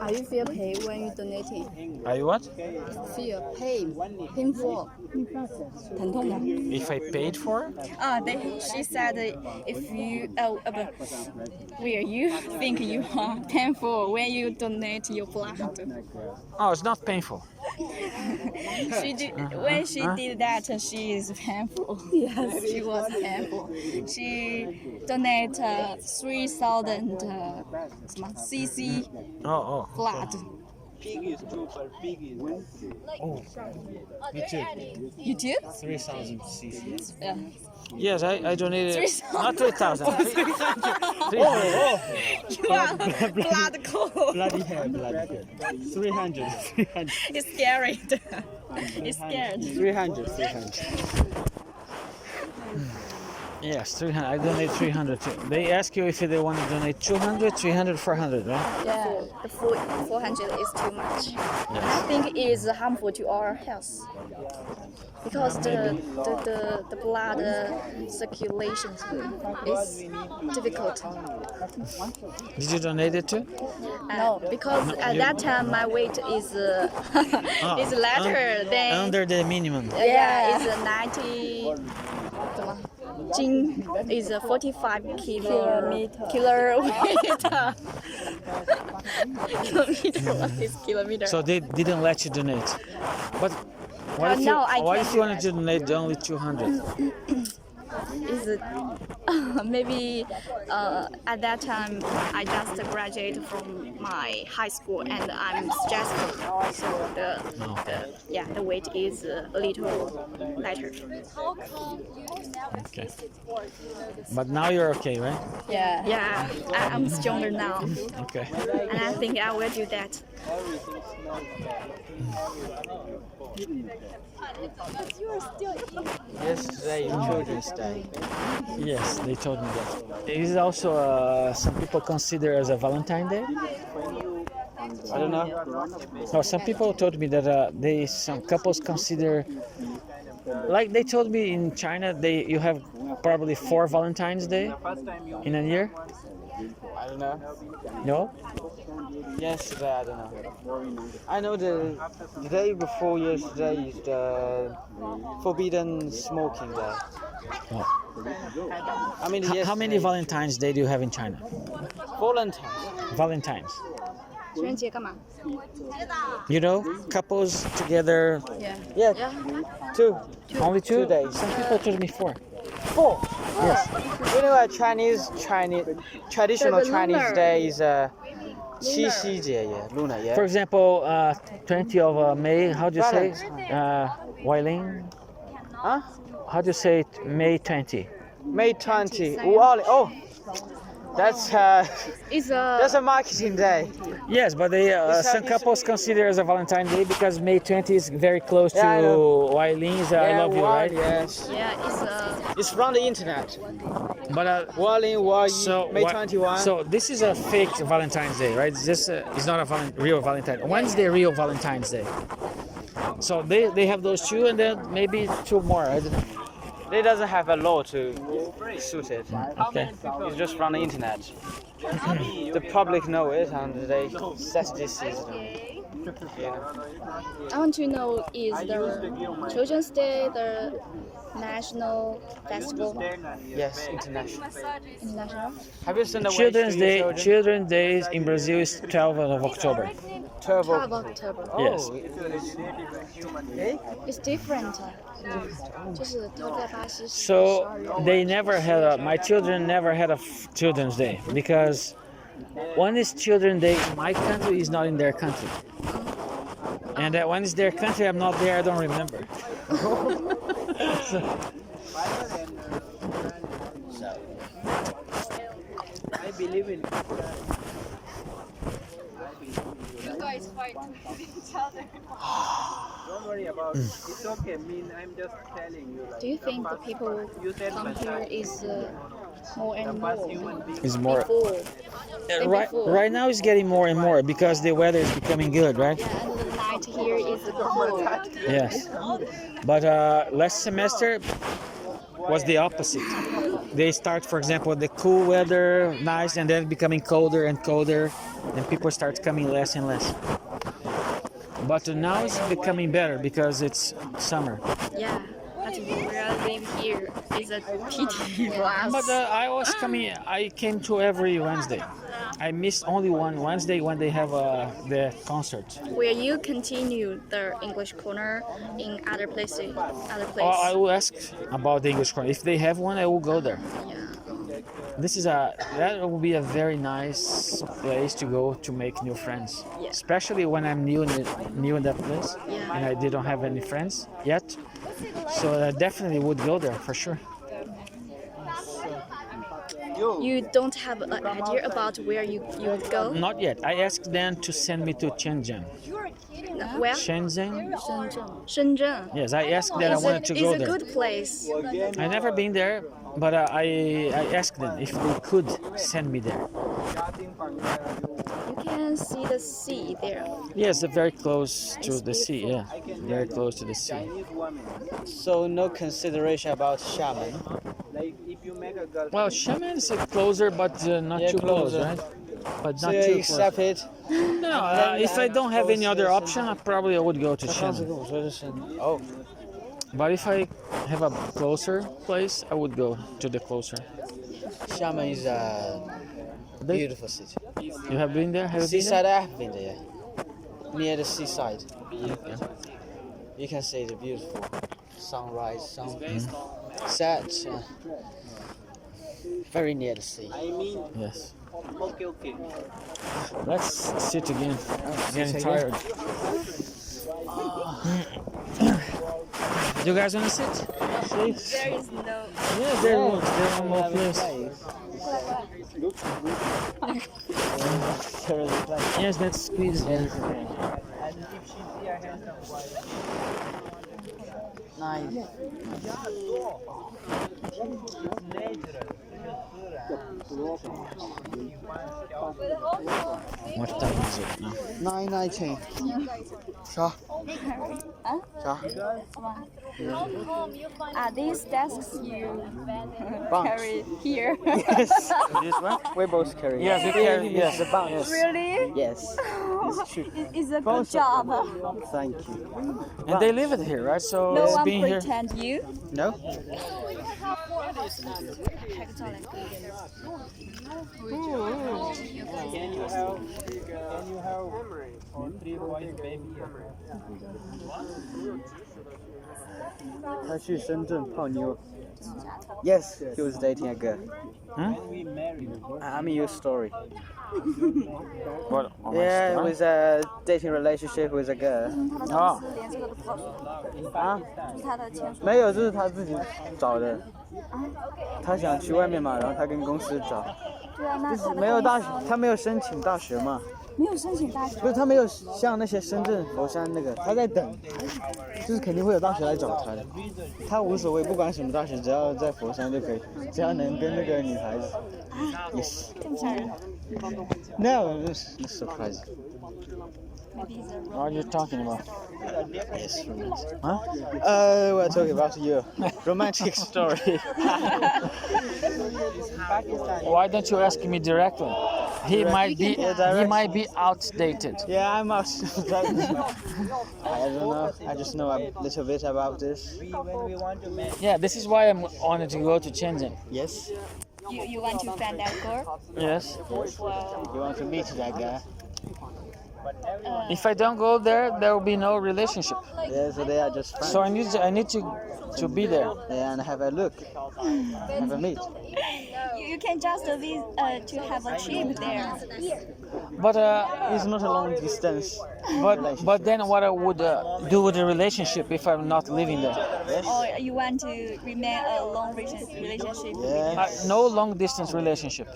Are you feel pain when you donating? Are you what? Feel painful. 疼痛吗？ If I paid for it? She said if you where you think you are painful when you donate your blood. Oh, it's not painful. She did when she did that. She is painful. Yes, she was painful. She donated 3,000 cc blood. Big is true, but big is Oh, me too. You too? 3,000 cc. Yeah. Yes, I donated. 3,000. Not 3,000. 300. You are blood cold. Bloody hell, bloody hell. 300. It's scary. It's scared. 300. Yes, 300. I donate 300 too. They ask you if they want to donate 200, 300, 400, right? Yeah, the 400 is too much. I think it is harmful to our health because the blood circulation is difficult. Did you donate it too? No, because at that time my weight is is lighter than Under the minimum. yeah, it's 90. Jing is a 45 kilometer. Kilometer. What is kilometer? So they didn't let you donate. But what if you, no, I what can't if do you wanted that. to donate only 200? Is maybe at that time I just graduated from my high school and I'm stressful, so the weight is a little lighter. Okay. But now you're okay, right? Yeah, I'm stronger now, Okay. and I think I will do that. Yesterday is Children's Day. Yes, they told me that. It is also some people consider as a Valentine's Day. I don't know. No, some people told me that some couples consider, like they told me in China, you have probably 4 Valentine's Day in a year. I don't know. No? Yesterday, I don't know. I know the day before yesterday is the forbidden smoking day. Oh. I mean, How many Valentine's Day do you have in China? Valentine's. You know, couples together. Yeah. Two. Only 2 days. Some people told me 4. 4. Yes. You know, traditional Chinese day is 七夕节, lunar, yeah. For example, 20 of May, how do you say? Wailing? Huh? How do you say it? May 20? May 20. Oh, that's a marketing day. Yes, but some couples consider as a Valentine's Day because May 20 is very close to I know. Wailing's I Love You, right? Yes. Yeah, It's from the internet. But Wailing, May 21. So this is a fake Valentine's Day, right? It's not a real Valentine's. When's the real Valentine's Day? So they have those 2 and then maybe 2 more. I don't know. They doesn't have a law to suit it. Okay. It's just from the internet. The public know it and they set this season. I want to know, is the Children's Day the national festival? Yes, international. International? Have you seen the Children's Day in Brazil is 12th of October. 12 October. Yes. It's different. 就是他在巴西是 So 12 they never had my children never had a Children's Day because when is Children's Day in my country is not in their country. And when it's their country, I'm not there, I don't remember. I believe in You guys fight with each other. Don't worry about it. It's okay. I mean, I'm just telling you. Like, Do you think the people come here is more and more? It's more Before. right now it's getting more and more because the weather is becoming good, right? Yeah, and the night here is cold. Yes. But last semester was the opposite. They start, for example, the cool weather, nice, and then becoming colder and colder, and people start coming less and less. But now it's becoming better because it's summer. Yeah, but where I live here is a pity for us. But I came to every Wednesday. I missed only one Wednesday when they have the concert. Will you continue the English corner in other places? I will ask about the English corner. If they have one, I will go there. That will be a very nice place to go to make new friends. Yeah. Especially when I'm new in that place and I didn't have any friends yet. So I definitely would go there for sure. You don't have an idea about where you would go? Not yet. I asked them to send me to Shenzhen. Where? Shenzhen? Shenzhen. Yes, I asked that I wanted to go It's a there. good place. I never been there, but I asked them if they could send me there. You can see the sea there. Yes, they're very close to the sea. Yeah, very close to the sea. So no consideration about Xiamen. Like if you make a girl. Well, Xiamen is closer, but not too close, right? But So not you too accept close. it? No, if I don't have any other option, I probably would go to Shenzhen. Oh. But if I have a closer place, I would go to the closer. Xiamen is a beautiful city. You have been there? Have you been Seaside, there? I have been there. Near the seaside. You can see the beautiful sunrise, sunset. Very near the sea. I mean, Yes. okay. Let's sit again. I'm getting tired. You guys wanna sit? Sit. There is no. Yeah, there was. There's one more place. Yes, let's squeeze in. Nice. What time is it now? 9:19. 啥？啥？ Are these desks you Bunks. carry here? Yes. This one? We both carry. Yes, we carry. Yes, The bunks. Yes. Really? Yes. It's true. It's a good job. Thank you. And they live it here, right? So No it's one being here. pretend you. No? Can you have 3 boys baby? 他去深圳泡妞。Yes, he was dating a girl. Huh? We married. I mean your story. What? Yeah, it was a dating relationship with a girl. 哦，啊？没有，这是他自己找的。他想去外面嘛，然后他跟公司找。对啊，那没有大学，他没有申请大学嘛。没有申请大学。不是，他没有像那些深圳、佛山那个，他在等，就是肯定会有大学来找他的。他无所谓，不管什么大学，只要在佛山就可以，只要能跟那个女孩子。Yes. 这么吓人。 No, it's surprising. What are you talking about? Yes, romantic. Huh? We're talking about your romantic story. Why don't you ask me directly? He might be outdated. Yeah, I'm out. I don't know. I just know a little bit about this. When we want to marry. Yeah, this is why I'm honored to go to Shenzhen. Yes. You want to find that girl? Yes. Well, You want to meet that guy? If I don't go there, there will be no relationship. Yeah, so they are just friends. So I need to be there. Yeah, and have a look, have a meet. You can just to have a trip there. But It's not a long distance. but then what I would do with the relationship if I'm not living there? Or you want to remain a long relationship? No long distance relationship.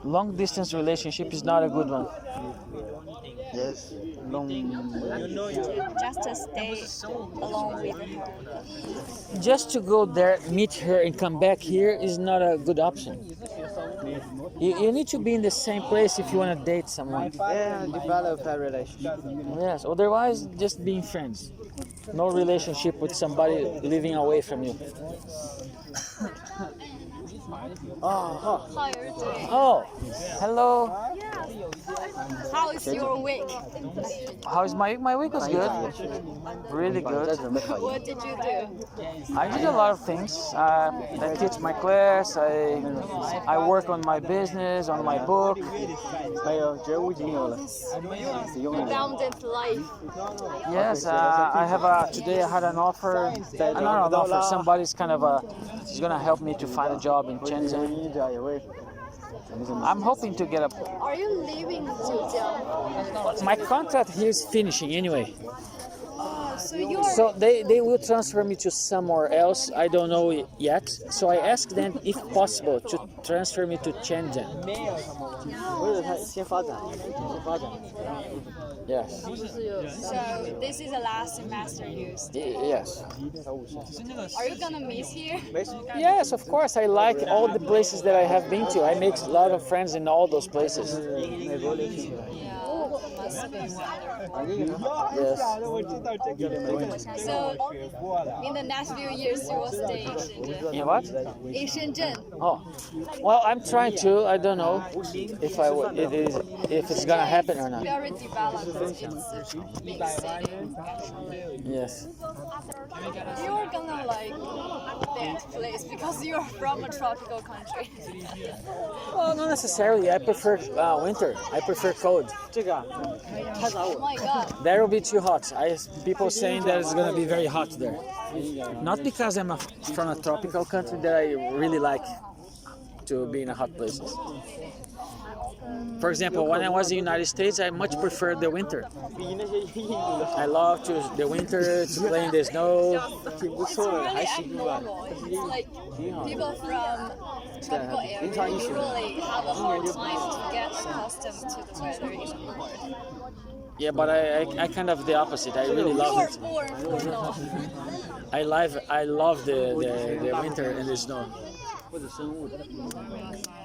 Long distance relationship is not a good one. Yes, long. Just to stay alone with her. Just to go there, meet her, and come back here is not a good option. You need to be in the same place if you want to date someone. Yeah, develop a relationship. Yes, otherwise just being friends. No relationship with somebody living away from you. Oh, hello. How is your week? How is my week? Was good. Really good. What did you do? I did a lot of things. I teach my class. I work on my business, on my book. Abundant life. Yes, I have today I had an offer. Not an offer. Somebody's kind of he's gonna help me to find a job in Shenzhen. I'm hoping to get a. Are you leaving Zhejiang? My contract here is finishing anyway. So So they will transfer me to somewhere else. I don't know yet. So I asked them if possible to transfer me to Shenzhen. Yes. So this is the last semester you stay. Yes. Are you gonna miss here? Yes, of course. I like all the places that I have been to. I make a lot of friends in all those places. Yes. So in the next few years you will stay in Shenzhen. In what? In Shenzhen. Oh, well, I'm trying to. I don't know if if it's gonna happen or not. Very developed. It's a big city. Yes. You're gonna like that place because you're from a tropical country. Well, not necessarily. I prefer winter. I prefer cold. Oh my god. There will be too hot. People saying that it's gonna be very hot there. Not because I'm from a tropical country that I really like to be in a hot places. For example, when I was in the United States, I much preferred the winter. I love the winter, to play in the snow. It's really abnormal. It's like people from tropical areas usually have a hard time to get accustomed to the weather in the north. Yeah, but I kind of the opposite. I really love it. I love the winter and the snow.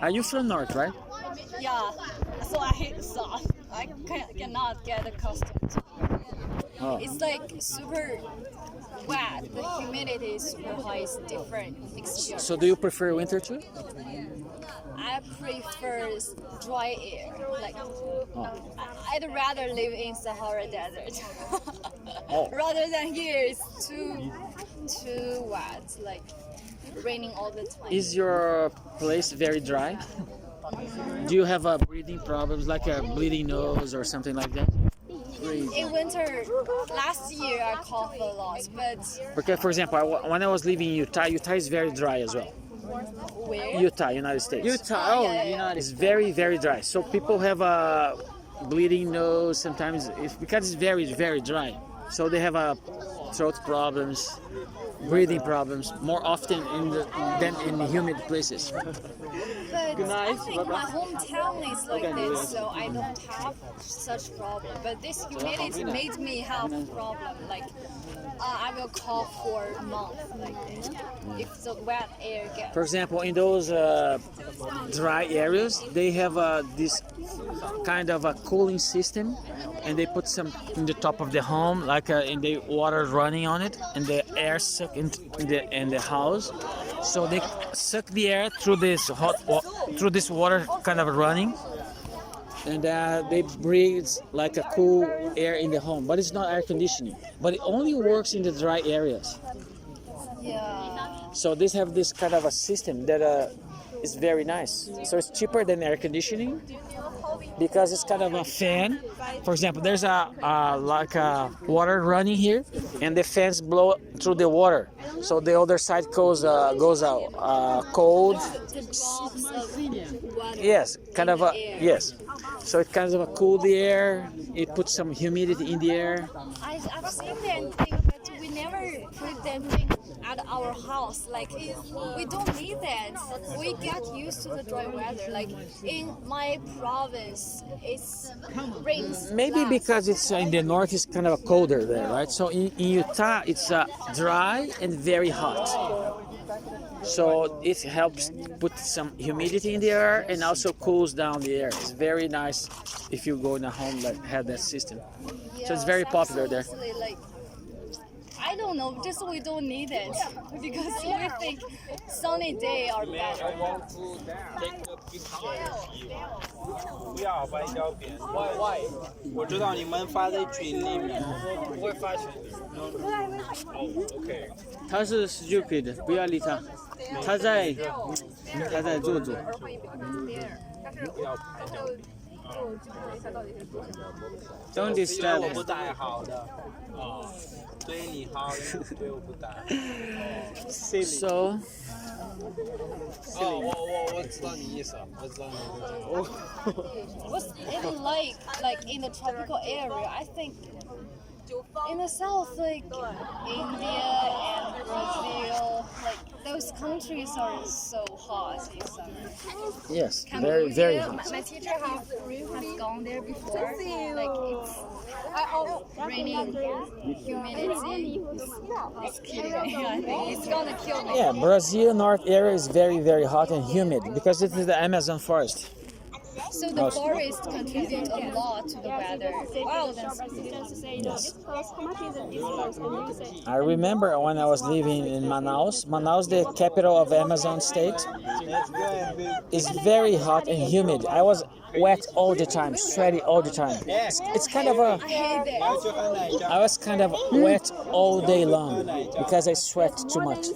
Are you from North, right? Yeah, so I hate the south. I cannot get accustomed to it. Oh. It's like super wet. The humidity is super high. It's different experience. So do you prefer winter too? I prefer dry air. Like, I'd rather live in Sahara Desert rather than here. It's too wet. Like raining all the time. Is your place very dry? Do you have breathing problems, like a bleeding nose or something like that? In winter, last year I coughed a lot, but Okay, for example, when I was living in Utah is very dry as well. where? Utah, United States. United It's very, very dry. So people have a bleeding nose sometimes because it's very, very dry. So they have throat problems, breathing problems more often than in humid places. But I think my hometown is like this, so I don't have such problem. But this humidity made me have a problem. Like I will cough for a month, like this, if the wet air gets. For example, in those dry areas, they have this kind of a cooling system, and they put some in the top of the home, like in the water running on it, and the air suck in the house. So they suck the air through this through this water kind of running, and they breathe like a cool air in the home. But it's not air conditioning. But it only works in the dry areas. Yeah. So they have this kind of a system that is very nice. So it's cheaper than air conditioning, because it's kind of a fan. For example, there's a like a water running here, and the fans blow through the water, so the other side goes out cold. Yes, kind of a yes. So it kind of cool the air. It puts some humidity in the air. I've seen them thing, but we never put them thing at our house. Like we don't need that. We get used to the dry weather. Like in my province, it's rains. Maybe because it's in the north, it's kind of colder there, right? So in Utah, it's dry and very hot. So it helps put some humidity in the air and also cools down the air. It's very nice if you go in a home that had that system. So it's very popular there. Like, I don't know, just we don't need it because we think sunny day are better. 不要拍照片。我知道你们发在群里面。不会发群里。OK。他是 stupid， 不要理他，他在做作。Don't disturb 我不带好的。对你好，对我不带。So. 我知道你意思，我知道你。What's it like in the tropical area? I think in the south, like India and Brazil, like those countries are so hot in summer. Yes, very hot. My teacher has gone there before. Like it's raining, humidity. It's killing me. I think it's gonna kill me. Yeah, Brazil north area is very hot and humid because it is the Amazon forest. So the forest contribute a lot to the weather. Wow, that's yes. I remember when I was living in Manaus. Manaus, the capital of Amazon state, is very hot and humid. I was wet all the time, sweaty all the time. It's kind of a. I was kind of wet all day long because I sweat too much.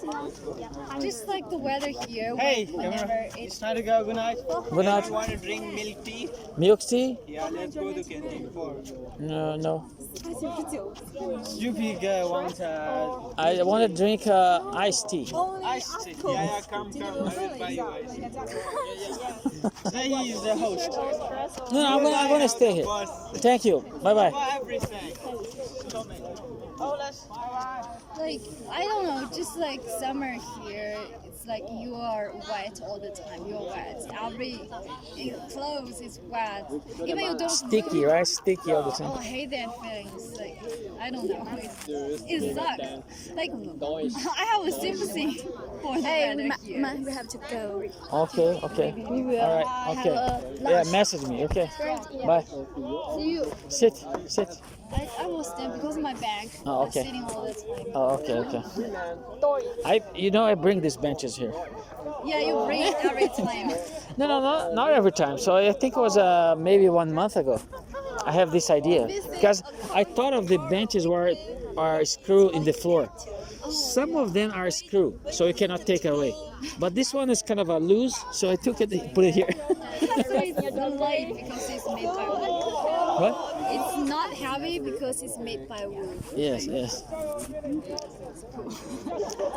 Just like the weather here. Hey, whenever it's time to go. Good night. Good night. You want to drink milk tea? Milk tea? Yeah, let's go to canteen for. No. Stupid girl wants I want to drink iced tea. iced tea. Yeah, come. I will buy you ice tea. Say he is the host. No, I'm gonna stay here. Thank you. Bye. Everything. like I don't know, just like summer here, it's like you are wet all the time. You're wet. Every clothes is wet. Even you don't. Sticky, right? Sticky all the time. Oh, I hate that feeling. It's like I don't know. It sucks. Like I have a sympathy for the weather here. We have to go. Okay. We will. All right. Okay. Yeah, message me. Okay. Bye. See you. Sit. I will stand because of my bag. Oh, okay. I'm sitting all the time. Oh, okay. I bring these benches here. Yeah, you bring it every time. No, not every time. So I think it was maybe 1 month ago. I have this idea because I thought of the benches are screw in the floor. Some of them are screw, so you cannot take away. But this one is kind of a loose, so I took it and put it here. It's light because it's made by wood. What? It's not heavy because it's made by wood. Yes.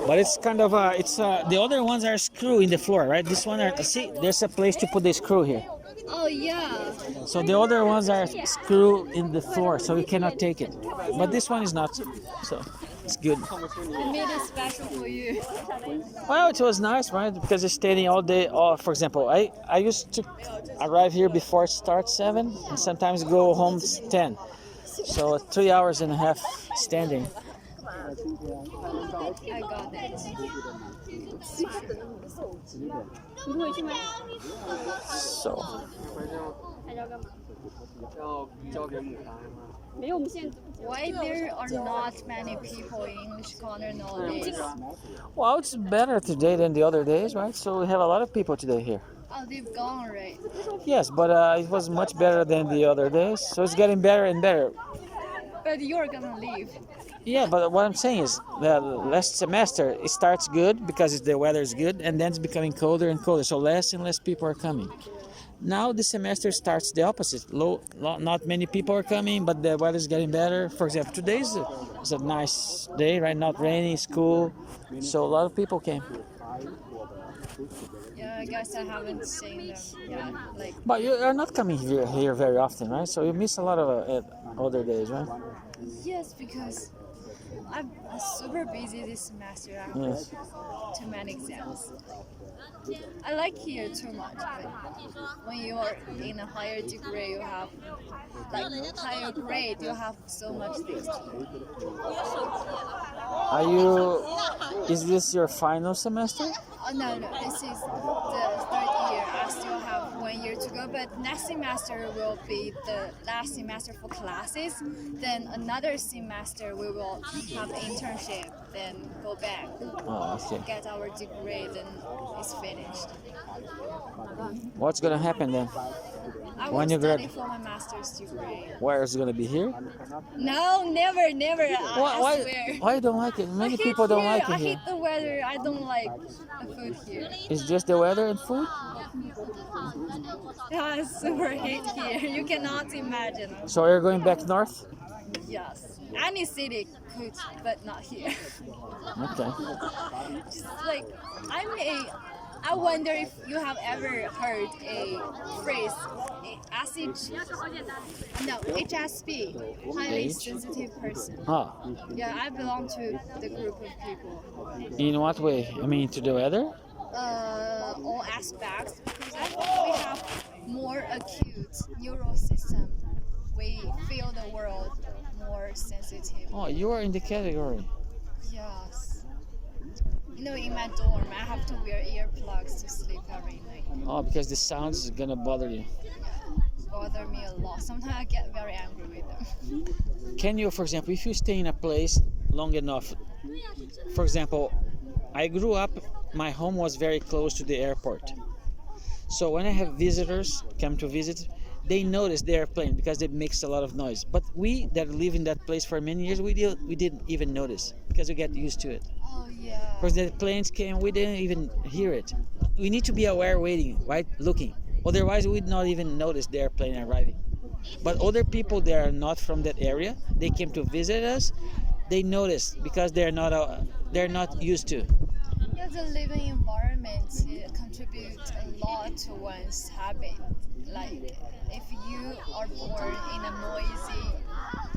But it's kind of the other ones are screw in the floor, right? This one see, there's a place to put the screw here. Oh yeah. So the other ones are screw in the floor, so you cannot take it. But this one is not, so it's good. I made it special for you. Well, it was nice, right? Because it's standing all day. For example, I used to arrive here before it starts 7 and sometimes go home 10. So 3 hours and a half standing. I got that. So. Why there are not many people in English Corner nowadays? Well, it's better today than the other days, right? So we have a lot of people today here. Oh, they've gone, right? Yes, but it was much better than the other days. So it's getting better and better. But you're gonna leave. Yeah, but what I'm saying is the last semester it starts good because the weather is good, and then it's becoming colder and colder. So less and less people are coming. Now the semester starts the opposite. Not many people are coming, but the weather's getting better. For example, today is a nice day, right? Not raining, it's cool. So a lot of people came. Yeah, I guess I haven't seen them. Yeah, like. But you are not coming here very often, right? So you miss a lot of other days, right? Yes, because I'm super busy this semester. I have Yes. too many exams. I like here too much, but when you are in a higher degree, you have like higher grade, you have so much things to do. Are you? Is this your final semester? Oh, no, this is the third year. I still have 1 year to go, but next semester will be the last semester for classes. Then another semester we will have internship, then go back, Oh, I see. get our degree, then it's finished. What's gonna happen then? I will When you study grad, for my master's degree. where is it gonna be here? No, never, never. I swear. Why you don't like it? Many I hate people don't here. like I it here. hate the weather. I don't like the food here. It's just the weather and food. Yeah, I super hate here. You cannot imagine. So you're going back north? Yes, any city could, but not here. Okay. Just like I wonder if you have ever heard a phrase, HSP, highly H? sensitive person. Ah. Yeah, I belong to the group of people. In what way? I mean, to the weather? All aspects, because I think we have more acute neural system. We feel the world more sensitive. Oh, you are in the category. Yes. You know, in my dorm, I have to wear earplugs to sleep every night. Oh, because the sound is gonna bother you. Bother me a lot. Sometimes I get very angry with them. Can you, for example, if you stay in a place long enough, for example, I grew up, my home was very close to the airport. So when I have visitors come to visit, they notice the airplane because it makes a lot of noise. But we that live in that place for many years, we didn't even notice because we get used to it. Oh yeah. Because the planes came, we didn't even hear it. We need to be aware, waiting, right, looking. Otherwise, we'd not even notice the airplane arriving. But other people that are not from that area, they came to visit us. They notice because they're not used to. Yeah, the living environment contributes a lot to one's habit. Like, if you are born in a noisy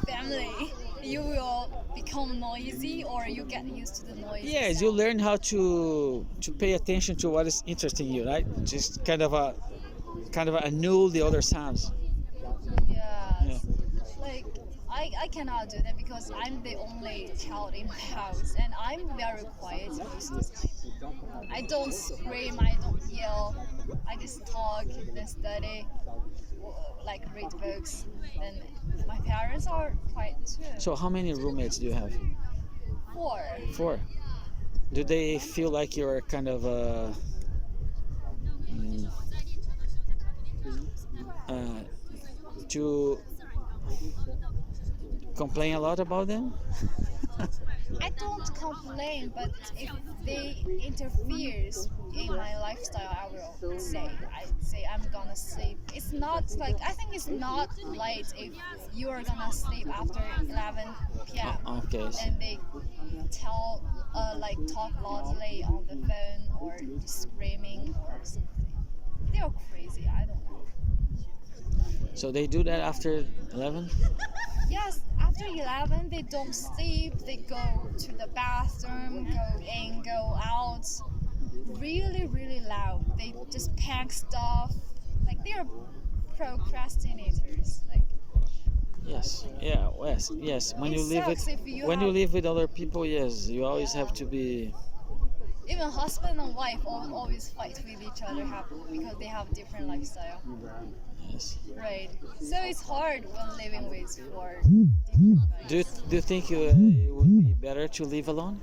family, you will become noisy, or you get used to the noise. Yes, you learn how to pay attention to what is interesting you, right? Just kind of annul the other sounds. Yes. Like, I cannot do that because I'm the only child in my house, and I'm very quiet most of the time. I don't scream, I don't yell, I just talk and study, like read books. And my parents are quiet too. So how many roommates do you have? 4. 4. Do they feel like you're kind of to complain a lot about them? I don't complain, but if they interferes in my lifestyle, I will say. I say I'm gonna sleep. It's not like, I think it's not late if you are gonna sleep after 11 p.m. Okay. And they talk loudly on the phone or screaming or something. They are crazy. I don't know. So they do that after 11? Yes, after 11, they don't sleep. They go to the bathroom, go in, go out. Really, really loud. They just pack stuff. Like, they are procrastinators. Like, Yes. Yeah. Yes. When It you live sucks with if you when you have- live with other people, yes, you always have to be. even husband and wife always fight with each other because they have different lifestyle. Yes. Right. So it's hard when living with 4. Do you think it would be better to live alone?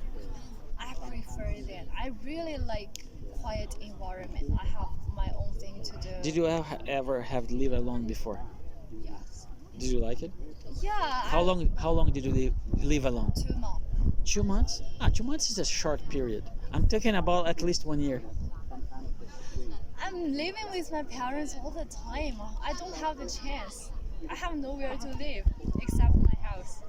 I prefer that. I really like quiet environment. I have my own thing to do. Did you ever have lived alone before? Yes. Did you like it? Yeah. How long did you live alone? 2 months. 2 months? 2 months is a short period. I'm talking about at least 1 year. I'm living with my parents all the time. I don't have the chance. I have nowhere to live except my house.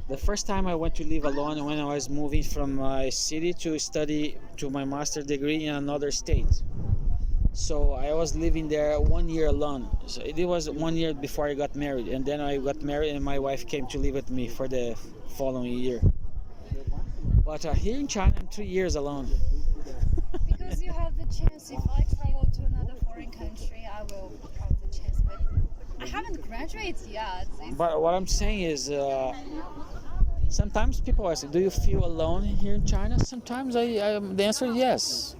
The first time I went to live alone when I was moving from my city to study to my master's degree in another state. So I was living there 1 year alone. So it was 1 year before I got married, and then I got married and my wife came to live with me for the following year. But here in China, I'm 3 years alone. Because you have the chance. If I travel to another foreign country, I will have the chance. But I haven't graduated yet. But what I'm saying is, sometimes people ask, do you feel alone here in China? Sometimes the answer is yes.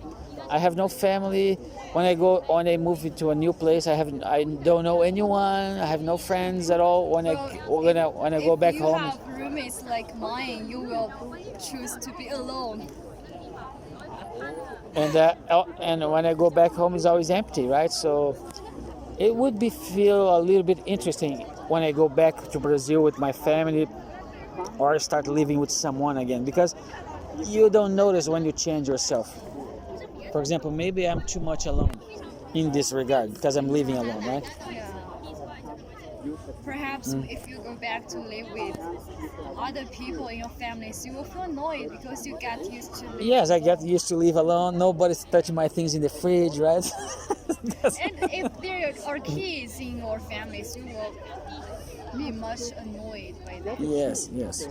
I have no family. When I move into a new place, I don't know anyone. I have no friends at all. When I go back home. If you have roommates like mine, you will choose to be alone. And when I go back home, it's always empty, right? So it would feel a little bit interesting when I go back to Brazil with my family or start living with someone again, because you don't notice when you change yourself. For example, maybe I'm too much alone in this regard because I'm living alone, right? Yeah. Perhaps if you go back to live with other people in your families, you will feel annoyed because you get used to live. Yes, I get used to live alone. Nobody's touching my things in the fridge, right? And if there are kids in your families, you will be much annoyed by that. Yes, yes.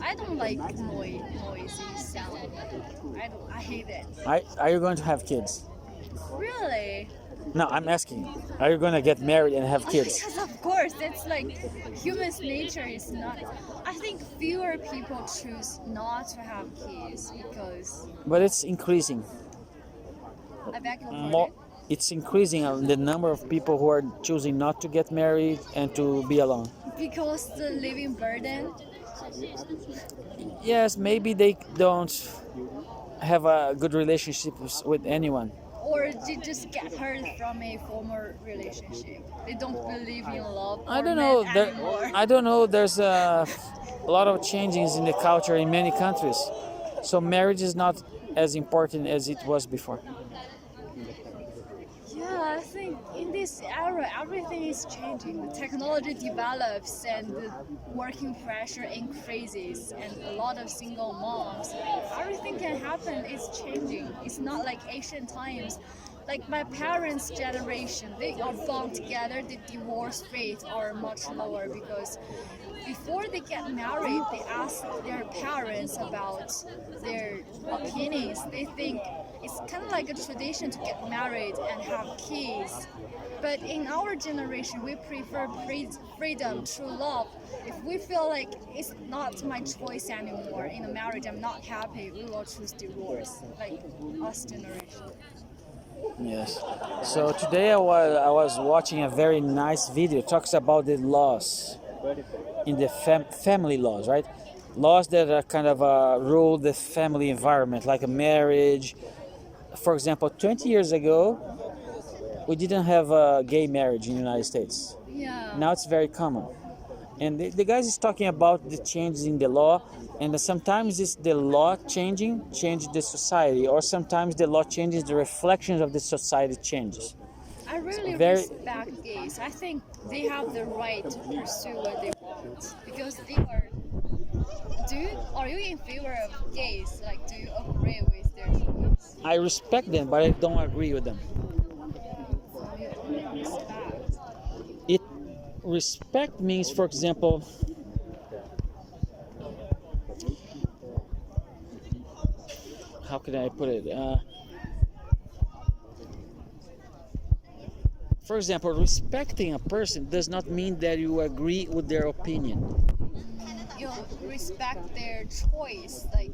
I don't like noisy sound. I hate it. Are you going to have kids? Really? No, I'm asking. Are you going to get married and have kids? Because of course, that's like human's nature is not. I think fewer people choose not to have kids because. But it's increasing. I beg your pardon? It's increasing the number of people who are choosing not to get married and to be alone. Because the living burden. Yes, maybe they don't have a good relationship with anyone. Or they just get hurt from a former relationship. They don't believe in love. I don't know. I don't know. There's a lot of changes in the culture in many countries, so marriage is not as important as it was before. Yeah, I think in this era, everything is changing. The technology develops and the working pressure increases and a lot of single moms. Everything can happen, it's changing. It's not like ancient times. Like my parents' generation, they are bound together, the divorce rates are much lower because before they get married, they ask their parents about their opinions. They think it's kind of like a tradition to get married and have kids. But in our generation, we prefer freedom, true love. If we feel like it's not my choice anymore in a marriage, I'm not happy, we will choose divorce, like us generation. Yes. So today I was watching a very nice video. It talks about the laws in the family laws, right? Laws that are kind of rule the family environment, like a marriage. For example, 20 years ago, we didn't have a gay marriage in the United States. Yeah. Now it's very common. And the guys is talking about the changes in the law, and sometimes it's the law change the society, or sometimes the law changes the reflections of the society changes. I really respect gays. I think they have the right to pursue what they want because they are. Are you in favor of gays? Like, do you agree with their choice? I respect them, but I don't agree with them. Respect means, for example, how can I put it? For example, respecting a person does not mean that you agree with their opinion. You respect their choice, like.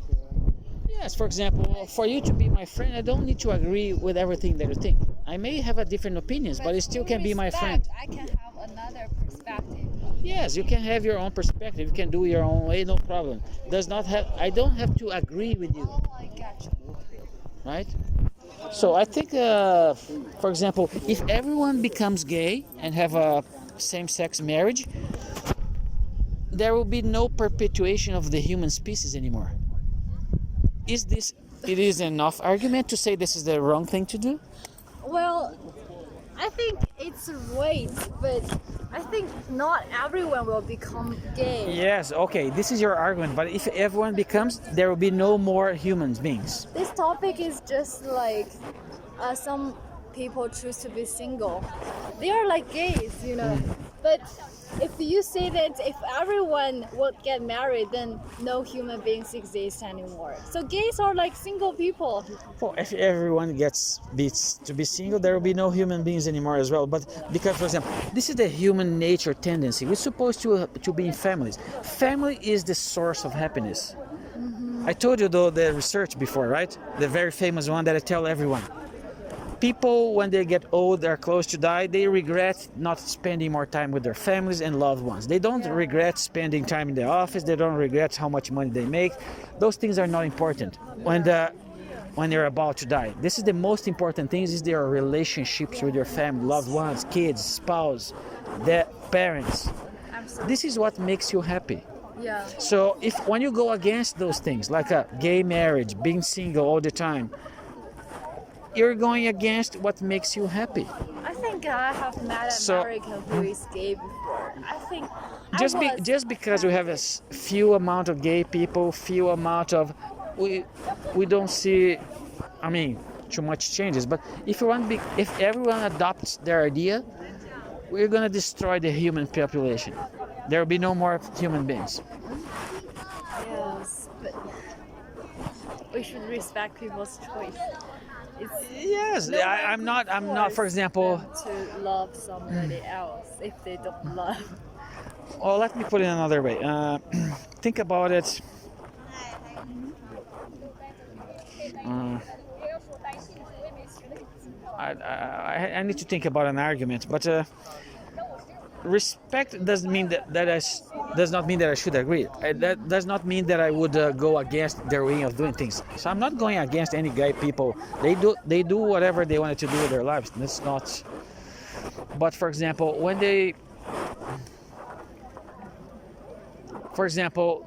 Yes, for example, for you to be my friend, I don't need to agree with everything that you think. I may have a different opinions, but it still can be my friend. I can have another perspective. Yes, you can have your own perspective. You can do your own way, no problem. I don't have to agree with you. Oh, I got you. Right? So I think, for example, if everyone becomes gay and have a same-sex marriage, there will be no perpetuation of the human species anymore. Is this it is enough argument to say this is the wrong thing to do? Well, I think it's right, but I think not everyone will become gay. Yes, okay, this is your argument, but if everyone becomes, there will be no more human beings. This topic is just like some people choose to be single. They are like gays, you know. But if you say that if everyone would get married, then no human beings exist anymore. So gays are like single people. Well, if everyone gets to be single, there will be no human beings anymore as well. But because, for example, this is the human nature tendency. We're supposed to be in families. Family is the source of happiness. I told you though the research before, right? The very famous one that I tell everyone. People, when they get old, are close to die, they regret not spending more time with their families and loved ones. They don't regret spending time in the office. They don't regret how much money they make. Those things are not important when they're about to die. This is the most important thing, is their relationships with your family, loved ones, kids, spouse, their parents. Absolutely. This is what makes you happy. Yeah. So when you go against those things, like a gay marriage, being single all the time, you're going against what makes you happy. I think I have met an American who is gay before. I think just because we have a few amount of gay people, few amount of we don't see, I mean, too much changes. But if everyone adopts their idea, we're gonna destroy the human population. There will be no more human beings. Yes, but we should respect people's choice. Yes, I'm not. For example, to love somebody else if they don't love. Oh, let me put it another way. Think about it. I need to think about an argument, but respect doesn't mean does not mean that I should agree. That does not mean that I would go against their way of doing things. So I'm not going against any gay people. They do whatever they wanted to do with their lives. That's not. But for example,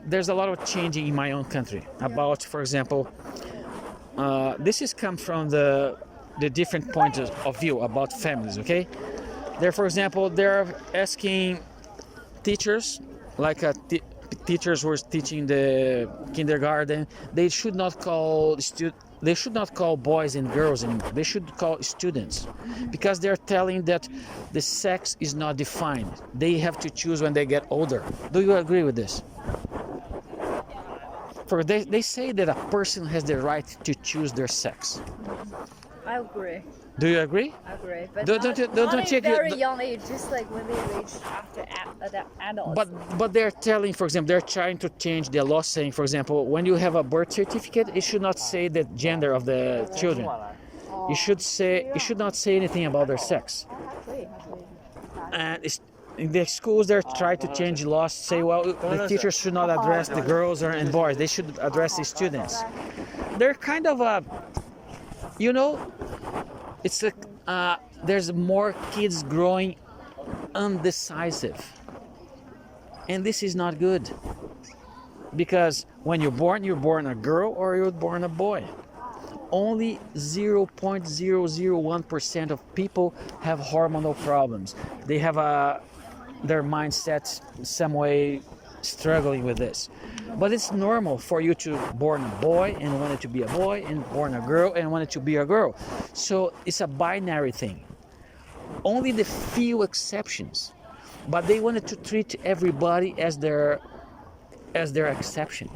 there's a lot of changing in my own country about, for example, this has come from the different points of view about families. Okay. For example, they're asking teachers, like teachers who are teaching the kindergarten, they should not call boys and girls anymore. They should call students, because they're telling that the sex is not defined. They have to choose when they get older. Do you agree with this? They say that a person has the right to choose their sex. I agree. Do you agree? I agree, but Don't not check at a very young age, just like when they reach after adults. But they're telling, for example, they're trying to change the law, saying, for example, when you have a birth certificate, it should not say the gender of the children. You should not say anything about their sex. And in the schools, they're trying to change laws, say, well, the teachers should not address the girls and boys. They should address the students. They're kind of it's like there's more kids growing undecisive, and this is not good, because when you're born a girl or you're born a boy. Only 0.001% of people have hormonal problems. They have their mindset some way struggling with this. But it's normal for you to born a boy and want it to be a boy, and born a girl and want it to be a girl. So it's a binary thing. Only the few exceptions, but they wanted to treat everybody as their exception.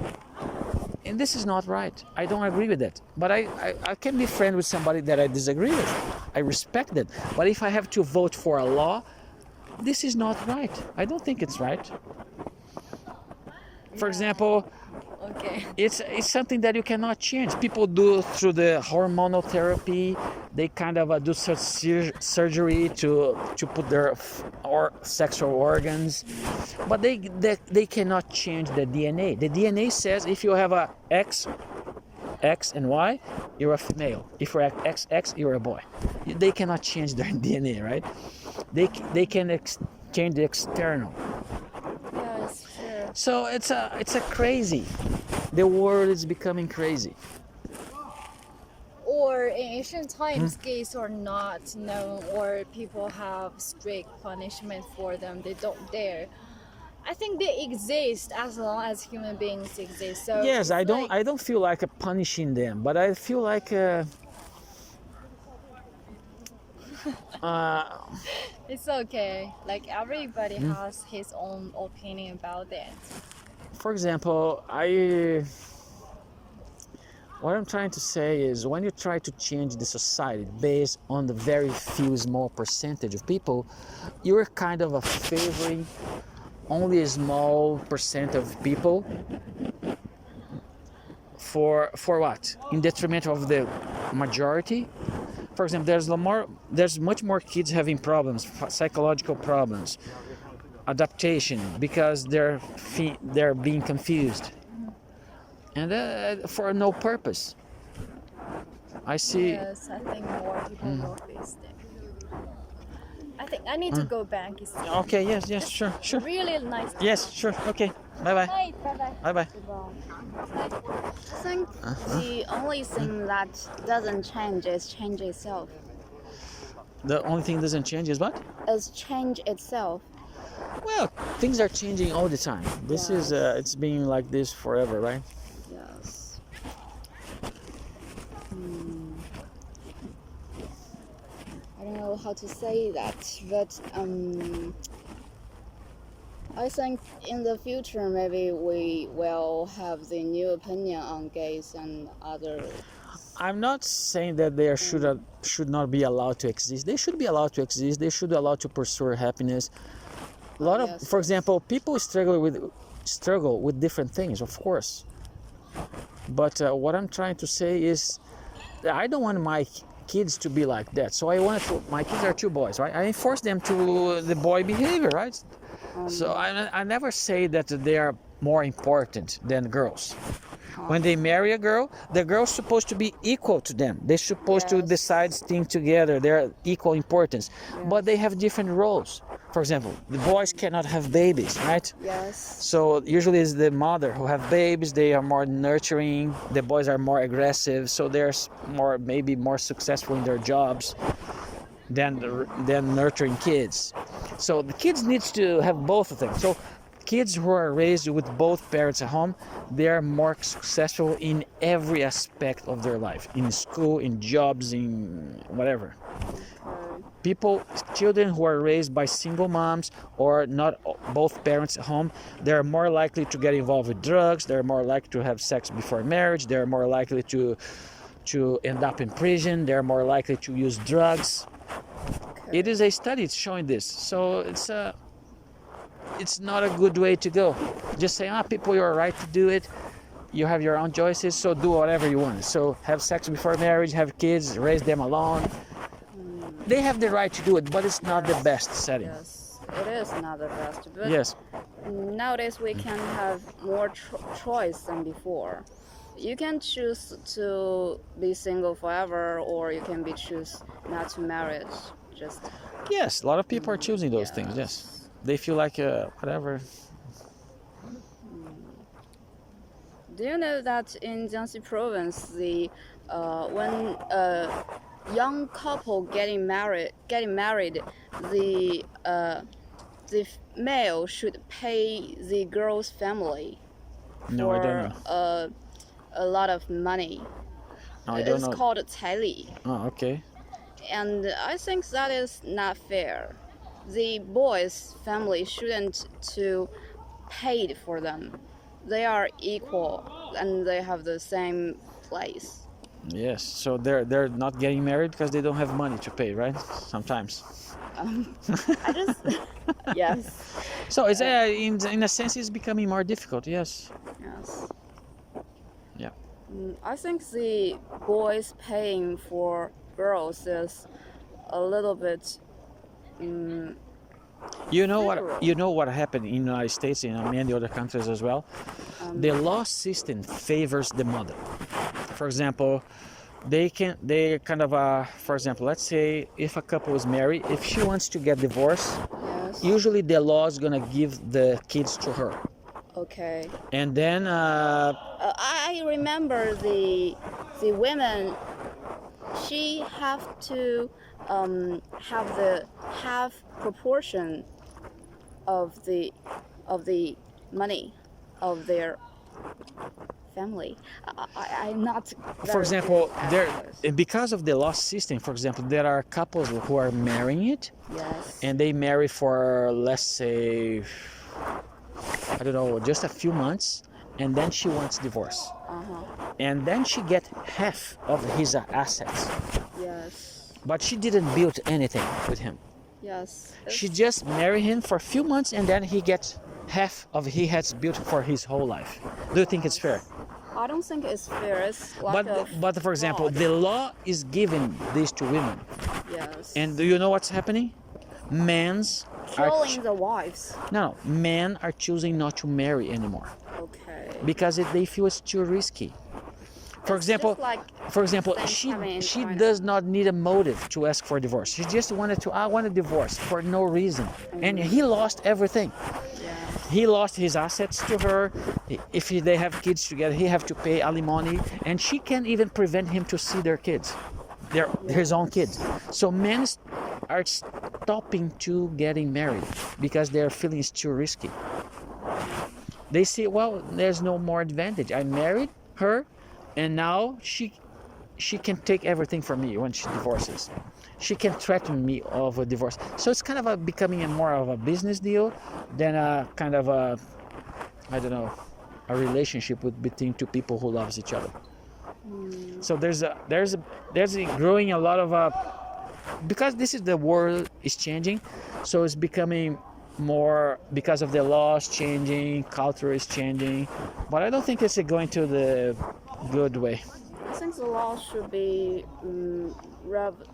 And this is not right. I don't agree with that. But I can be friends with somebody that I disagree with. I respect that. But if I have to vote for a law, this is not right. I don't think it's right. For example, it's something that you cannot change. People do through the hormonal therapy. They kind of do such surgery to put their sexual organs, but they cannot change the DNA. The DNA says if you have a X and Y, you're a female. If you're XX, you're a boy. They cannot change their DNA, right? They can change the external. So it's a crazy. The world is becoming crazy. or in ancient times, gays are not known, or people have strict punishment for them. They don't dare. I think they exist as long as human beings exist. So Yes, it's like, I don't feel like punishing them, but I feel like it's okay. Like everybody has his own opinion about that. for example, what I'm trying to say is when you try to change the society based on the very few small percentage of people, you're kind of favoring only a small percent of people for what? In detriment of the majority. For example, there's much more kids having problems, psychological problems, adaptation, because they're being confused, and for no purpose. I see. Yes, I think more people will face that. I think I need to go back. Okay. Yes. Sure. Really nice. Yes. Sure. Okay. Bye. Bye. Bye. Bye. I think the only thing that doesn't change is change itself. The only thing doesn't change is what? Is change itself. Well, things are changing all the time. This is it's been like this forever, right? Yes. I don't know how to say that, but I think in the future maybe we will have the new opinion on gays and other. I'm not saying that they should not be allowed to exist. They should be allowed to exist. They should be allowed to pursue happiness. A lot of, for example, people struggle with different things, of course. But what I'm trying to say is, that I don't want my kids to be like that. So my kids are 2 boys, right? I enforce them to the boy behavior, right? So I never say that they are more important than girls. When they marry a girl, the girl's supposed to be equal to them. They're supposed to decide things together. They're equal importance, but they have different roles. For example, the boys cannot have babies, right? Yes. So usually it's the mother who have babies. They are more nurturing. The boys are more aggressive, so they're maybe more successful in their jobs than nurturing kids. So the kids needs to have both of them. So kids who are raised with both parents at home, they are more successful in every aspect of their life, in school, in jobs, in whatever. Children who are raised by single moms or not both parents at home, they're more likely to get involved with drugs, they're more likely to have sex before marriage, they're more likely to end up in prison, they're more likely to use drugs. It is a study showing this. So it's not a good way to go. Just say, people, you're right to do it. You have your own choices, so do whatever you want. So have sex before marriage, have kids, raise them alone. They have the right to do it, but it's not the best setting. Yes, it is not the best. But Yes. Nowadays we can have more choice than before. You can choose to be single forever, or you can choose not to marry. Yes, a lot of people are choosing those things. Yes, they feel like whatever. Do you know that in Jiangxi province, when a young couple getting married, the male should pay the girl's family No, I don't for a lot of money. No, I don't It's know. called 彩礼. Oh, okay. And I think that is not fair. The boys' family shouldn't to pay for them. They are equal and they have the same place. Yes, so they're not getting married because they don't have money to pay, right? Sometimes. I just yes. So it's in a sense it's becoming more difficult. Yes. Yes. Yeah. I think the boys paying for girls is a little bit. You know what happened in the United States and in many other countries as well. The law system favors the mother. For example, for example, let's say if a couple is married, if she wants to get divorced, usually the law is gonna give the kids to her. Okay. And then I remember the women she have to have the half proportion of the money of their family. I'm not. For very example, good at there this. because of the law system. For example, there are couples who are marrying it, Yes. and they marry for, let's say, I don't know, just a few months, and then she wants divorce, and then she get half of his assets, Yes. but she didn't build anything with him. Yes. She just married him for a few months, and then he gets half of he has built for his whole life. Do you think it's fair? I don't think it's fair. It's lack of But for example, the law is giving this to women, yes. and do you know what's happening? Men's are Killing the wives. no, men are choosing not to marry anymore Okay. because they feel it's too risky. For It's example, just like things she happening in China. does not need a motive to ask for divorce. She just wanted to, I want a divorce for no reason, and he lost everything. He lost his assets to her. If they have kids together, he have to pay alimony, and she can't even prevent him to see their kids, his own kids. So men are stopping to getting married because their feeling is too risky. They see, well, there's no more advantage. I married her, and now she can take everything from me when she divorces. She can threaten me of a divorce. So it's kind of becoming more of a business deal than a kind of a, I don't know, a relationship between two people who loves each other. So there's growing a lot of because this is the world is changing, so it's becoming more because of the laws changing, culture is changing, but I don't think it's going to the good way. I think the law should be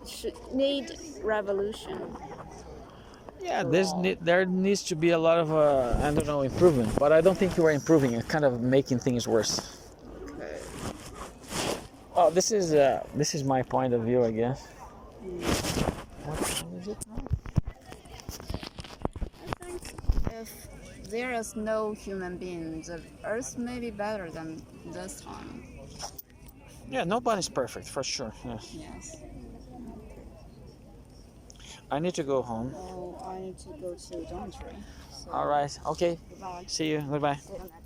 should need revolution. Yeah, there needs to be a lot of I don't know, improvement, but I don't think you are improving. You're kind of making things worse. Okay. Oh, this is my point of view, I guess. What time is it now? I think if there is no human being, the Earth may be better than this time. Yeah, nobody's perfect, for sure. Yes. Yes. I need to go home. Oh, I need to go to dormitory. So All right. Okay. goodbye. See you. Goodbye. See you next